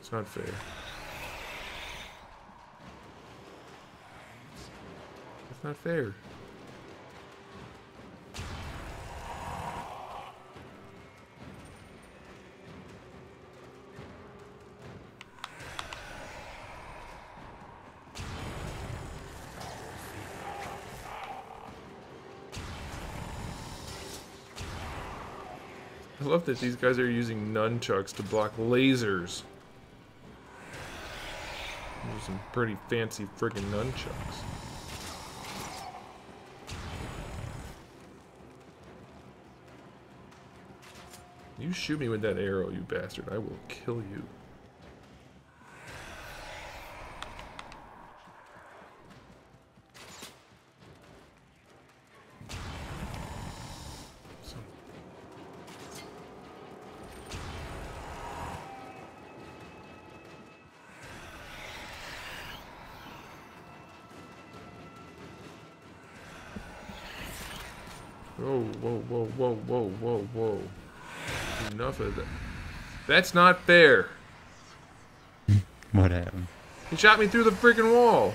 It's not fair. It's not fair. I love that these guys are using nunchucks to block lasers. Those are some pretty fancy friggin' nunchucks. You shoot me with that arrow, you bastard. I will kill you. Whoa, whoa, whoa, whoa, whoa, whoa, whoa. Enough of that. That's not fair. What happened? He shot me through the freaking wall.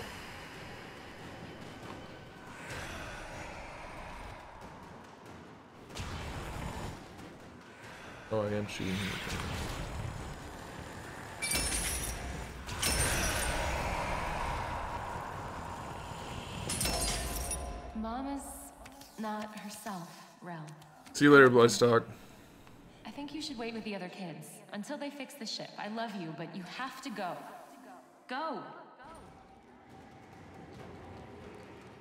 Oh, I am shooting him. Mama's not herself, Rel. See you later, Bloodstock. I think you should wait with the other kids until they fix the ship. I love you, but you have to go. Go!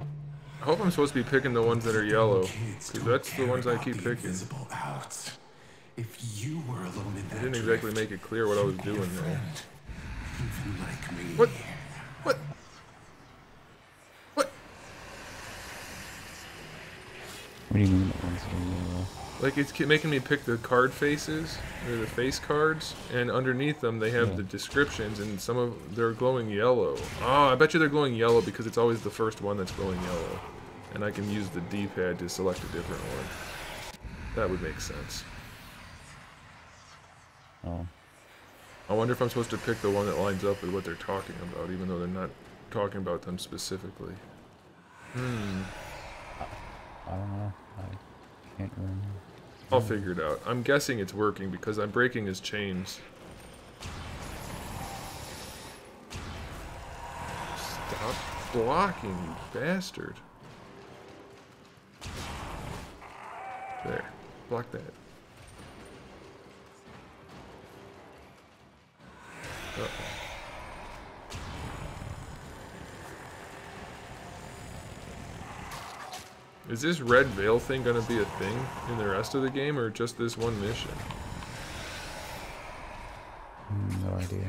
I hope I'm supposed to be picking the ones that are yellow, because that's the ones I keep picking. If you were alone in that I didn't exactly make it clear what I was doing there. Even like me. What? What? What? What do you mean the ones that are yellow? Like, it's making me pick the card faces, or the face cards, and underneath them they have the descriptions, and some of they're glowing yellow. Oh, I bet you they're glowing yellow because it's always the first one that's glowing yellow. And I can use the D-pad to select a different one. That would make sense. Oh. I wonder if I'm supposed to pick the one that lines up with what they're talking about, even though they're not talking about them specifically. I don't know. I can't remember. I'll figure it out. I'm guessing it's working because I'm breaking his chains. Stop blocking, you bastard. There. Block that. Uh-oh. Is this red veil thing gonna be a thing in the rest of the game, or just this one mission? No idea.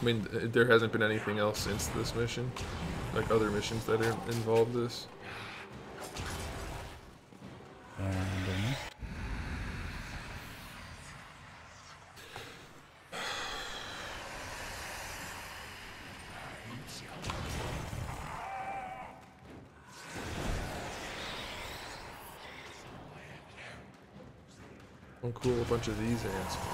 I mean, there hasn't been anything else since this mission? Like other missions that involve this? I don't know. Oh cool, a bunch of these assholes.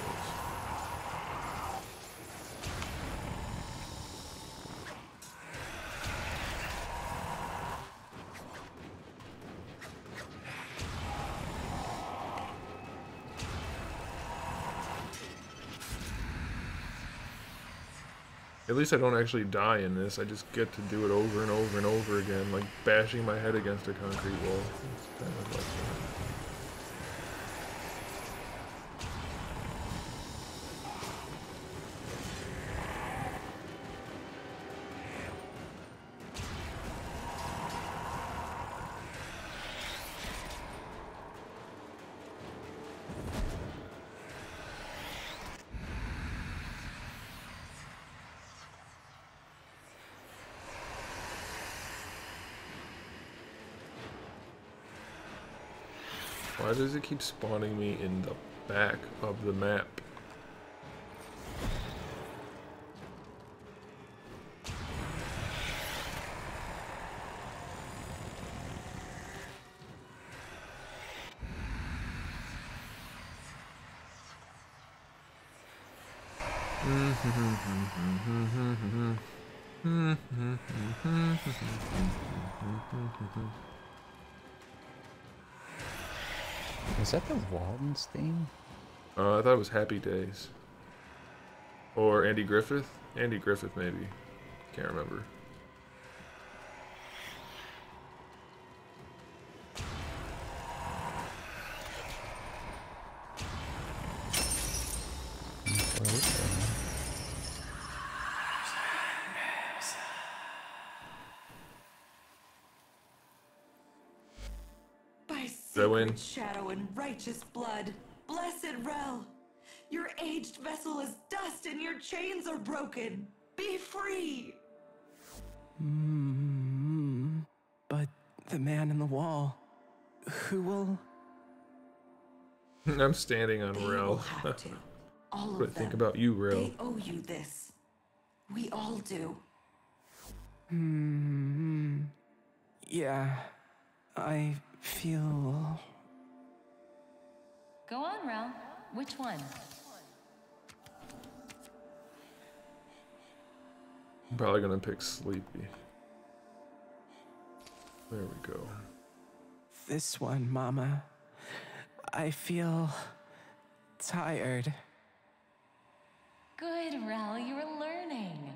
At least I don't actually die in this, I just get to do it over and over and over again, like bashing my head against a concrete wall. It's kind of like that. Why does it keep spawning me in the back of the map? Is that the Walden's theme? I thought it was Happy Days. Or Andy Griffith? Andy Griffith, maybe. Can't remember. Sacred shadow and righteous blood, blessed Rel, your aged vessel is dust and your chains are broken. Be free. But the man in the wall, who will? I'm standing on Rel. Have to. All What do of I think them. about you, Rel? They owe you this. We all do. Yeah, I feel... Go on, Rel. Which one? I'm probably gonna pick sleepy. There we go. This one, Mama. I feel... tired. Good, Rel, you're learning.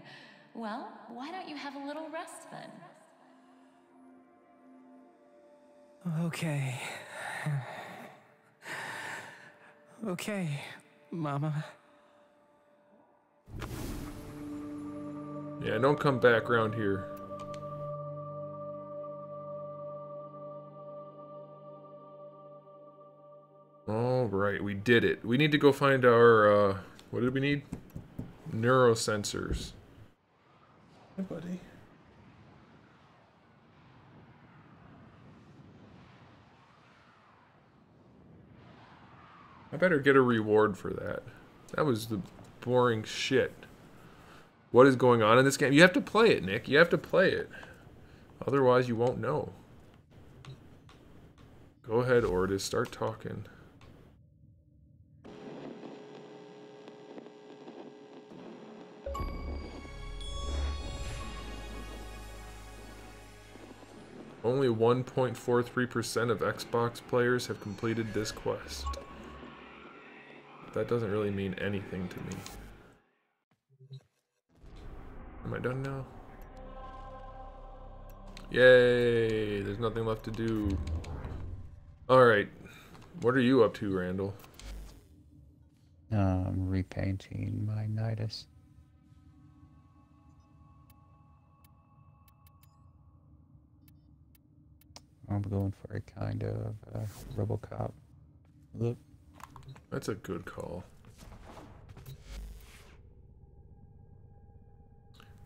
Well, why don't you have a little rest then? Okay. Okay, Mama. Yeah, don't come back around here. Alright, we did it. We need to go find our, what did we need? Neurosensors. Hey, buddy. I better get a reward for that. That was the boring shit. What is going on in this game? You have to play it, Nick. You have to play it. Otherwise, you won't know. Go ahead, Ordis. Start talking. Only 1.43% of Xbox players have completed this quest. That doesn't really mean anything to me. Am I done now? Yay! There's nothing left to do. Alright. What are you up to, Randall? I'm repainting my Nidus. I'm going for a kind of RoboCop look. That's a good call.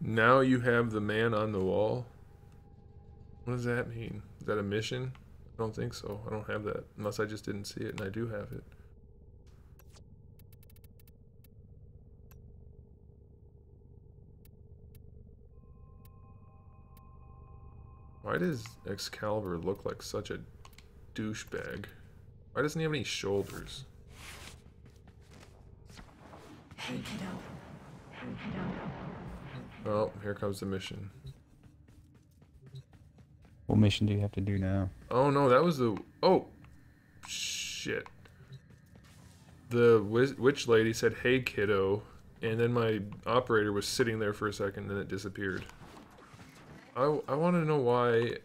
Now you have the man on the wall. What does that mean? Is that a mission? I don't think so. I don't have that. Unless I just didn't see it and I do have it. Why does Excalibur look like such a douchebag? Why doesn't he have any shoulders? Hey, kiddo. Hey, kiddo. Oh, here comes the mission. What mission do you have to do now? Oh no, that was the... Oh! Shit. The witch lady said, "Hey, kiddo," and then my operator was sitting there for a second and then it disappeared. I want to know why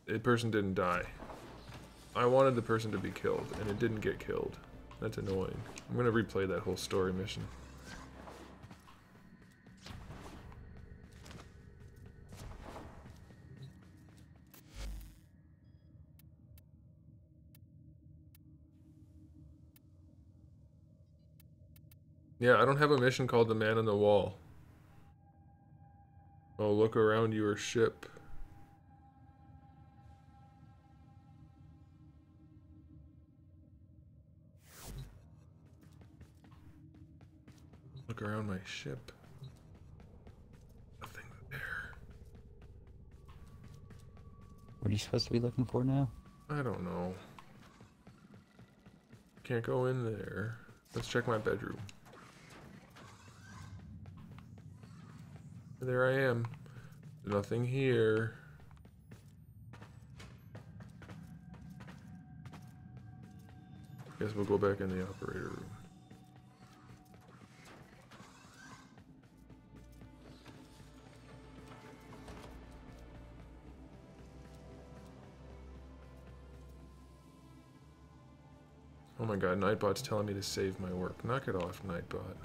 the person didn't die. I wanted the person to be killed, and it didn't get killed. That's annoying. I'm going to replay that whole story mission. Yeah, I don't have a mission called the Man on the Wall. Oh, look around your ship. Look around my ship. Nothing there. What are you supposed to be looking for now? I don't know. Can't go in there. Let's check my bedroom. There I am. Nothing here. Guess we'll go back in the operator room. Oh my god, Nightbot's telling me to save my work. Knock it off, Nightbot.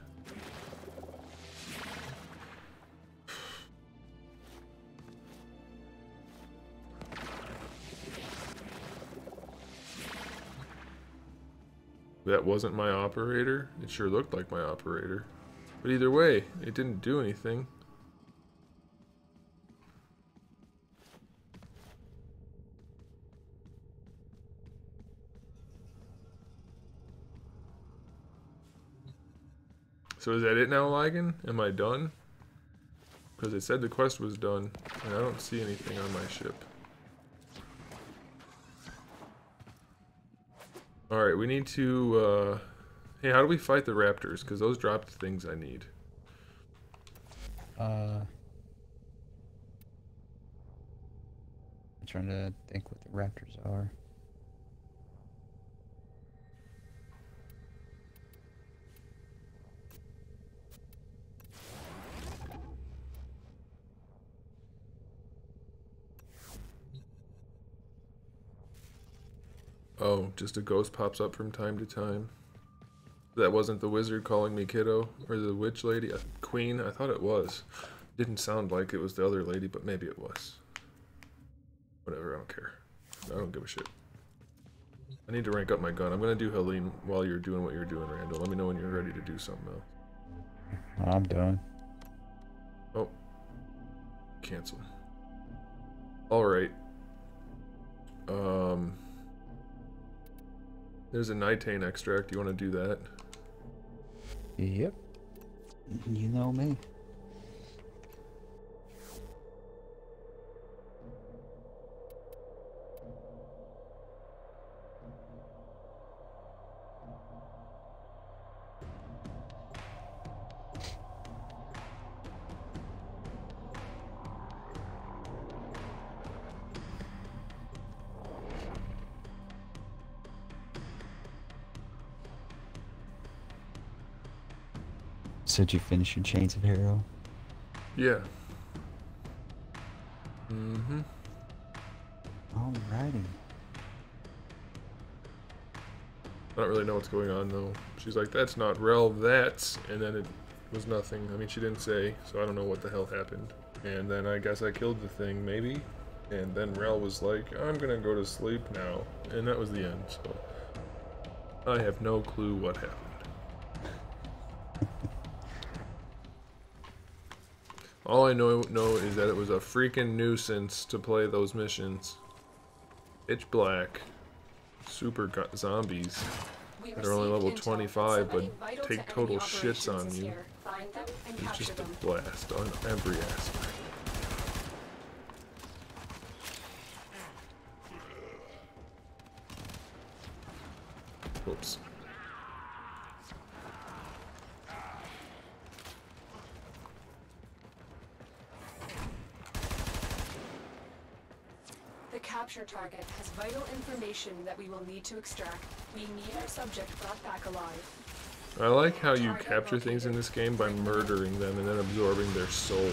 That wasn't my operator. It sure looked like my operator. But either way, it didn't do anything. So is that it now, Ligon? Am I done? Because it said the quest was done, and I don't see anything on my ship. Alright, we need to, hey, how do we fight the raptors? Because those dropped things I need. I'm trying to think what the raptors are. Oh, just a ghost pops up from time to time. That wasn't the wizard calling me kiddo, or the witch lady, queen. I thought it was. Didn't sound like it was the other lady, but maybe it was. Whatever, I don't care. I don't give a shit. I need to rank up my gun. I'm gonna do Helene while you're doing what you're doing, Randall. Let me know when you're ready to do something else. I'm done. Oh. Cancel. Alright. There's a nitane extract. You want to do that? Yep. You know me. So did you finish your Chains of Hero? Yeah. Mm-hmm. Alrighty. I don't really know what's going on though. She's like, that's not Rel, that's, and then it was nothing. I mean, she didn't say, so I don't know what the hell happened. And then I guess I killed the thing, maybe. And then Rel was like, I'm gonna go to sleep now. And that was the end, so I have no clue what happened. All I know is that it was a freaking nuisance to play those missions. Pitch black. Super zombies that are only level 25 but take total shits on you. It's just a blast on every aspect. Oops. The capture target has vital information that we will need to extract. We need our subject brought back alive. I like how you capture things in this game by murdering them and then absorbing their soul.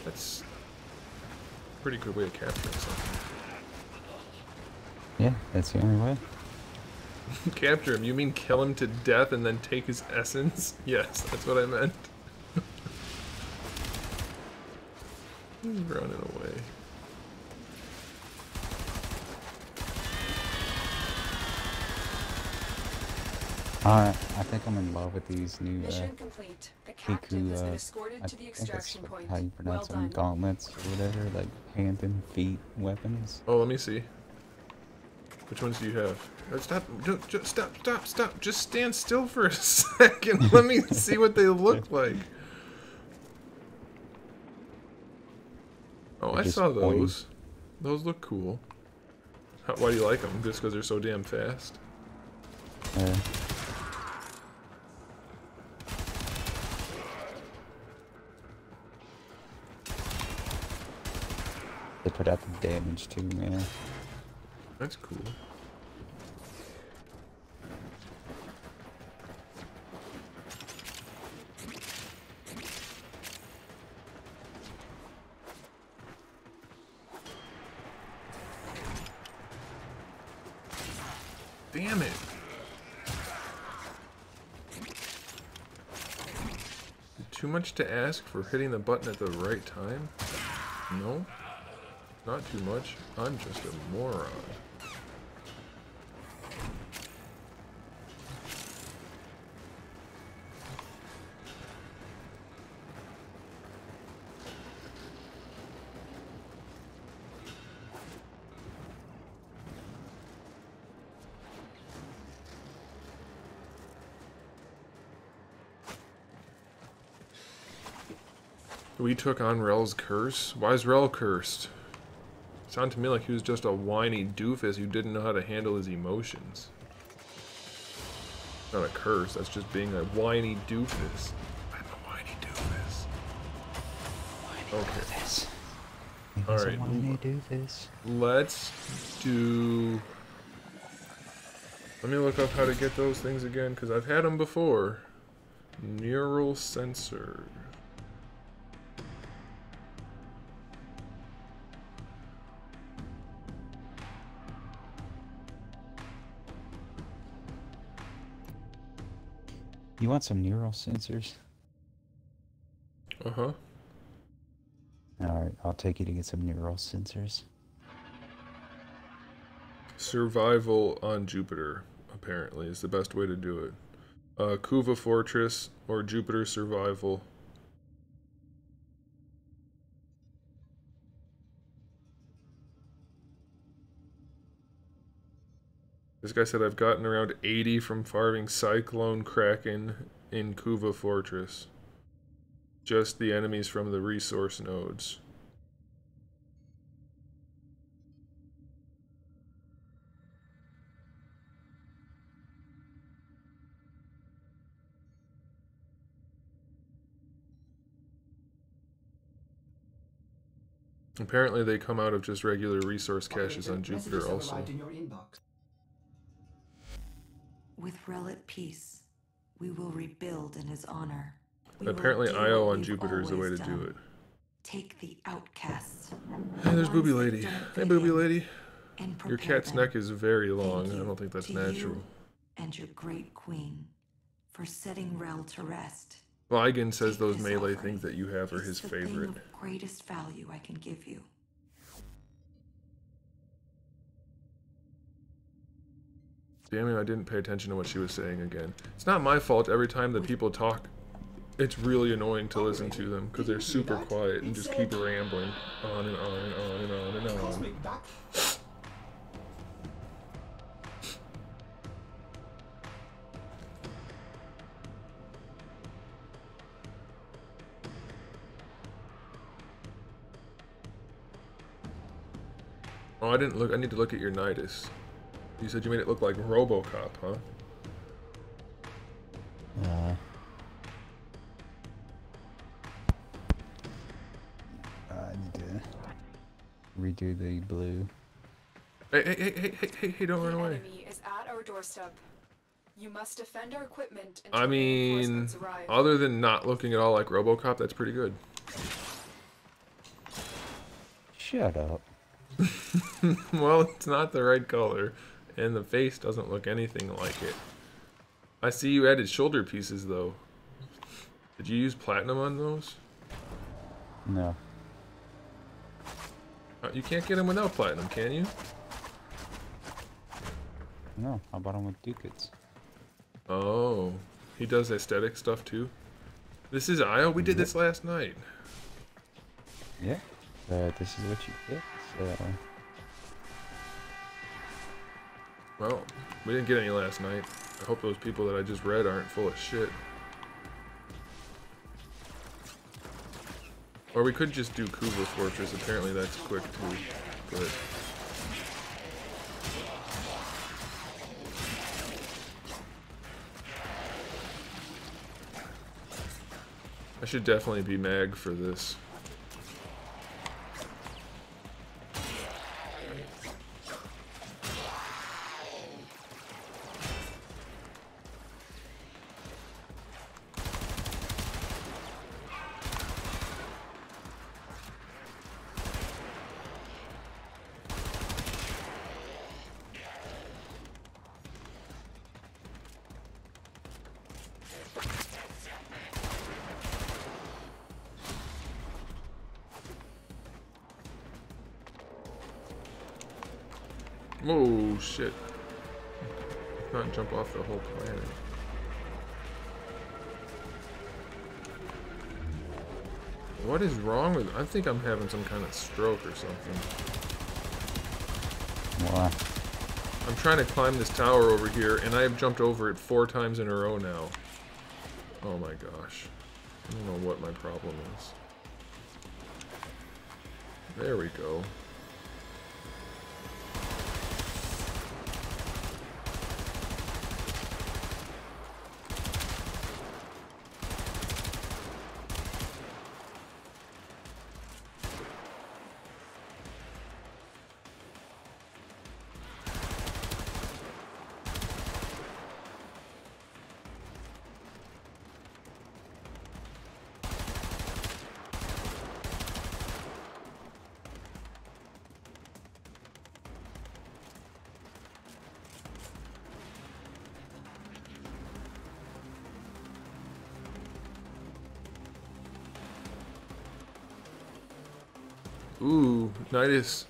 That's a pretty good way of capturing something. Yeah, that's the only way. Capture him? You mean kill him to death and then take his essence? Yes, that's what I meant. He's running away. I think I'm in love with these new Mission complete. The captain has been escorted to the extraction point. How you pronounce Well them, done. gauntlets or whatever, like hand and feet weapons. Oh, let me see. Which ones do you have? Stop! Stop! Just stand still for a second. Let me see what they look like. Oh, I saw those. Those look cool. Why do you like them? Just because they're so damn fast? They put out the damage too, man. That's cool. Damn it. Too much to ask for hitting the button at the right time? No? Not too much. I'm just a moron. We took on Rel's curse? Why is Rel cursed? Sounded to me like he was just a whiny doofus who didn't know how to handle his emotions. Not a curse, that's just being a whiny doofus. I'm a whiny doofus. Okay. Alright. Whiny doofus. Let's do... Let me look up how to get those things again, because I've had them before. Neural sensor. You want some neural sensors? Uh-huh. Alright, I'll take you to get some neural sensors. Survival on Jupiter, apparently, is the best way to do it. Kuva Fortress or Jupiter Survival. This guy said I've gotten around 80 from farming Cyclone Kraken in Kuva Fortress. Just the enemies from the resource nodes. Apparently they come out of just regular resource caches on Jupiter also. With Rel at peace, we will rebuild in his honor. Apparently IO on Jupiter is the way to do it. Take the outcasts. Hey, there's Booby Lady. Hey, Booby Lady. Your cat's neck is very long. I don't think that's natural. And your great queen for setting Rel to rest. Ligon says those melee things that you have are his favorite. Thing of greatest value I can give you. Damn it, I didn't pay attention to what she was saying again. It's not my fault every time that people talk. It's really annoying to listen to them because they're super quiet and just keep rambling on and on and on and on and on. Oh, I didn't look. I need to look at your Nidus. You said you made it look like RoboCop, huh? I need to redo the blue. Hey, don't run away. The enemy is at our doorstep. You must defend our equipment until I mean, reinforcements arrive. other than not looking at all like RoboCop, that's pretty good. Shut up. Well, it's not the right color, and the face doesn't look anything like it. I see you added shoulder pieces, though. Did you use platinum on those? No. You can't get them without platinum, can you? No, I bought them with ducats. Oh, he does aesthetic stuff too. This is IO. We did this last night. Yeah, this is what you get. So. Well, we didn't get any last night. I hope those people that I just read aren't full of shit. Or we could just do Kuva Fortress. Apparently that's quick too. But I should definitely be mag for this. Oh shit. Let's not jump off the whole planet. What is wrong with... I think I'm having some kind of stroke or something. Why? I'm trying to climb this tower over here, and I have jumped over it 4 times in a row now. Oh my gosh. I don't know what my problem is. There we go. Ooh, Nidus,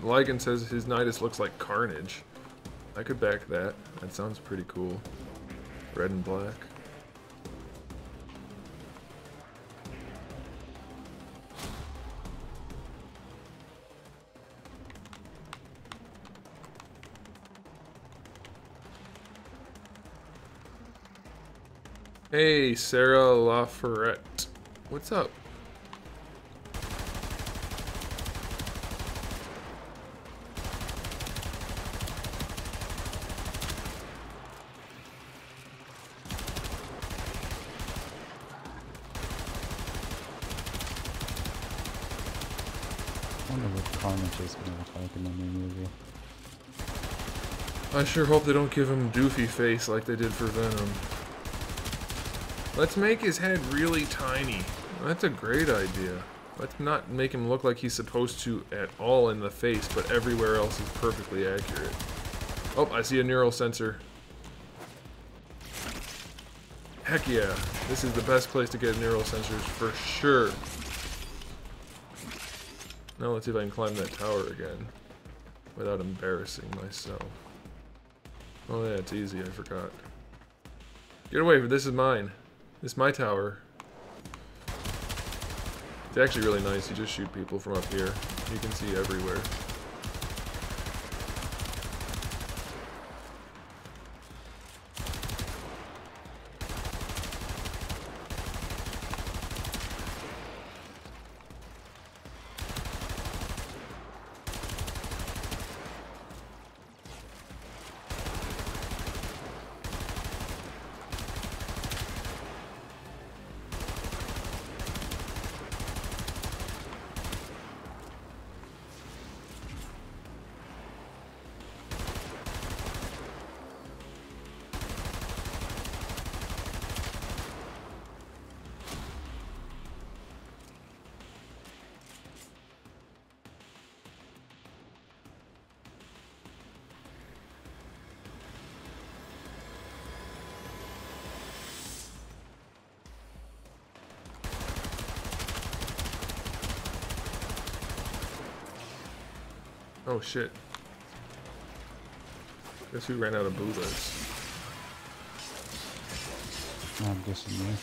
Lygan says his Nidus looks like Carnage. I could back that. That sounds pretty cool. Red and black. Hey, Sarah LaFerrette. What's up? I wonder what Carnage is gonna look like in the new movie. I sure hope they don't give him doofy face like they did for Venom. Let's make his head really tiny. That's a great idea. Let's not make him look like he's supposed to at all in the face, but everywhere else is perfectly accurate. Oh, I see a neural sensor. Heck yeah. This is the best place to get neural sensors for sure. Now let's see if I can climb that tower again without embarrassing myself. Oh yeah, it's easy, I forgot. Get away, this is mine. This is my tower. It's actually really nice, you just shoot people from up here. You can see everywhere. Oh shit. Guess who ran out of bullets? I'm guessing me.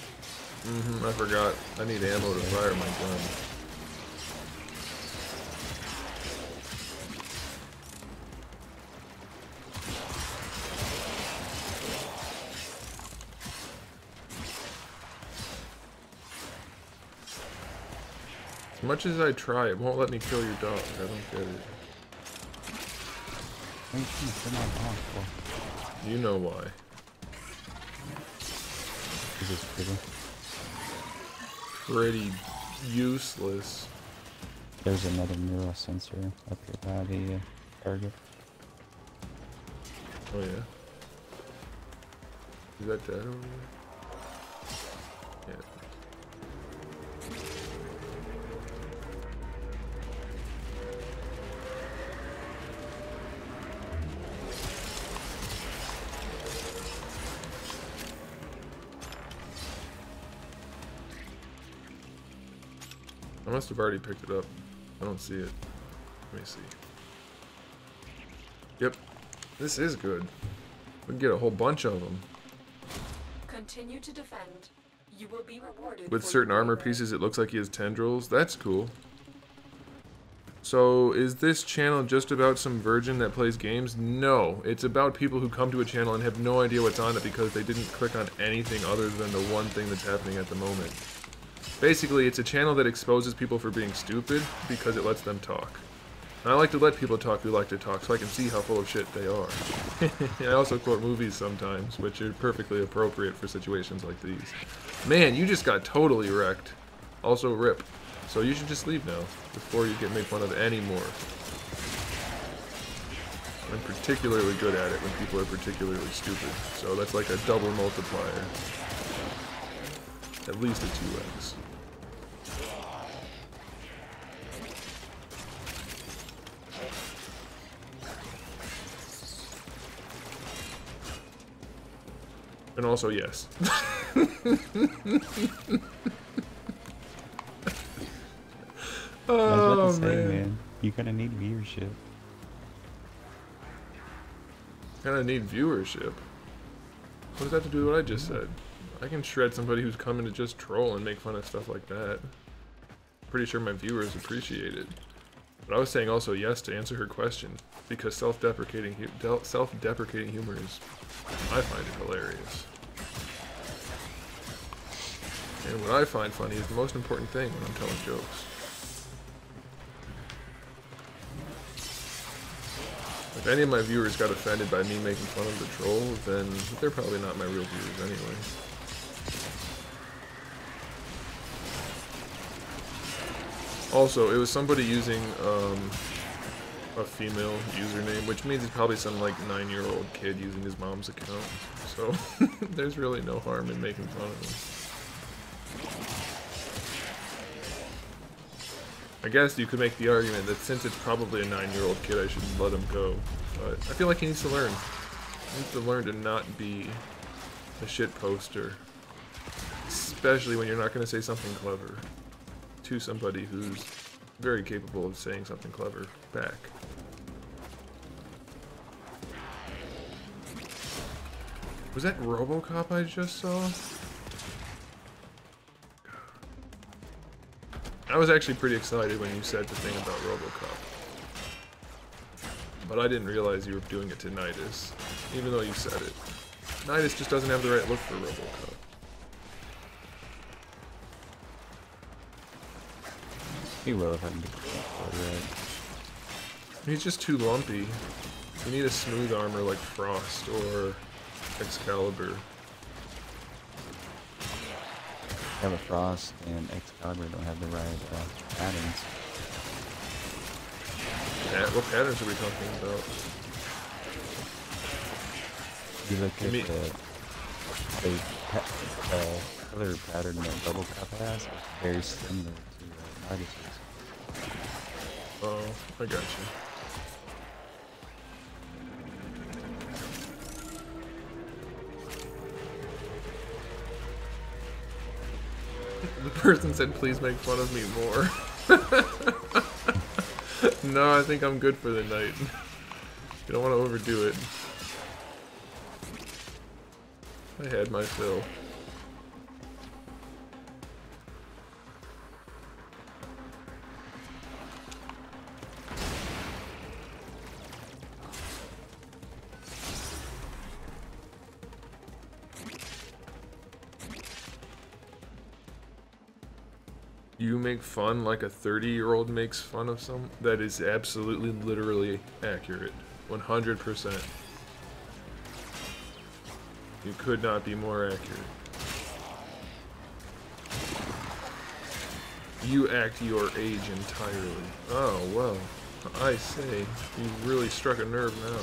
I forgot. I need ammo to fire my gun. As much as I try, it won't let me kill your dog. I don't get it. You know why. This is pretty useless. There's another neural sensor up here by the target. Oh yeah. Is that dead over there? Yeah. I must have already picked it up. I don't see it. Let me see. Yep. This is good. We can get a whole bunch of them. Continue to defend. You will be rewarded With for certain your armor labor. pieces, it looks like he has tendrils. That's cool. So, is this channel just about some virgin that plays games? No. It's about people who come to a channel and have no idea what's on it because they didn't click on anything other than the one thing that's happening at the moment. Basically, it's a channel that exposes people for being stupid because it lets them talk. And I like to let people talk who like to talk so I can see how full of shit they are. I also quote movies sometimes, which are perfectly appropriate for situations like these. Man, you just got totally wrecked. Also rip. So you should just leave now, before you get made fun of anymore. I'm particularly good at it when people are particularly stupid. So that's like a double multiplier. At least a 2x. And also, yes. I was about Oh to say, man. man, you kind of need viewership. Kind of need viewership. What does that have to do with what I just said? I can shred somebody who's coming to just troll and make fun of stuff like that. Pretty sure my viewers appreciate it. But I was saying also yes to answer her question, because self-deprecating humor is, I find it hilarious. And what I find funny is the most important thing when I'm telling jokes. If any of my viewers got offended by me making fun of the troll, then they're probably not my real viewers anyway. Also, it was somebody using a female username, which means it's probably some like 9-year-old kid using his mom's account. So there's really no harm in making fun of him. I guess you could make the argument that since it's probably a 9-year-old kid, I should let him go. But I feel like he needs to learn. He needs to learn to not be a shit poster. Especially when you're not going to say something clever to somebody who's very capable of saying something clever back. Was that RoboCop I just saw? I was actually pretty excited when you said the thing about RoboCop. But I didn't realize you were doing it to Nidus, even though you said it. Nidus just doesn't have the right look for RoboCop. He will if I can get the right. He's just too lumpy. You need a smooth armor like Frost or Excalibur. Yeah, but Frost and Excalibur don't have the right patterns. What patterns are we talking about? You look at the color pattern that RoboCop has, it's very similar to Nidus's. Oh, I got you. The person said, please make fun of me more. No, I think I'm good for the night. You don't want to overdo it. I had my fill. You make fun like a 30-year-old makes fun of some? That is absolutely, literally accurate. 100%. You could not be more accurate. You act your age entirely. Oh, well. I say, you really struck a nerve now.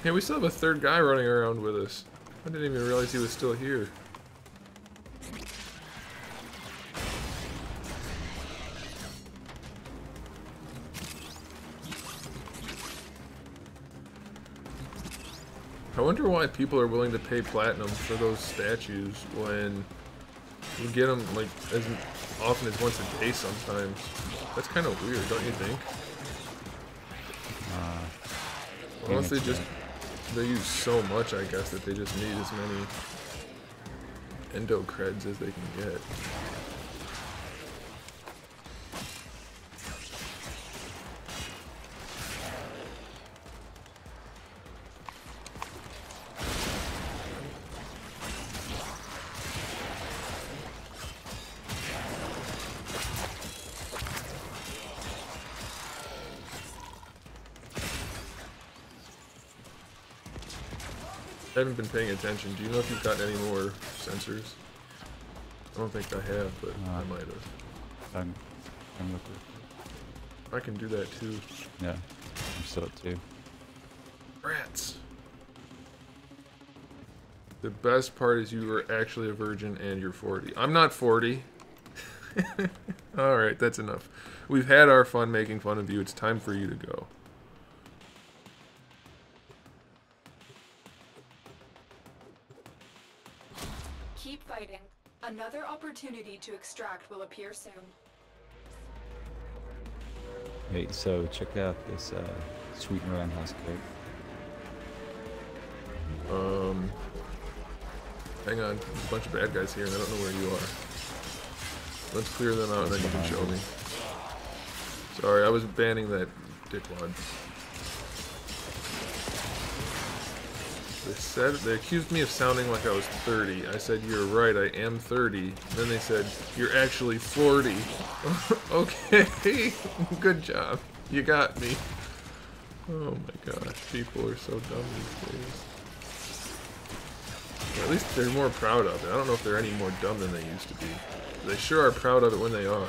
Hey, we still have a third guy running around with us. I didn't even realize he was still here. I wonder why people are willing to pay platinum for those statues when you get them like as often as once a day sometimes. That's kind of weird, don't you think? Unless they use so much, I guess, that they just need as many endo creds as they can get. I haven't been paying attention. Do you know if you've got any more sensors? I don't think I have, but I might have. I'm looking. I can do that too. Yeah, I'm still at 2. Rats. The best part is you are actually a virgin and you're 40. I'm not 40. Alright, that's enough. We've had our fun making fun of you. It's time for you to go. Keep fighting. Another opportunity to extract will appear soon. Hey, so check out this sweet roundhouse kick. Hang on. There's a bunch of bad guys here and I don't know where you are. Let's clear them out and then you can show me. Sorry, I was banning that dickwad. They accused me of sounding like I was 30. I said, you're right, I am 30. And then they said, you're actually 40. Okay, good job. You got me. Oh my gosh, people are so dumb these days. At least they're more proud of it. I don't know if they're any more dumb than they used to be. They sure are proud of it when they are.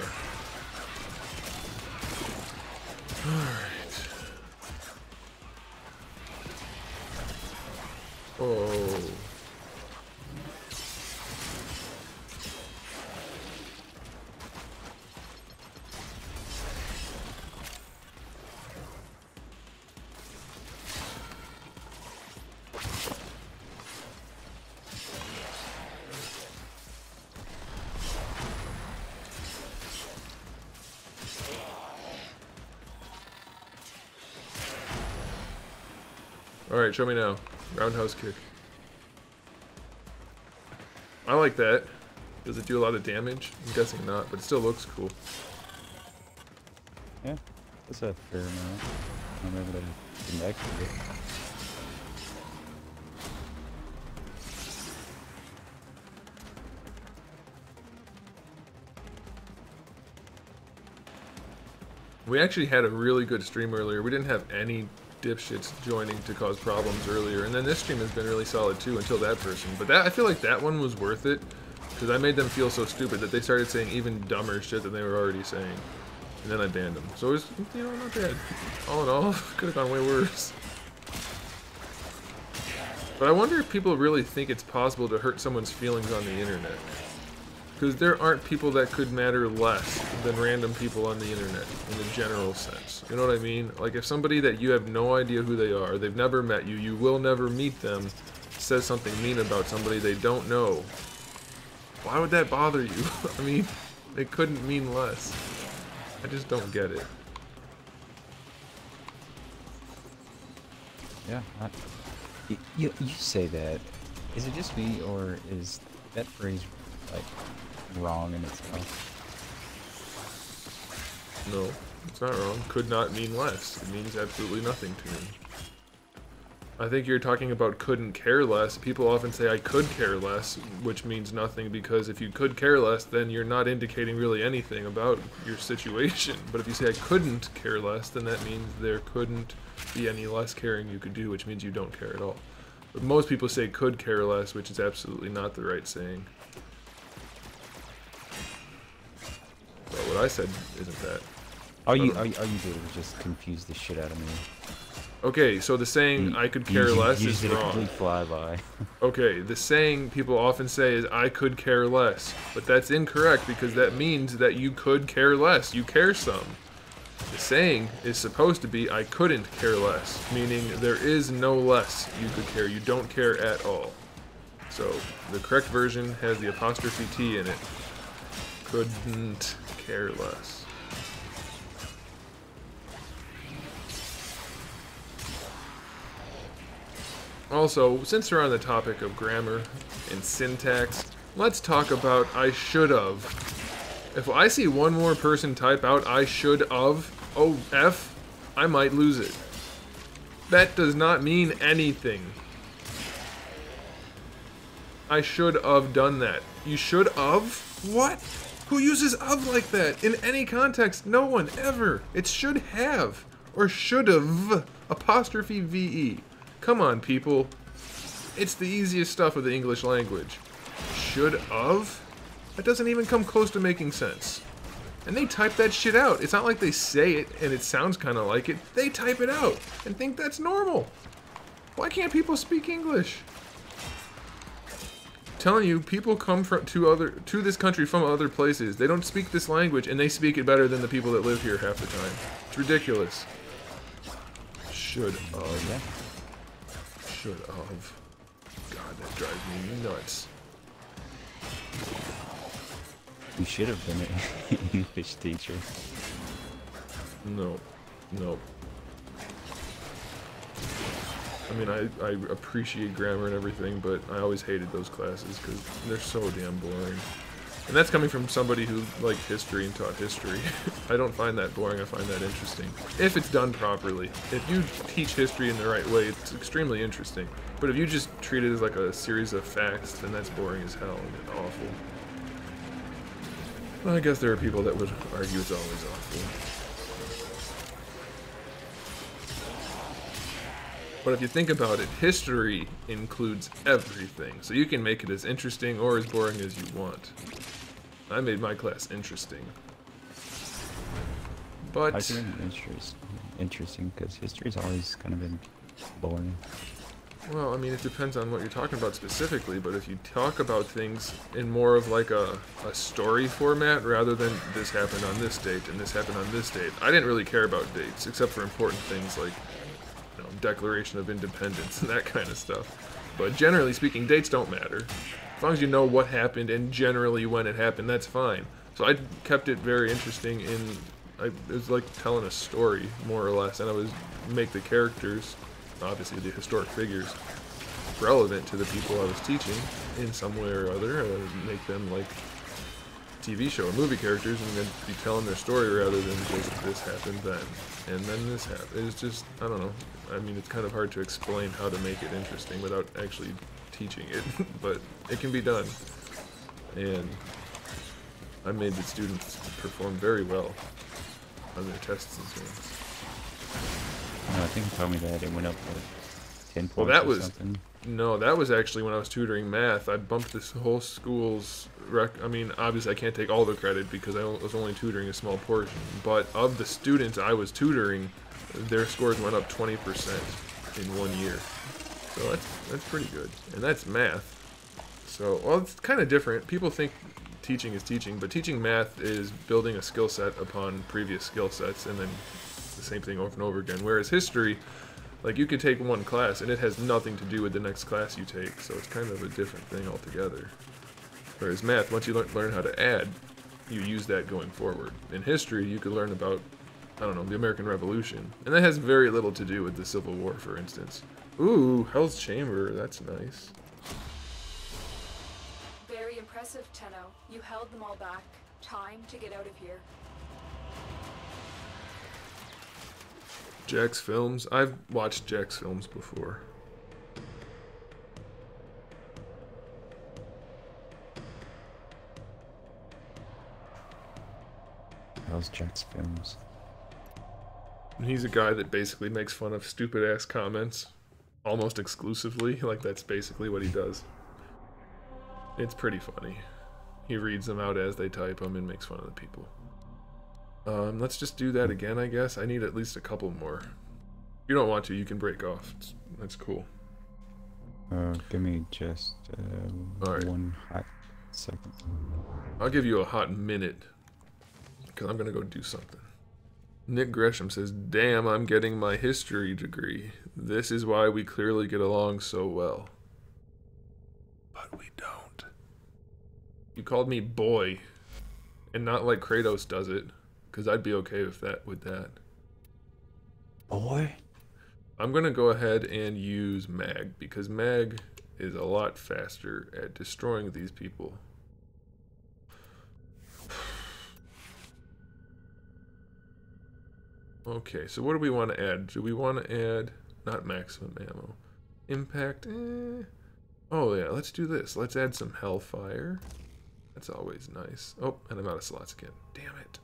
Alright. Oh. Alright, show me now. Roundhouse kick. I like that. Does it do a lot of damage? I'm guessing not, but it still looks cool. Yeah, that's a fair amount. I remember that I didn't activate it. We actually had a really good stream earlier. We didn't have any dipshits joining to cause problems earlier, and then this stream has been really solid too until that person. But that, I feel like that one was worth it because I made them feel so stupid that they started saying even dumber shit than they were already saying, and then I banned them. So it was, you know, not bad. All in all, could have gone way worse. But I wonder if people really think it's possible to hurt someone's feelings on the internet. Because there aren't people that could matter less than random people on the internet, in the general sense. You know what I mean? Like, if somebody that you have no idea who they are, they've never met you, you will never meet them, says something mean about somebody they don't know, why would that bother you? I mean, it couldn't mean less. I just don't get it. Yeah, you say that. Is it just me, or is that phrase, like, wrong in itself? No, it's not wrong. Could not mean less. It means absolutely nothing to me. I think you're talking about couldn't care less. People often say I could care less, which means nothing, because if you could care less, then you're not indicating really anything about your situation. But if you say I couldn't care less, then that means there couldn't be any less caring you could do, which means you don't care at all. But most people say could care less, which is absolutely not the right saying. But what I said isn't that. Are you able to just confuse the shit out of me? Okay, so the saying I could care less is wrong. A complete flyby. Okay, the saying people often say is I could care less, but that's incorrect because that means that you could care less. You care some. The saying is supposed to be I couldn't care less, meaning there is no less you could care. You don't care at all. So the correct version has the apostrophe T in it. Couldn't care less. Also, since we're on the topic of grammar and syntax, let's talk about I should have. If I see one more person type out I should of, oh F, I might lose it. That does not mean anything. I should have done that. You should have? What? Who uses of like that? In any context, no one, ever. It should have. Or should've. Apostrophe VE. Come on, people. It's the easiest stuff of the English language. Should of? That doesn't even come close to making sense. And they type that shit out. It's not like they say it and it sounds kind of like it. They type it out and think that's normal. Why can't people speak English? I'm telling you, people come to this country from other places. They don't speak this language and they speak it better than the people that live here half the time. It's ridiculous. Should have. God, that drives me nuts. You should have been an English teacher. No. I mean, I appreciate grammar and everything, but I always hated those classes because they're so damn boring. And that's coming from somebody who liked history and taught history. I don't find that boring, I find that interesting. If it's done properly. If you teach history in the right way, it's extremely interesting. But if you just treat it as like a series of facts, then that's boring as hell and awful. Well, I guess there are people that would argue it's always awful. But if you think about it, history includes everything. So you can make it as interesting or as boring as you want. I made my class interesting. But I find it interesting because history's always kind of been boring. Well, I mean, it depends on what you're talking about specifically, but if you talk about things in more of like a story format rather than this happened on this date and this happened on this date. I didn't really care about dates, except for important things like, you know, Declaration of Independence and that kind of stuff. But generally speaking, dates don't matter. As long as you know what happened and generally when it happened, that's fine. So I kept it very interesting it was like telling a story, more or less, and I would make the characters, obviously the historic figures, relevant to the people I was teaching in some way or other. I would make them like TV show or movie characters and then be telling their story rather than just this happened then and then this happened. It's just, I don't know. I mean, it's kind of hard to explain how to make it interesting without actually teaching it, but it can be done. And I made the students perform very well on their tests and things. I think you told me that it went up like 10 points. Well, that or was something. No, that was actually when I was tutoring math. I bumped this whole school's I mean, obviously I can't take all the credit because I was only tutoring a small portion, but of the students I was tutoring, their scores went up 20% in 1 year. So that's pretty good, and that's math. So, well, it's kind of different. People think teaching is teaching, but teaching math is building a skill set upon previous skill sets, and then the same thing over and over again. Whereas history, like, you could take one class and it has nothing to do with the next class you take, so it's kind of a different thing altogether. Whereas math, once you learn how to add, you use that going forward. In history, you could learn about, I don't know, the American Revolution, and that has very little to do with the Civil War, for instance. Ooh, Hell's Chamber, that's nice. Very impressive, Tenno. You held them all back. Time to get out of here. Jack's films. I've watched Jack's films before. How's Jack's films? He's a guy that basically makes fun of stupid ass comments almost exclusively. Like, that's basically what he does. It's pretty funny. He reads them out as they type them and makes fun of the people. Let's just do that again, I guess. I need at least a couple more. If you don't want to, you can break off. That's cool. Give me just Alright. 1 hot second. I'll give you a hot minute, because I'm going to go do something. Nick Gresham says, "Damn, I'm getting my history degree. This is why we clearly get along so well." But we don't. You called me boy, and not like Kratos does it, because I'd be okay with that. Boy? I'm going to go ahead and use Mag, because Mag is a lot faster at destroying these people. Okay, so what do we want to add? Do we want to add, not maximum ammo, impact? Oh yeah, let's do this. Let's add some Hellfire. That's always nice. Oh, and I'm out of slots again. Damn it.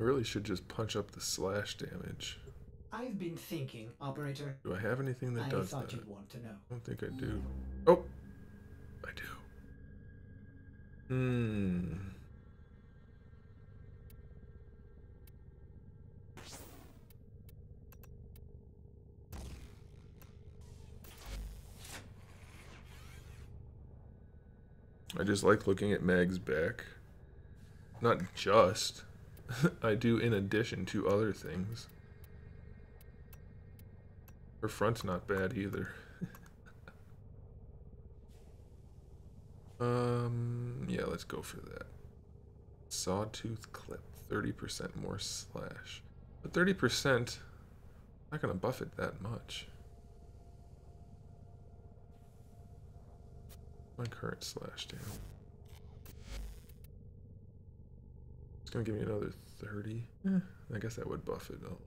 I really should just punch up the slash damage. I've been thinking, Operator. Do I have anything that does that? I thought you'd want to know. I don't think I do. Oh! I do. I just like looking at Mag's back. Not just. I do in addition to other things. Her front's not bad either. Yeah, let's go for that. Sawtooth clip, 30% more slash. But 30%, not gonna buff it that much. My current slash damage. It's gonna give me another 30. I guess that would buff it up.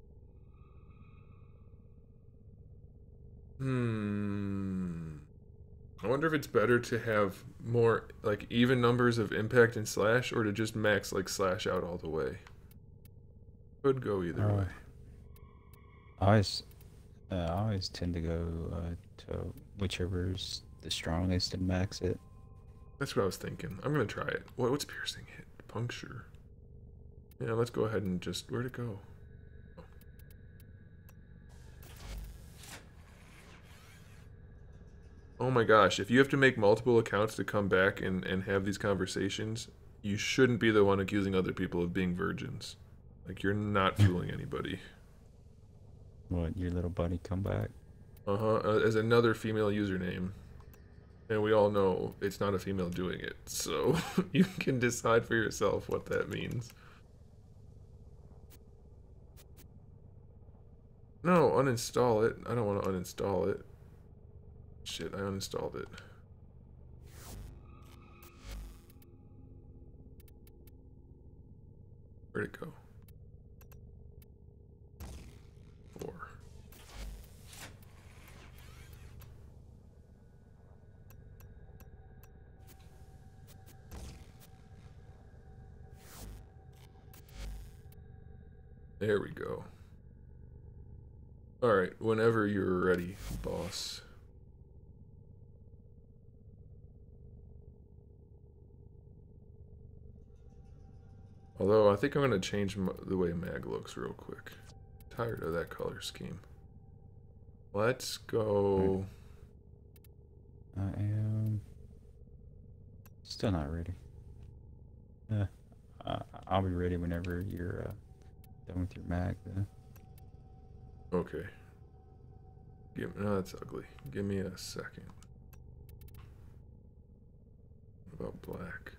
I wonder if it's better to have more like even numbers of impact and slash, or to just max like slash out all the way. Could go either way. I always tend to go to whichever's the strongest and max it. That's what I was thinking. I'm gonna try it. What's piercing hit? Puncture. Yeah, let's go ahead and just, where'd it go? Oh my gosh, if you have to make multiple accounts to come back and have these conversations, you shouldn't be the one accusing other people of being virgins. Like, you're not fooling anybody. What, your little buddy come back? As another female username. And we all know it's not a female doing it, so you can decide for yourself what that means. No, uninstall it. I don't want to uninstall it. Shit, I uninstalled it. Where'd it go? 4. There we go. Alright, whenever you're ready, boss. Although, I think I'm going to change the way Mag looks real quick. Tired of that color scheme. Let's go... I am... still not ready. I'll be ready whenever you're done with your Mag, then. Okay. No, that's ugly. Give me a second. What about black?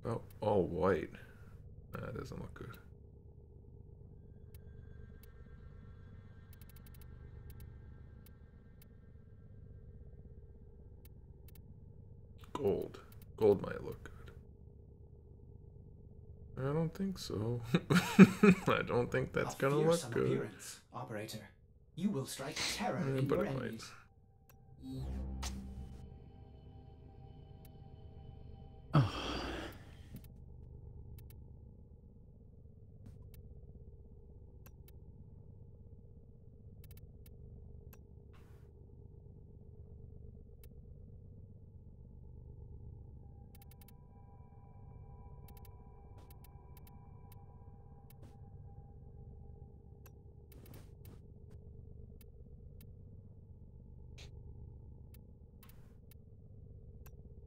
Oh, all white. That doesn't look good. Gold. Gold might look good. I don't think so. I don't think that's gonna look good. Appearance, Operator. You will strike terror in but your it enemies.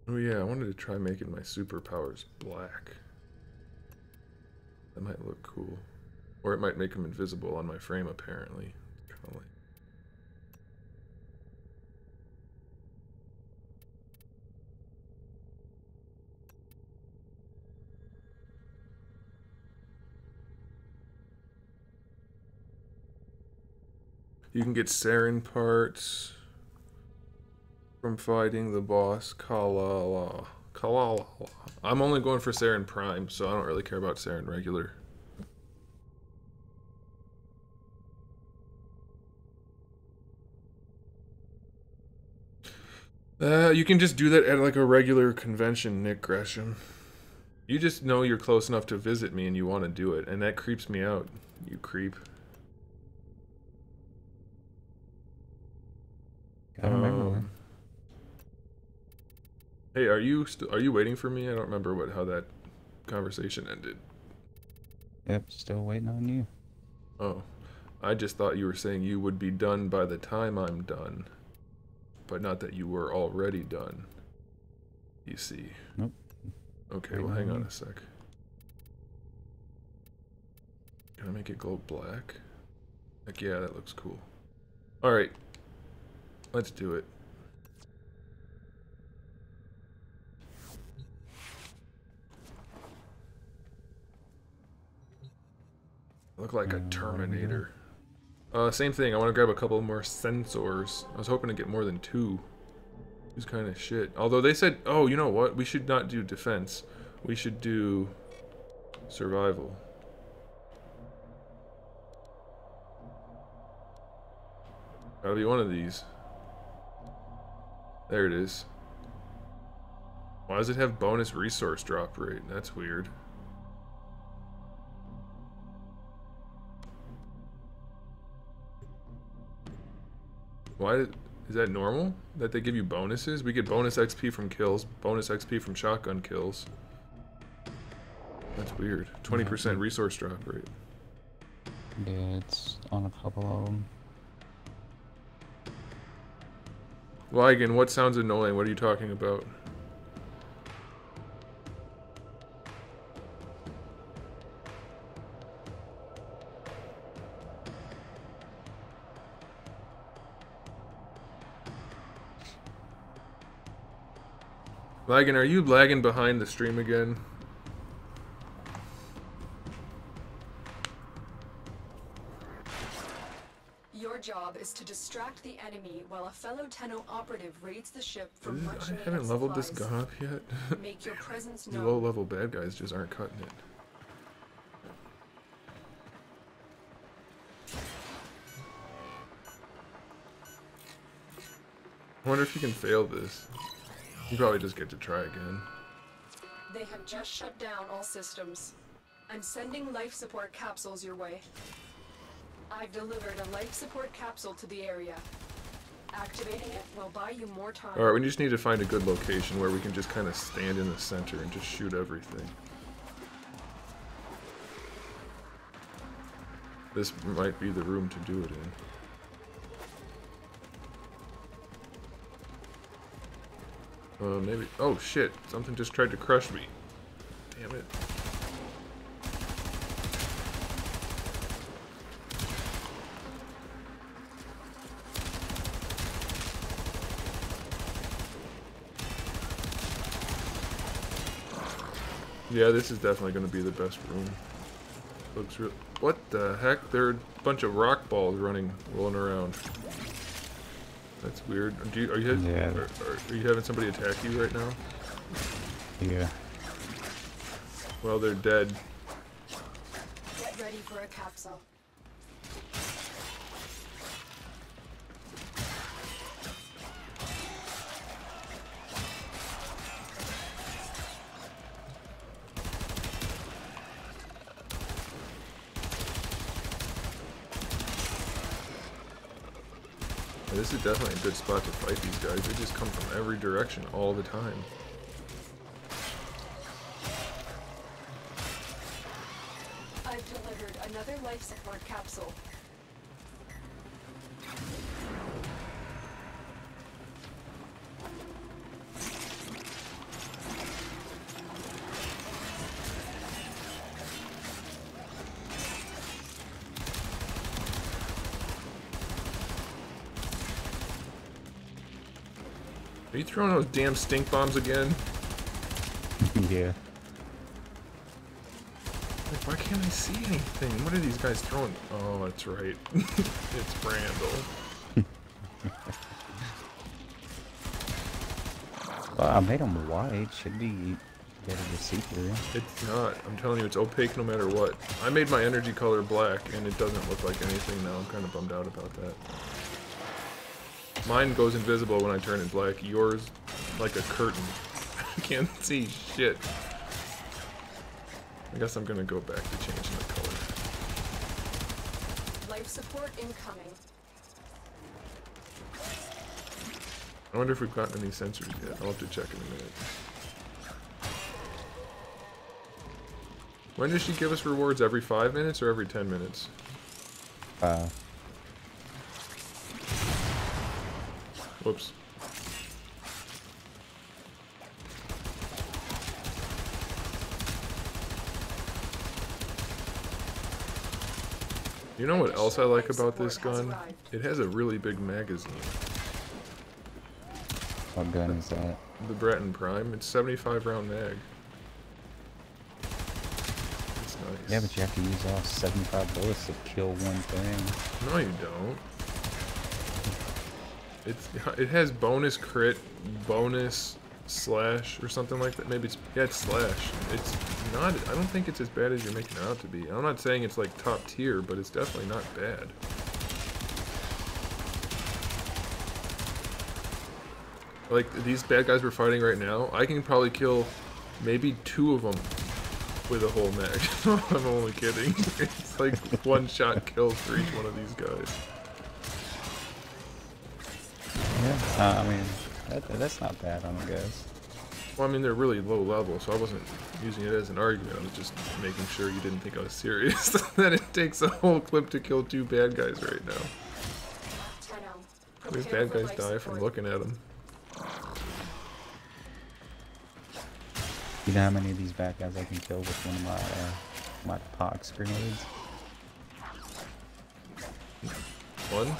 Oh yeah, I wanted to try making my superpowers black. That might look cool. Or it might make them invisible on my frame, apparently. Kind of like... You can get sarin parts from fighting the boss Kalala. I'm only going for sarin prime, so I don't really care about sarin regular. You can just do that at like a regular convention, Nick Gresham. You just know you're close enough to visit me and you want to do it, and that creeps me out. You creep. I don't remember. Hey, are you waiting for me? I don't remember how that conversation ended. Yep, still waiting on you. Oh, I just thought you were saying you would be done by the time I'm done, but not that you were already done. You see. Nope. Okay, well, hang on a sec. Can I make it glow black? Like, yeah, that looks cool. Alright. Let's do it. Look like a Terminator. Same thing. I want to grab a couple more sensors. I was hoping to get more than 2. It's kind of shit. Although they said, oh, you know what? We should not do defense. We should do survival. Gotta be one of these. There it is. Why does it have bonus resource drop rate? That's weird. Why is that normal? That they give you bonuses? We get bonus XP from kills, bonus XP from shotgun kills. That's weird. 20% resource drop rate. Yeah, it's on a couple of them. Lygan, what sounds annoying? What are you talking about? Lagging, are you lagging behind the stream again? Your job is to distract the enemy while a fellow Tenno operative raids the ship for much I haven't leveled this gun up yet. Make your presence The known. low-level bad guys just aren't cutting it. I wonder if you can fail this. You probably just get to try again. They have just shut down all systems. I'm sending life support capsules your way. I've delivered a life support capsule to the area. Activating it will buy you more time. Alright, we just need to find a good location where we can just kind of stand in the center and just shoot everything. This might be the room to do it in. Maybe. Oh shit! Something just tried to crush me. Damn it. Yeah, this is definitely going to be the best room. Looks real. What the heck? There are a bunch of rock balls rolling around. That's weird. Are you having somebody attack you right now? Yeah. Well, they're dead. Get ready for a capsule. This is definitely a good spot to fight these guys. They just come from every direction all the time. I've delivered another life support capsule. Are you throwing those damn stink bombs again? Yeah. Like, why can't I see anything? What are these guys throwing? Oh, that's right. It's Brandel. Well, I made them white. Should be better to see through. It's not. I'm telling you, it's opaque no matter what. I made my energy color black, and it doesn't look like anything now. I'm kind of bummed out about that. Mine goes invisible when I turn it black. Yours, like a curtain. I can't see shit. I guess I'm gonna go back to changing the color. Life support incoming. I wonder if we've gotten any sensors yet. I'll have to check in a minute. When does she give us rewards? Every 5 minutes or every 10 minutes? Whoops. You know what else I like about this gun? It has a really big magazine. What gun is that? The Breton Prime. It's 75 round mag. It's nice. Yeah, but you have to use all 75 bullets to kill one thing. No, you don't. It has bonus crit, bonus slash, or something like that. Maybe it's, yeah, it's slash. It's not, I don't think it's as bad as you're making it out to be. I'm not saying it's like top tier, but it's definitely not bad. Like, these bad guys we're fighting right now, I can probably kill maybe 2 of them with a whole mag. I'm only kidding. It's like one-shot kills for each one of these guys. Yeah, I mean, that's not bad, I guess. Well, I mean, they're really low level, so I wasn't using it as an argument. I was just making sure you didn't think I was serious. That it takes a whole clip to kill 2 bad guys right now. These bad guys die from looking at them. You know how many of these bad guys I can kill with one of my pox grenades? 1?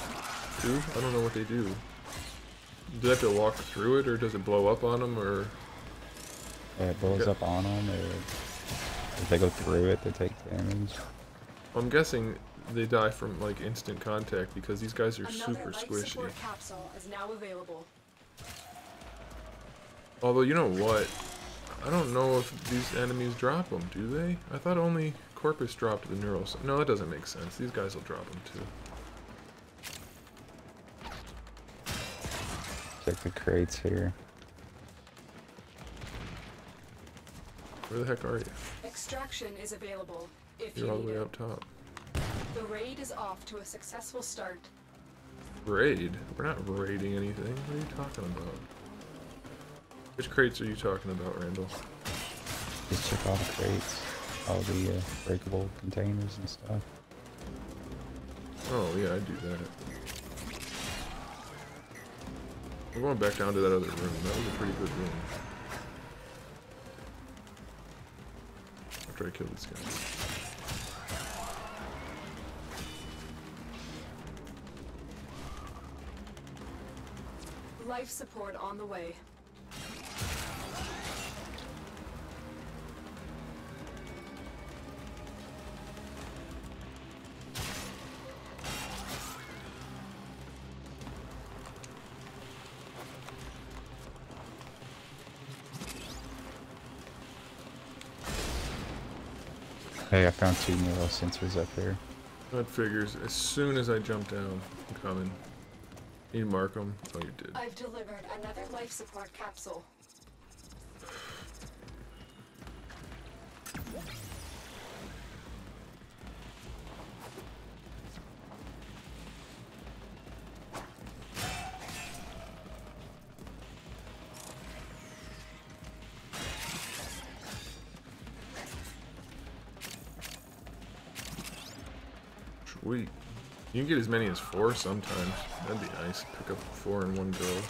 2? I don't know what they do. Do they have to walk through it, or does it blow up on them, or...? Yeah, it blows up on them, or if they go through it, they take damage. I'm guessing they die from, like, instant contact, because these guys are super squishy. Another capsule is now available. Although, you know what? I don't know if these enemies drop them, do they? I thought only Corpus dropped the neural... No, that doesn't make sense. These guys will drop them, too. Check the crates here. Where the heck are you? Extraction is available if You're you all the need way it. up top. The raid is off to a successful start. Raid? We're not raiding anything. What are you talking about? Which crates are you talking about, Randall? Just check all the crates, all the breakable containers and stuff. Oh, yeah, I do that. We're going back down to that other room. That was a pretty good room. After I kill this guy. Life support on the way. Hey, I found 2 neural sensors up here. That figures. As soon as I jump down, I'm coming. You mark them? Oh, you did. I've delivered another life support capsule. Sweet. You can get as many as 4 sometimes. That'd be nice. Pick up 4 in one go.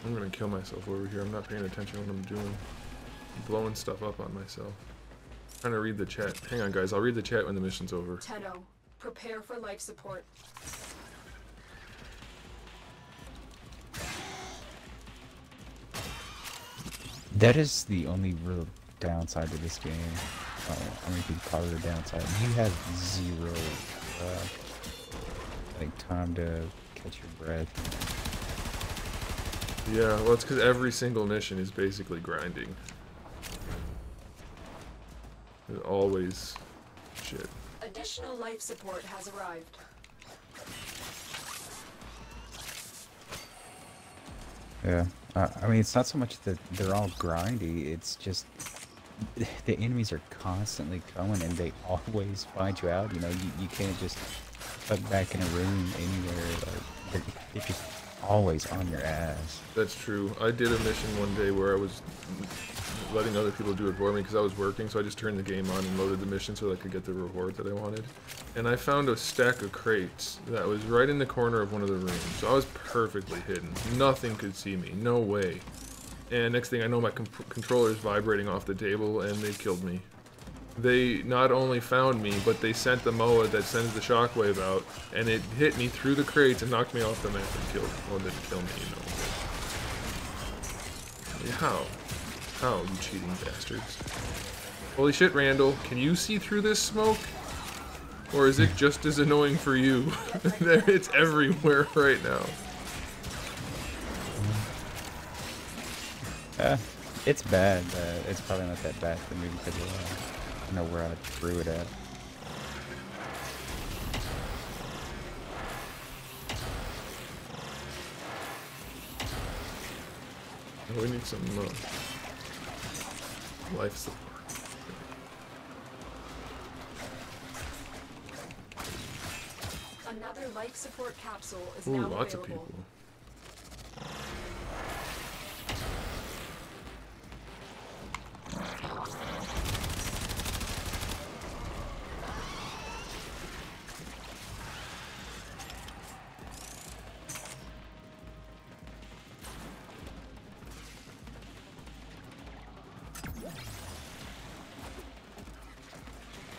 I'm gonna kill myself over here. I'm not paying attention to what I'm doing. I'm blowing stuff up on myself. I'm trying to read the chat. Hang on, guys. I'll read the chat when the mission's over. Tenno, prepare for life support. That is the only real downside to this game. I mean, part of the downside. You have 0 like time to catch your breath. Yeah, well, it's because every single mission is basically grinding. There's always shit. Additional life support has arrived. Yeah, I mean, it's not so much that they're all grindy, it's just the enemies are constantly coming and they always find you out. You know, you can't just tuck back in a room anywhere. Like, they're just always on your ass. That's true. I did a mission one day where I was letting other people do it for me because I was working, so I just turned the game on and loaded the mission so that I could get the reward that I wanted. And I found a stack of crates that was right in the corner of one of the rooms, so I was perfectly hidden. Nothing could see me. No way. And next thing I know, my controller's vibrating off the table, and they killed me. They not only found me, but they sent the MOA that sends the shockwave out, and it hit me through the crates and knocked me off the map and killed me. Well, it didn't kill me, you know. How? How, you cheating bastards? Holy shit, Randall. Can you see through this smoke? Or is it just as annoying for you? It's everywhere right now. It's bad, but it's probably not that bad for me because I know where I threw it at. We need some life support. Another life support capsule is Ooh, now lots available. of people.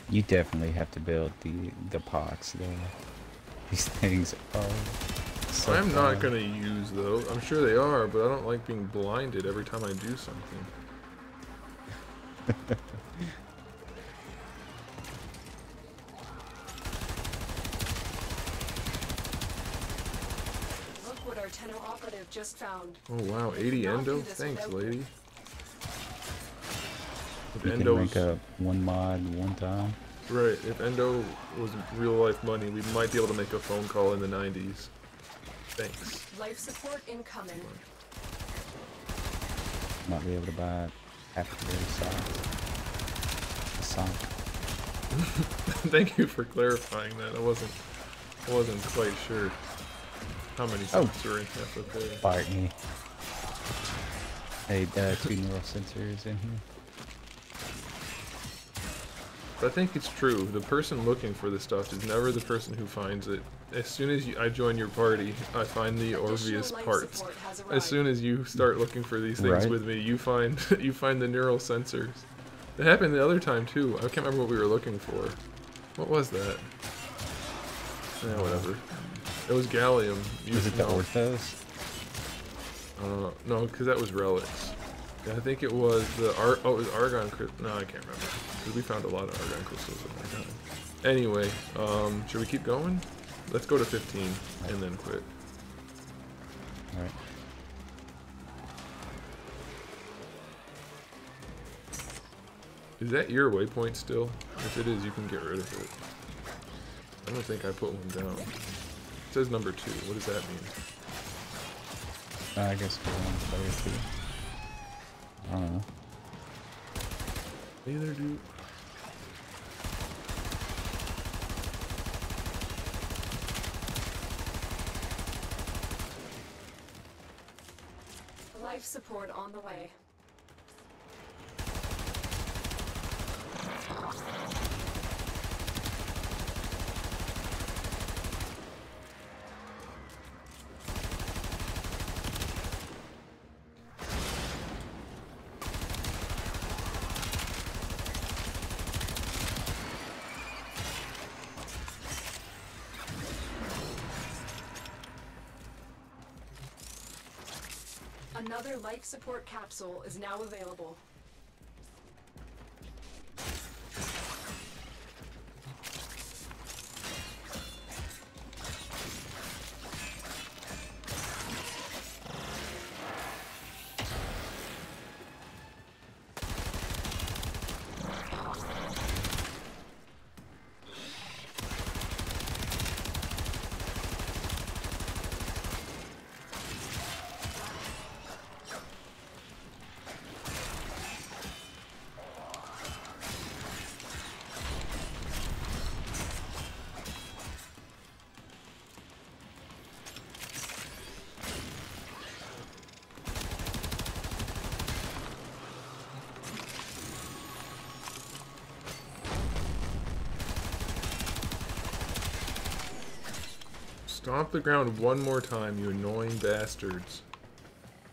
You definitely have to build the pox though. These things are so I'm fun. not gonna use those. I'm sure they are, but I don't like being blinded every time I do something. Look what our Tenno operative just found. Oh wow, 80 Not endo? do this Thanks, without lady. If You can rank up one mod one time. Right, if Endo was real life money, we might be able to make a phone call in the 90s. Thanks. Life support incoming. Might be able to buy half of the song. Thank you for clarifying that. I wasn't quite sure how many songs were in half of there. Fight me. Hey, 2 neural sensors in here. But I think it's true. The person looking for the stuff is never the person who finds it. As soon as I join your party, I find the Orpheus parts. As soon as you start looking for these things with me, you find the neural sensors. It happened the other time too. I can't remember what we were looking for. What was that? Yeah, whatever. It was gallium. Was it the orthos? No, because that was relics. Yeah, I think it was the it was argon crystal. No, I can't remember. Because we found a lot of argon crystals at that time. Anyway, should we keep going? Let's go to 15 and then quit. Alright. Is that your waypoint still? If it is, you can get rid of it. I don't think I put one down. It says number 2. What does that mean? I guess we're on player 2. I don't know. Neither do. Life support on the way. Another life support capsule is now available. Stomp the ground one more time, you annoying bastards.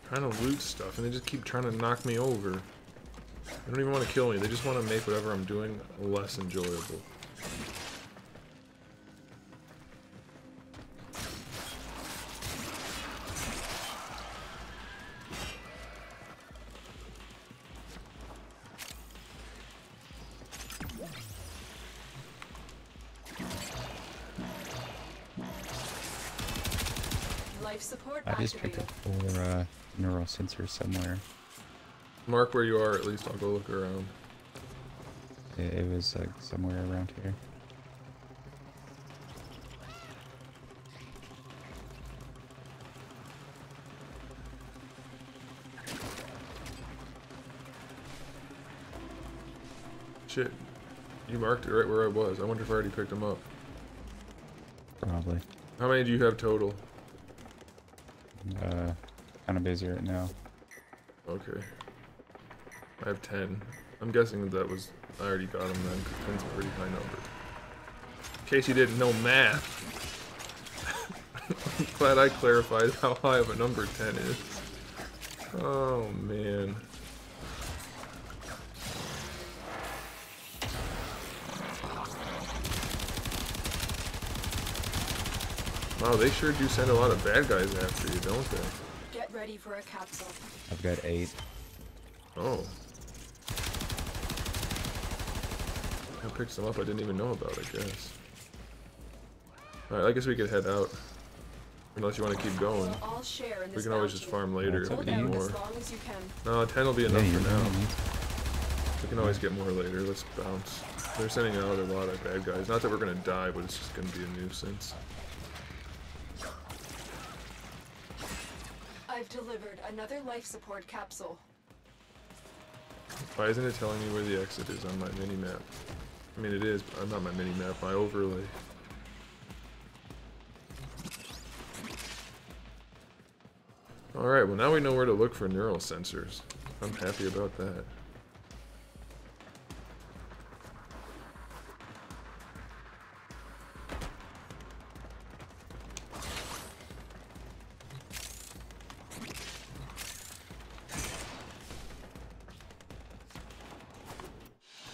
Trying to loot stuff, and they just keep trying to knock me over. They don't even want to kill me, they just want to make whatever I'm doing less enjoyable. Life support I just picked up 4 neural sensors somewhere. Mark where you are, at least I'll go look around. It was like somewhere around here. Shit. You marked it right where I was. I wonder if I already picked them up. Probably. How many do you have total? Kind of busy right now. Okay. I have 10. I'm guessing that was... I already got them then, because 10's a pretty high number. In case you didn't know math. I'm glad I clarified how high of a number 10 is. Oh, man. Wow, they sure do send a lot of bad guys after you, don't they? Get ready for a capsule. I've got 8. Oh. I picked some up I didn't even know about, I guess. Alright, I guess we could head out. Unless you want to keep going. We'll all share in We this can always just bounty. farm later if we Hold need out more. as long as you can. No, 10 will be enough Yeah, for you now. know. We can always get more later. Let's bounce. They're sending out a lot of bad guys. Not that we're gonna die, but it's just gonna be a nuisance. I've delivered another life support capsule. Why isn't it telling me where the exit is on my mini-map? I mean, it is, but not my mini-map, my overlay. Alright, well now we know where to look for neural sensors. I'm happy about that.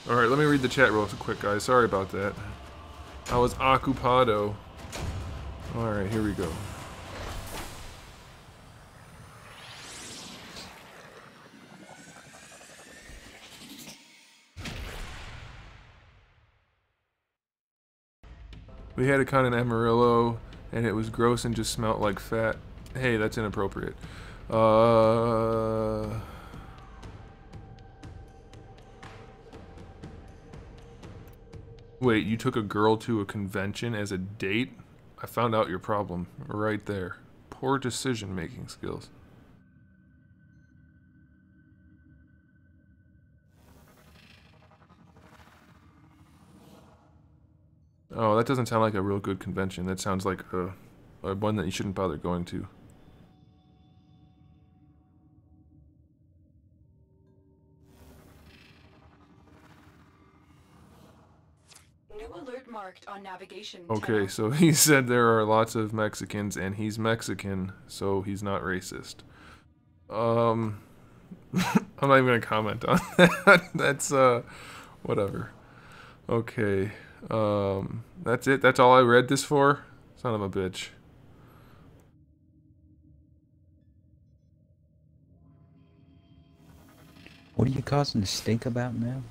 Alright, let me read the chat real quick, guys. Sorry about that. I was ocupado. Alright, here we go. We had a con in Amarillo, and it was gross and just smelled like fat. Hey, that's inappropriate. Wait, you took a girl to a convention as a date? I found out your problem right there. Poor decision-making skills. Oh, that doesn't sound like a real good convention. That sounds like a one that you shouldn't bother going to. New alert marked on navigation. Okay, so he said there are lots of Mexicans, and he's Mexican, so he's not racist. I'm not even gonna comment on that. That's whatever. Okay. That's it. That's all I read this for? Son of a bitch. What are you causing to stink about now?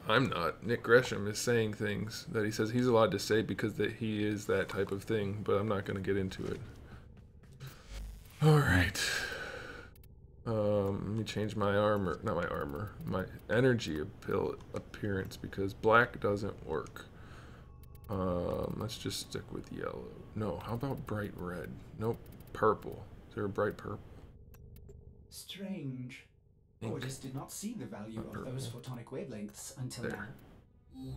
I'm not. Nick Gresham is saying things that he says he's allowed to say because that he is that type of thing, but I'm not going to get into it. Alright. Let me change my armor. Not my armor. My energy appearance because black doesn't work. Let's just stick with yellow. No, how about bright red? Nope. Purple. Is there a bright purple? Strange. Ink. Orders did not see the value Not of purple. those photonic wavelengths until There. now.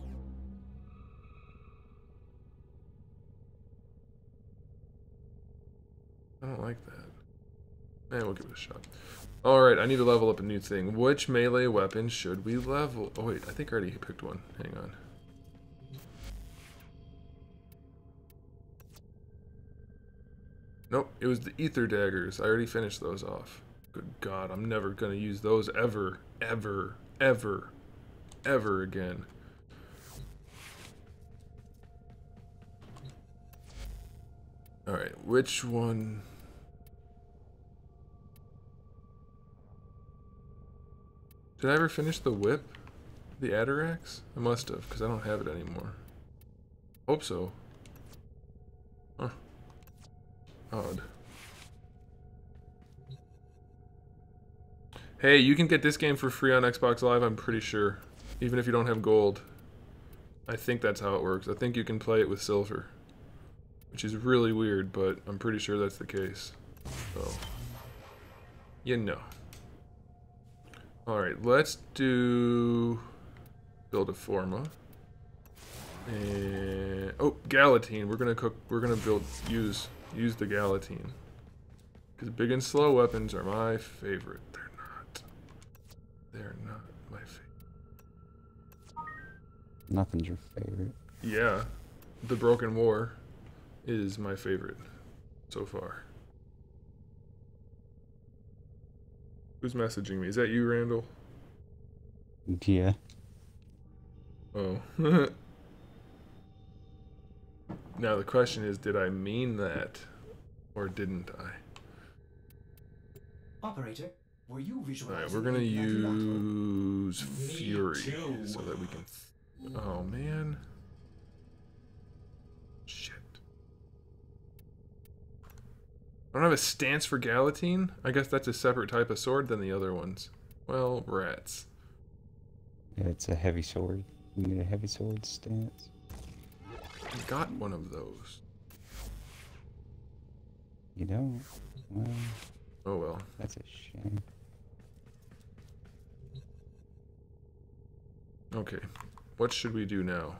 I don't like that. We'll give it a shot. Alright, I need to level up a new thing. Which melee weapon should we level? Oh wait, I think I already picked one. Hang on. Nope, it was the ether daggers. I already finished those off. Good God, I'm never gonna use those ever, ever, ever, ever again. Alright, which one? Did I ever finish the whip? The Adarax? I must have, because I don't have it anymore. Hope so. Huh. Odd. Hey, you can get this game for free on Xbox Live, I'm pretty sure. Even if you don't have gold. I think that's how it works. I think you can play it with silver. Which is really weird, but I'm pretty sure that's the case. So, you know. Alright, let's do build a forma. And oh, Galatine. We're gonna use the Galatine. Because big and slow weapons are my favorite. They're not my favorite. Nothing's your favorite. Yeah. The Broken War is my favorite so far. Who's messaging me? Is that you, Randall? Yeah. Oh. Now the question is, did I mean that or didn't I? Operator, were you visualizing? Alright, we're gonna use Fury so that we can. Oh man. Shit. I don't have a stance for Galatine? I guess that's a separate type of sword than the other ones. Well, rats. Yeah, it's a heavy sword. You need a heavy sword stance. I got one of those. You don't? Well... Oh well. That's a shame. Okay. What should we do now?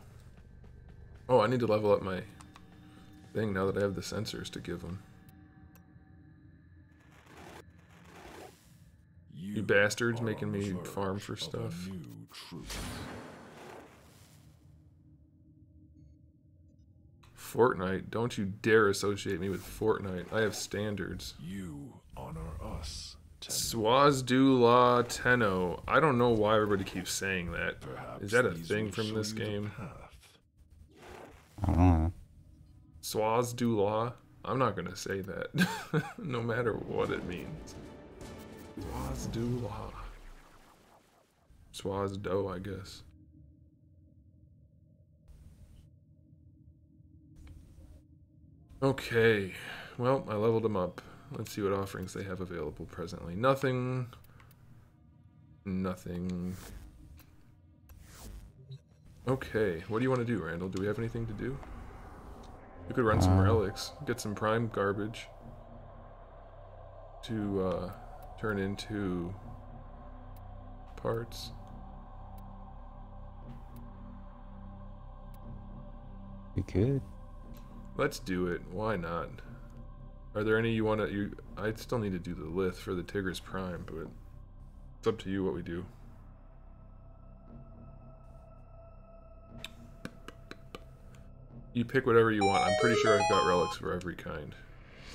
Oh, I need to level up my thing now that I have the sensors to give them. You bastards making me farm for stuff. Fortnite? Don't you dare associate me with Fortnite. I have standards. You honor us. Swazdu La Tenno. I don't know why everybody keeps saying that. Is that a thing from this game? I don't know. Swazdu La? I'm not gonna say that. No matter what it means. Swazdu La. Swazdo, I guess. Okay. Well, I leveled them up. Let's see what offerings they have available presently. Nothing. Nothing. Okay. What do you want to do, Randall? Do we have anything to do? We could run some relics. Get some prime garbage. To, turn into parts. We could. Let's do it. Why not? Are there any you want to... I still need to do the lith for the Tigris Prime, but it's up to you what we do. You pick whatever you want. I'm pretty sure I've got relics for every kind.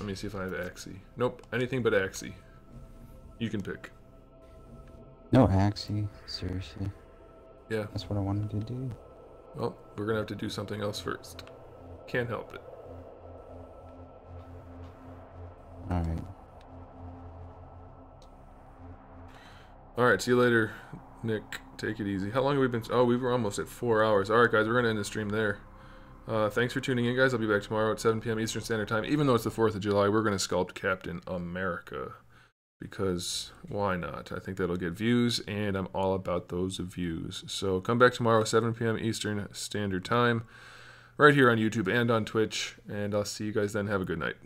Let me see if I have Axie. Nope, anything but Axie. You can pick. No Axie, seriously. Yeah. That's what I wanted to do. Well, we're gonna have to do something else first. Can't help it. Alright. Alright, see you later, Nick. Take it easy. How long have we been... Oh, we were almost at 4 hours. Alright, guys, we're gonna end the stream there. Thanks for tuning in, guys. I'll be back tomorrow at 7 p.m. Eastern Standard Time. Even though it's the 4th of July, we're going to sculpt Captain America. Because why not? I think that'll get views, and I'm all about those views. So come back tomorrow, 7 p.m. Eastern Standard Time, right here on YouTube and on Twitch. And I'll see you guys then. Have a good night.